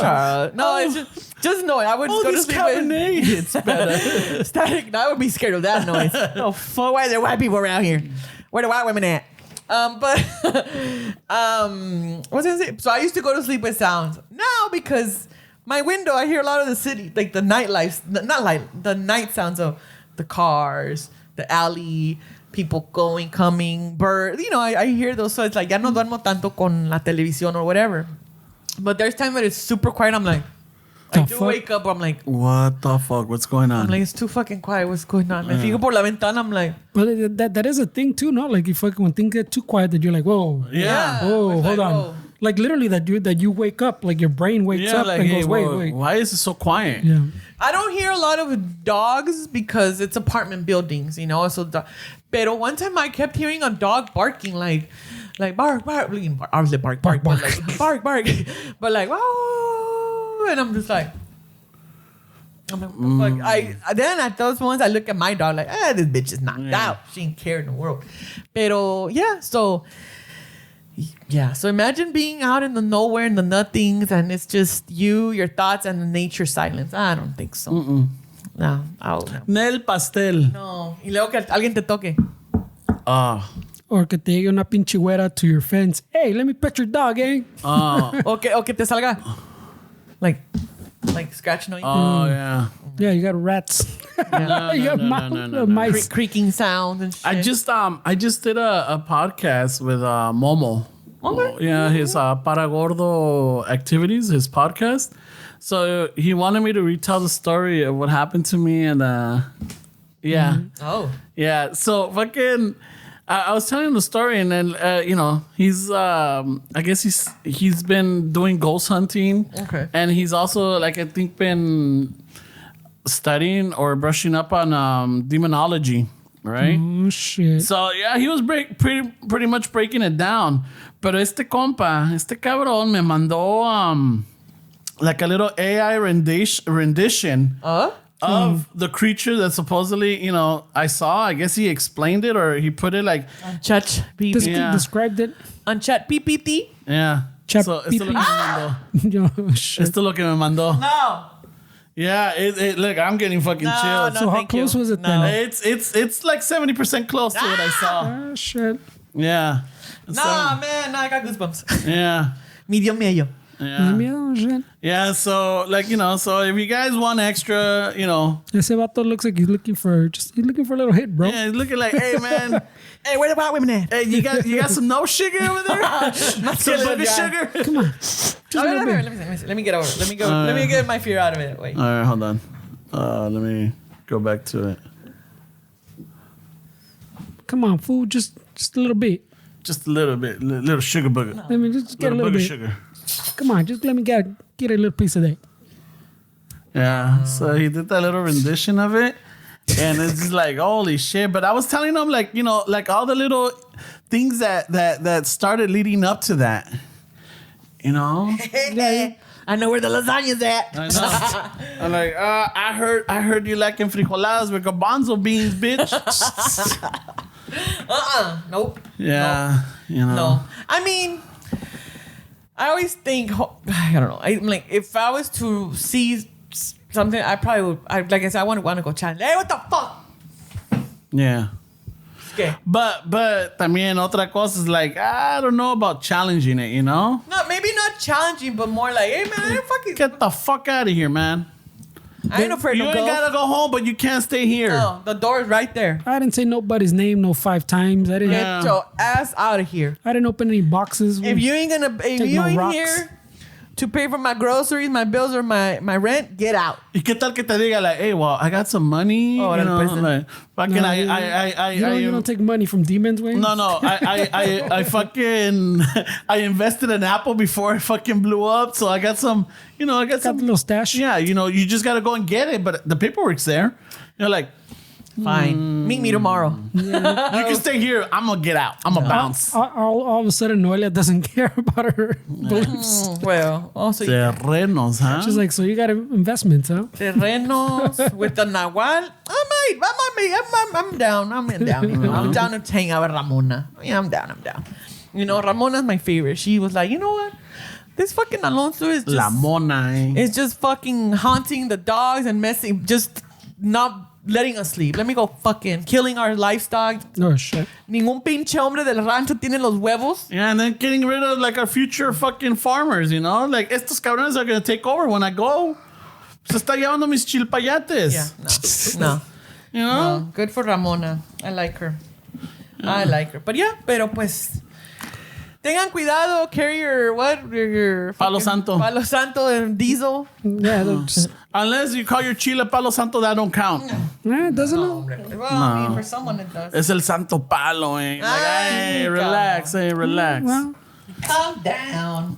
Charles. No, it's just no. I would Oh, go to this sleep with Cabernet, it's better. static. I would be scared of that noise. Oh, fuck, why are there white people around here? Where the white women at? But what was I gonna say? So I used to go to sleep with sounds. Now because my window, I hear a lot of the city, like the nightlife, the night sounds of the cars, the alley, people going, coming, birds. You know, I hear those. So it's like ya no duermo tanto con la televisión or whatever. But there's times when it's super quiet. I'm like, I The do fuck? wake up. I'm like, What the fuck? What's going on? I'm like, it's too fucking quiet. What's going on? Me fijo por la ventana. I'm like, But that is a thing too, no? Like you fucking when things get too quiet, that you're like, whoa, yeah. whoa, It's hold like, on. whoa. Like literally that you wake up, like your brain wakes Yeah, up like, and hey, goes, wait, whoa, wait. why is it so quiet? Yeah. I don't hear a lot of dogs because it's apartment buildings, you know. So, pero one time I kept hearing a dog barking, like bark, bark. Obviously bark, bark, Bark, but like bark, bark, but like whoa, and I'm just like, what the fuck? I then at those moments I look at my dog like, this bitch is knocked out. She ain't care in the world. Pero yeah, so. Yeah, so imagine being out in the nowhere, in the nothings, and it's just you, your thoughts, and the nature silence. I don't think so. No, no. Nel pastel. No. Y luego que alguien te toque. Ah. Or que te llegue una pinche güera to your fence. Hey, let me pet your dog, eh? O que te salga. Like scratching on you. Oh, yeah. Yeah, you got rats. No, You got no. mice. Creaking sounds and shit. I just did a podcast with Momo. Okay. Yeah, his Para Gordo activities, his podcast. So he wanted me to retell the story of what happened to me, and yeah. Oh. Yeah, so fucking, I was telling him the story, and then you know, he's I guess he's been doing ghost hunting. Okay. And he's also, like, I think been studying or brushing up on demonology, right? Oh shit. So yeah, he was pretty much breaking it down. Pero este cabrón me mandó like a little AI rendition of the creature that supposedly, you know, I saw. I guess he explained it, or he put it like, Chat PPT. Yeah. Described it. On chat PPT. yeah. Chap- So esto lo que me mandó. Oh, shit. Esto lo que me mandó. No. Yeah, it look, I'm getting fucking chills. no, So how thank you. close was it No. then? It's like 70% close to what I saw. Oh shit. Yeah. Nah, man, I got goosebumps. Yeah. Medio medio. Yeah. Miedo, shit. Yeah, so like, you know, so if you guys want extra, you know, Ese vato looks like he's looking for a little hit, bro. yeah, looking like, hey man, Hey, where the white women at? hey, you got some no sugar over there? Some booger sugar? Come on. Just a Oh, little let bit. me see. Let me get over it. Let me go. Let me get my fear out of it. Wait. All right, hold on. Let me go back to it. Come on, fool. Just a little bit. Just a little bit, little sugar booger. Let me just get a Little little booger bit. sugar. Come on, just let me get a little piece of that. Yeah, so he did that little rendition of it, and it's just like, holy shit. But I was telling him, like, you know, like all the little things that started leading up to that, you know. I know where the lasagna's at. I know. I'm like, I heard you liking frijoladas with garbanzo beans, bitch. Nope. Yeah, you know. No. I mean, I always think, I don't know. I'm like, if I was to see something, I probably would, like I said, I want to go challenge. Hey, what the fuck? Yeah. Okay. But también otra cosa is like, I don't know about challenging it, you know? No, maybe not challenging, but more like, hey man, I ain't fucking, Get the fuck out of here, man. I ain't afraid You to ain't go. gotta go home, but you can't stay here. No, the door is right there. I didn't say nobody's name no 5 times. I didn't. Get Yeah. your ass out of here. I didn't open any boxes. If you ain't gonna, if Take you no ain't rocks. here, to pay for my groceries, my bills, or my rent, get out. ¿Y qué tal que te diga, like, hey, well, I got some money. Oh, you know, pues, like, fucking, You don't take money from demons, güey. No. I fucking, I invested in Apple before it fucking blew up. So I got some, I got some a little stash. Yeah, you just got to go and get it. But the paperwork's there. You're like, Fine. Meet me tomorrow. you can stay here. I'm going to get out. I'm going to bounce. All of a sudden, Noelia doesn't care about her beliefs. Well, also Terrenos, huh? She's like, so you got investments, huh? terrenos with the Nahual. I'm down. I'm down. I'm down to hang out with Ramona. Yeah, I'm down. Ramona's my favorite. She was like, you know what? This fucking Alonso is just... La mona, eh? It's just fucking haunting the dogs and messing... Just not letting us sleep. Let me go fucking killing our livestock. Oh, shit. Ningún pinche hombre del rancho tiene los huevos. Yeah, and then getting rid of like our future fucking farmers, Like, estos cabrones are going to take over when I go. Se está llevando mis chilpayates. Yeah, no. No? Good for Ramona. I like her. But yeah, pero pues... Tengan cuidado. Carry your Palo Santo. Palo Santo and diesel. Yeah, just, Unless you call your chile Palo Santo, that don't count. doesn't it? Well, I mean, for someone it does. Es el santo palo, eh. Like, hey, relax, relax. Well, Calm down.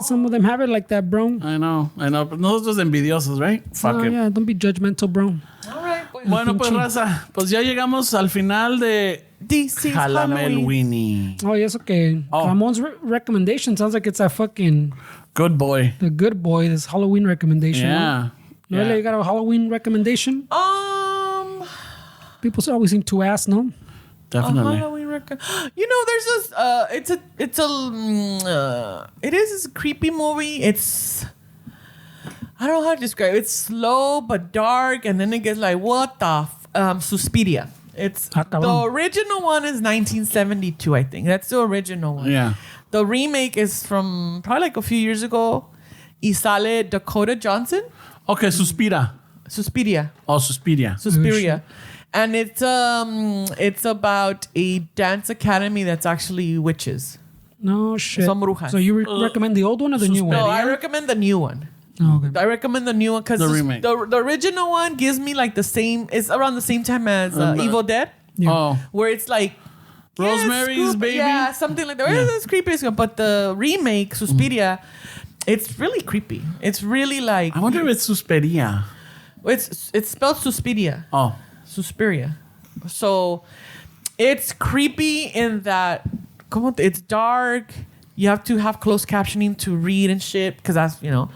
some of them have it like that, bro. I know. But nosotros envidiosos, right? Fuck it. Yeah, don't be judgmental, bro. All right. Pues, Bueno, pues, raza. Pues ya llegamos al final de this is Halloween. Jalame-el-weenie. Oh, yes, okay. Oh. Ramon's recommendation sounds like it's a fucking... Good boy. The good boy, this Halloween recommendation. Yeah. Noelia, you got a Halloween recommendation? People always seem to ask, no? Definitely. Halloween there's this. It is this creepy movie. It's. I don't know how to describe it. It's slow but dark, and then it gets like what the Suspiria. It's the original one is 1972, I think. That's the original one. Yeah. The remake is from probably like a few years ago. Y sale Dakota Johnson. Okay, Suspiria. Oh, Suspiria. And it's about a dance academy that's actually witches. No shit. Son brujas. So you recommend the old one or the new one? No, I recommend the new one. Oh, okay. I recommend the new one because The remake. the original one gives me like the same. It's around the same time as Evil Dead, Oh. where it's like Rosemary's Baby? Yeah, something like that. It's creepy, but the remake Suspiria, it's really creepy. It's really like I wonder if it's Suspiria. it's spelled Suspiria. Oh. Suspiria. So it's creepy in that it's dark. You have to have closed captioning to read and shit because that's, Pero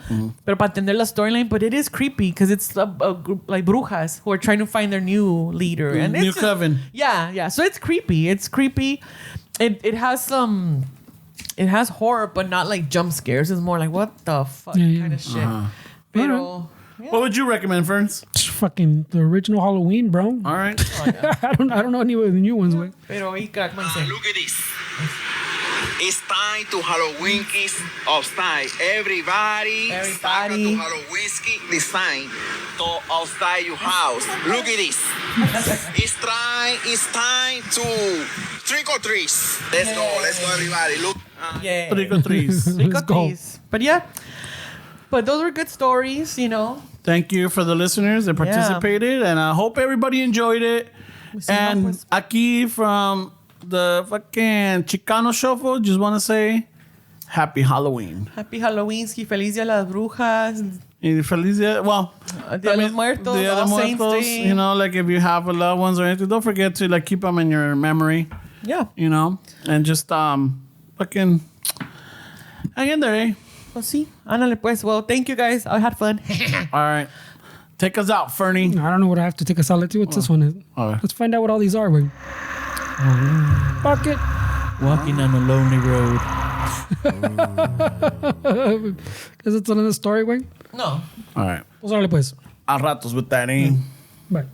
para entender la storyline, but it is creepy because it's a group like brujas who are trying to find their new leader. And New it's coven. Yeah. So it's creepy. It has it has horror, but not like jump scares. It's more like, what the fuck kind of shit. Pero... Yeah. What would you recommend, Ferns? Fucking the original Halloween, bro. All right. I don't know any of the new ones, güey. Pero ahí, crack, man, Look at this. It's time to Halloween of style. Everybody. Start to Halloween design to outside your house. Look at this. It's time to trick or treat. Let's go, everybody. Look. Yeah. Rico Trees. Rico go. Trees. But yeah. But those were good stories, Thank you for the listeners that participated, and I hope everybody enjoyed it. And aquí from the fucking Chicano Shuffle, just want to say Happy Halloween. Happy Halloween, Feliz Día de las Brujas. Y feliz día, well, Día de los Muertos, Día de All Saints Muertos, Day. like if you have loved ones or anything, don't forget to like keep them in your memory. Yeah. And just fucking hang in there, eh? Well, sí. Ándale, pues. Well, thank you guys. I had fun. All right. Take us out, Fernie. I don't know what I have to take us out. Let's see what this one is. All right. Let's find out what all these are, güey. Fuck it. Walking on a lonely road. Is it another story, güey? No. All right. Pues órale, pues. A ratos with that, eh? Bye.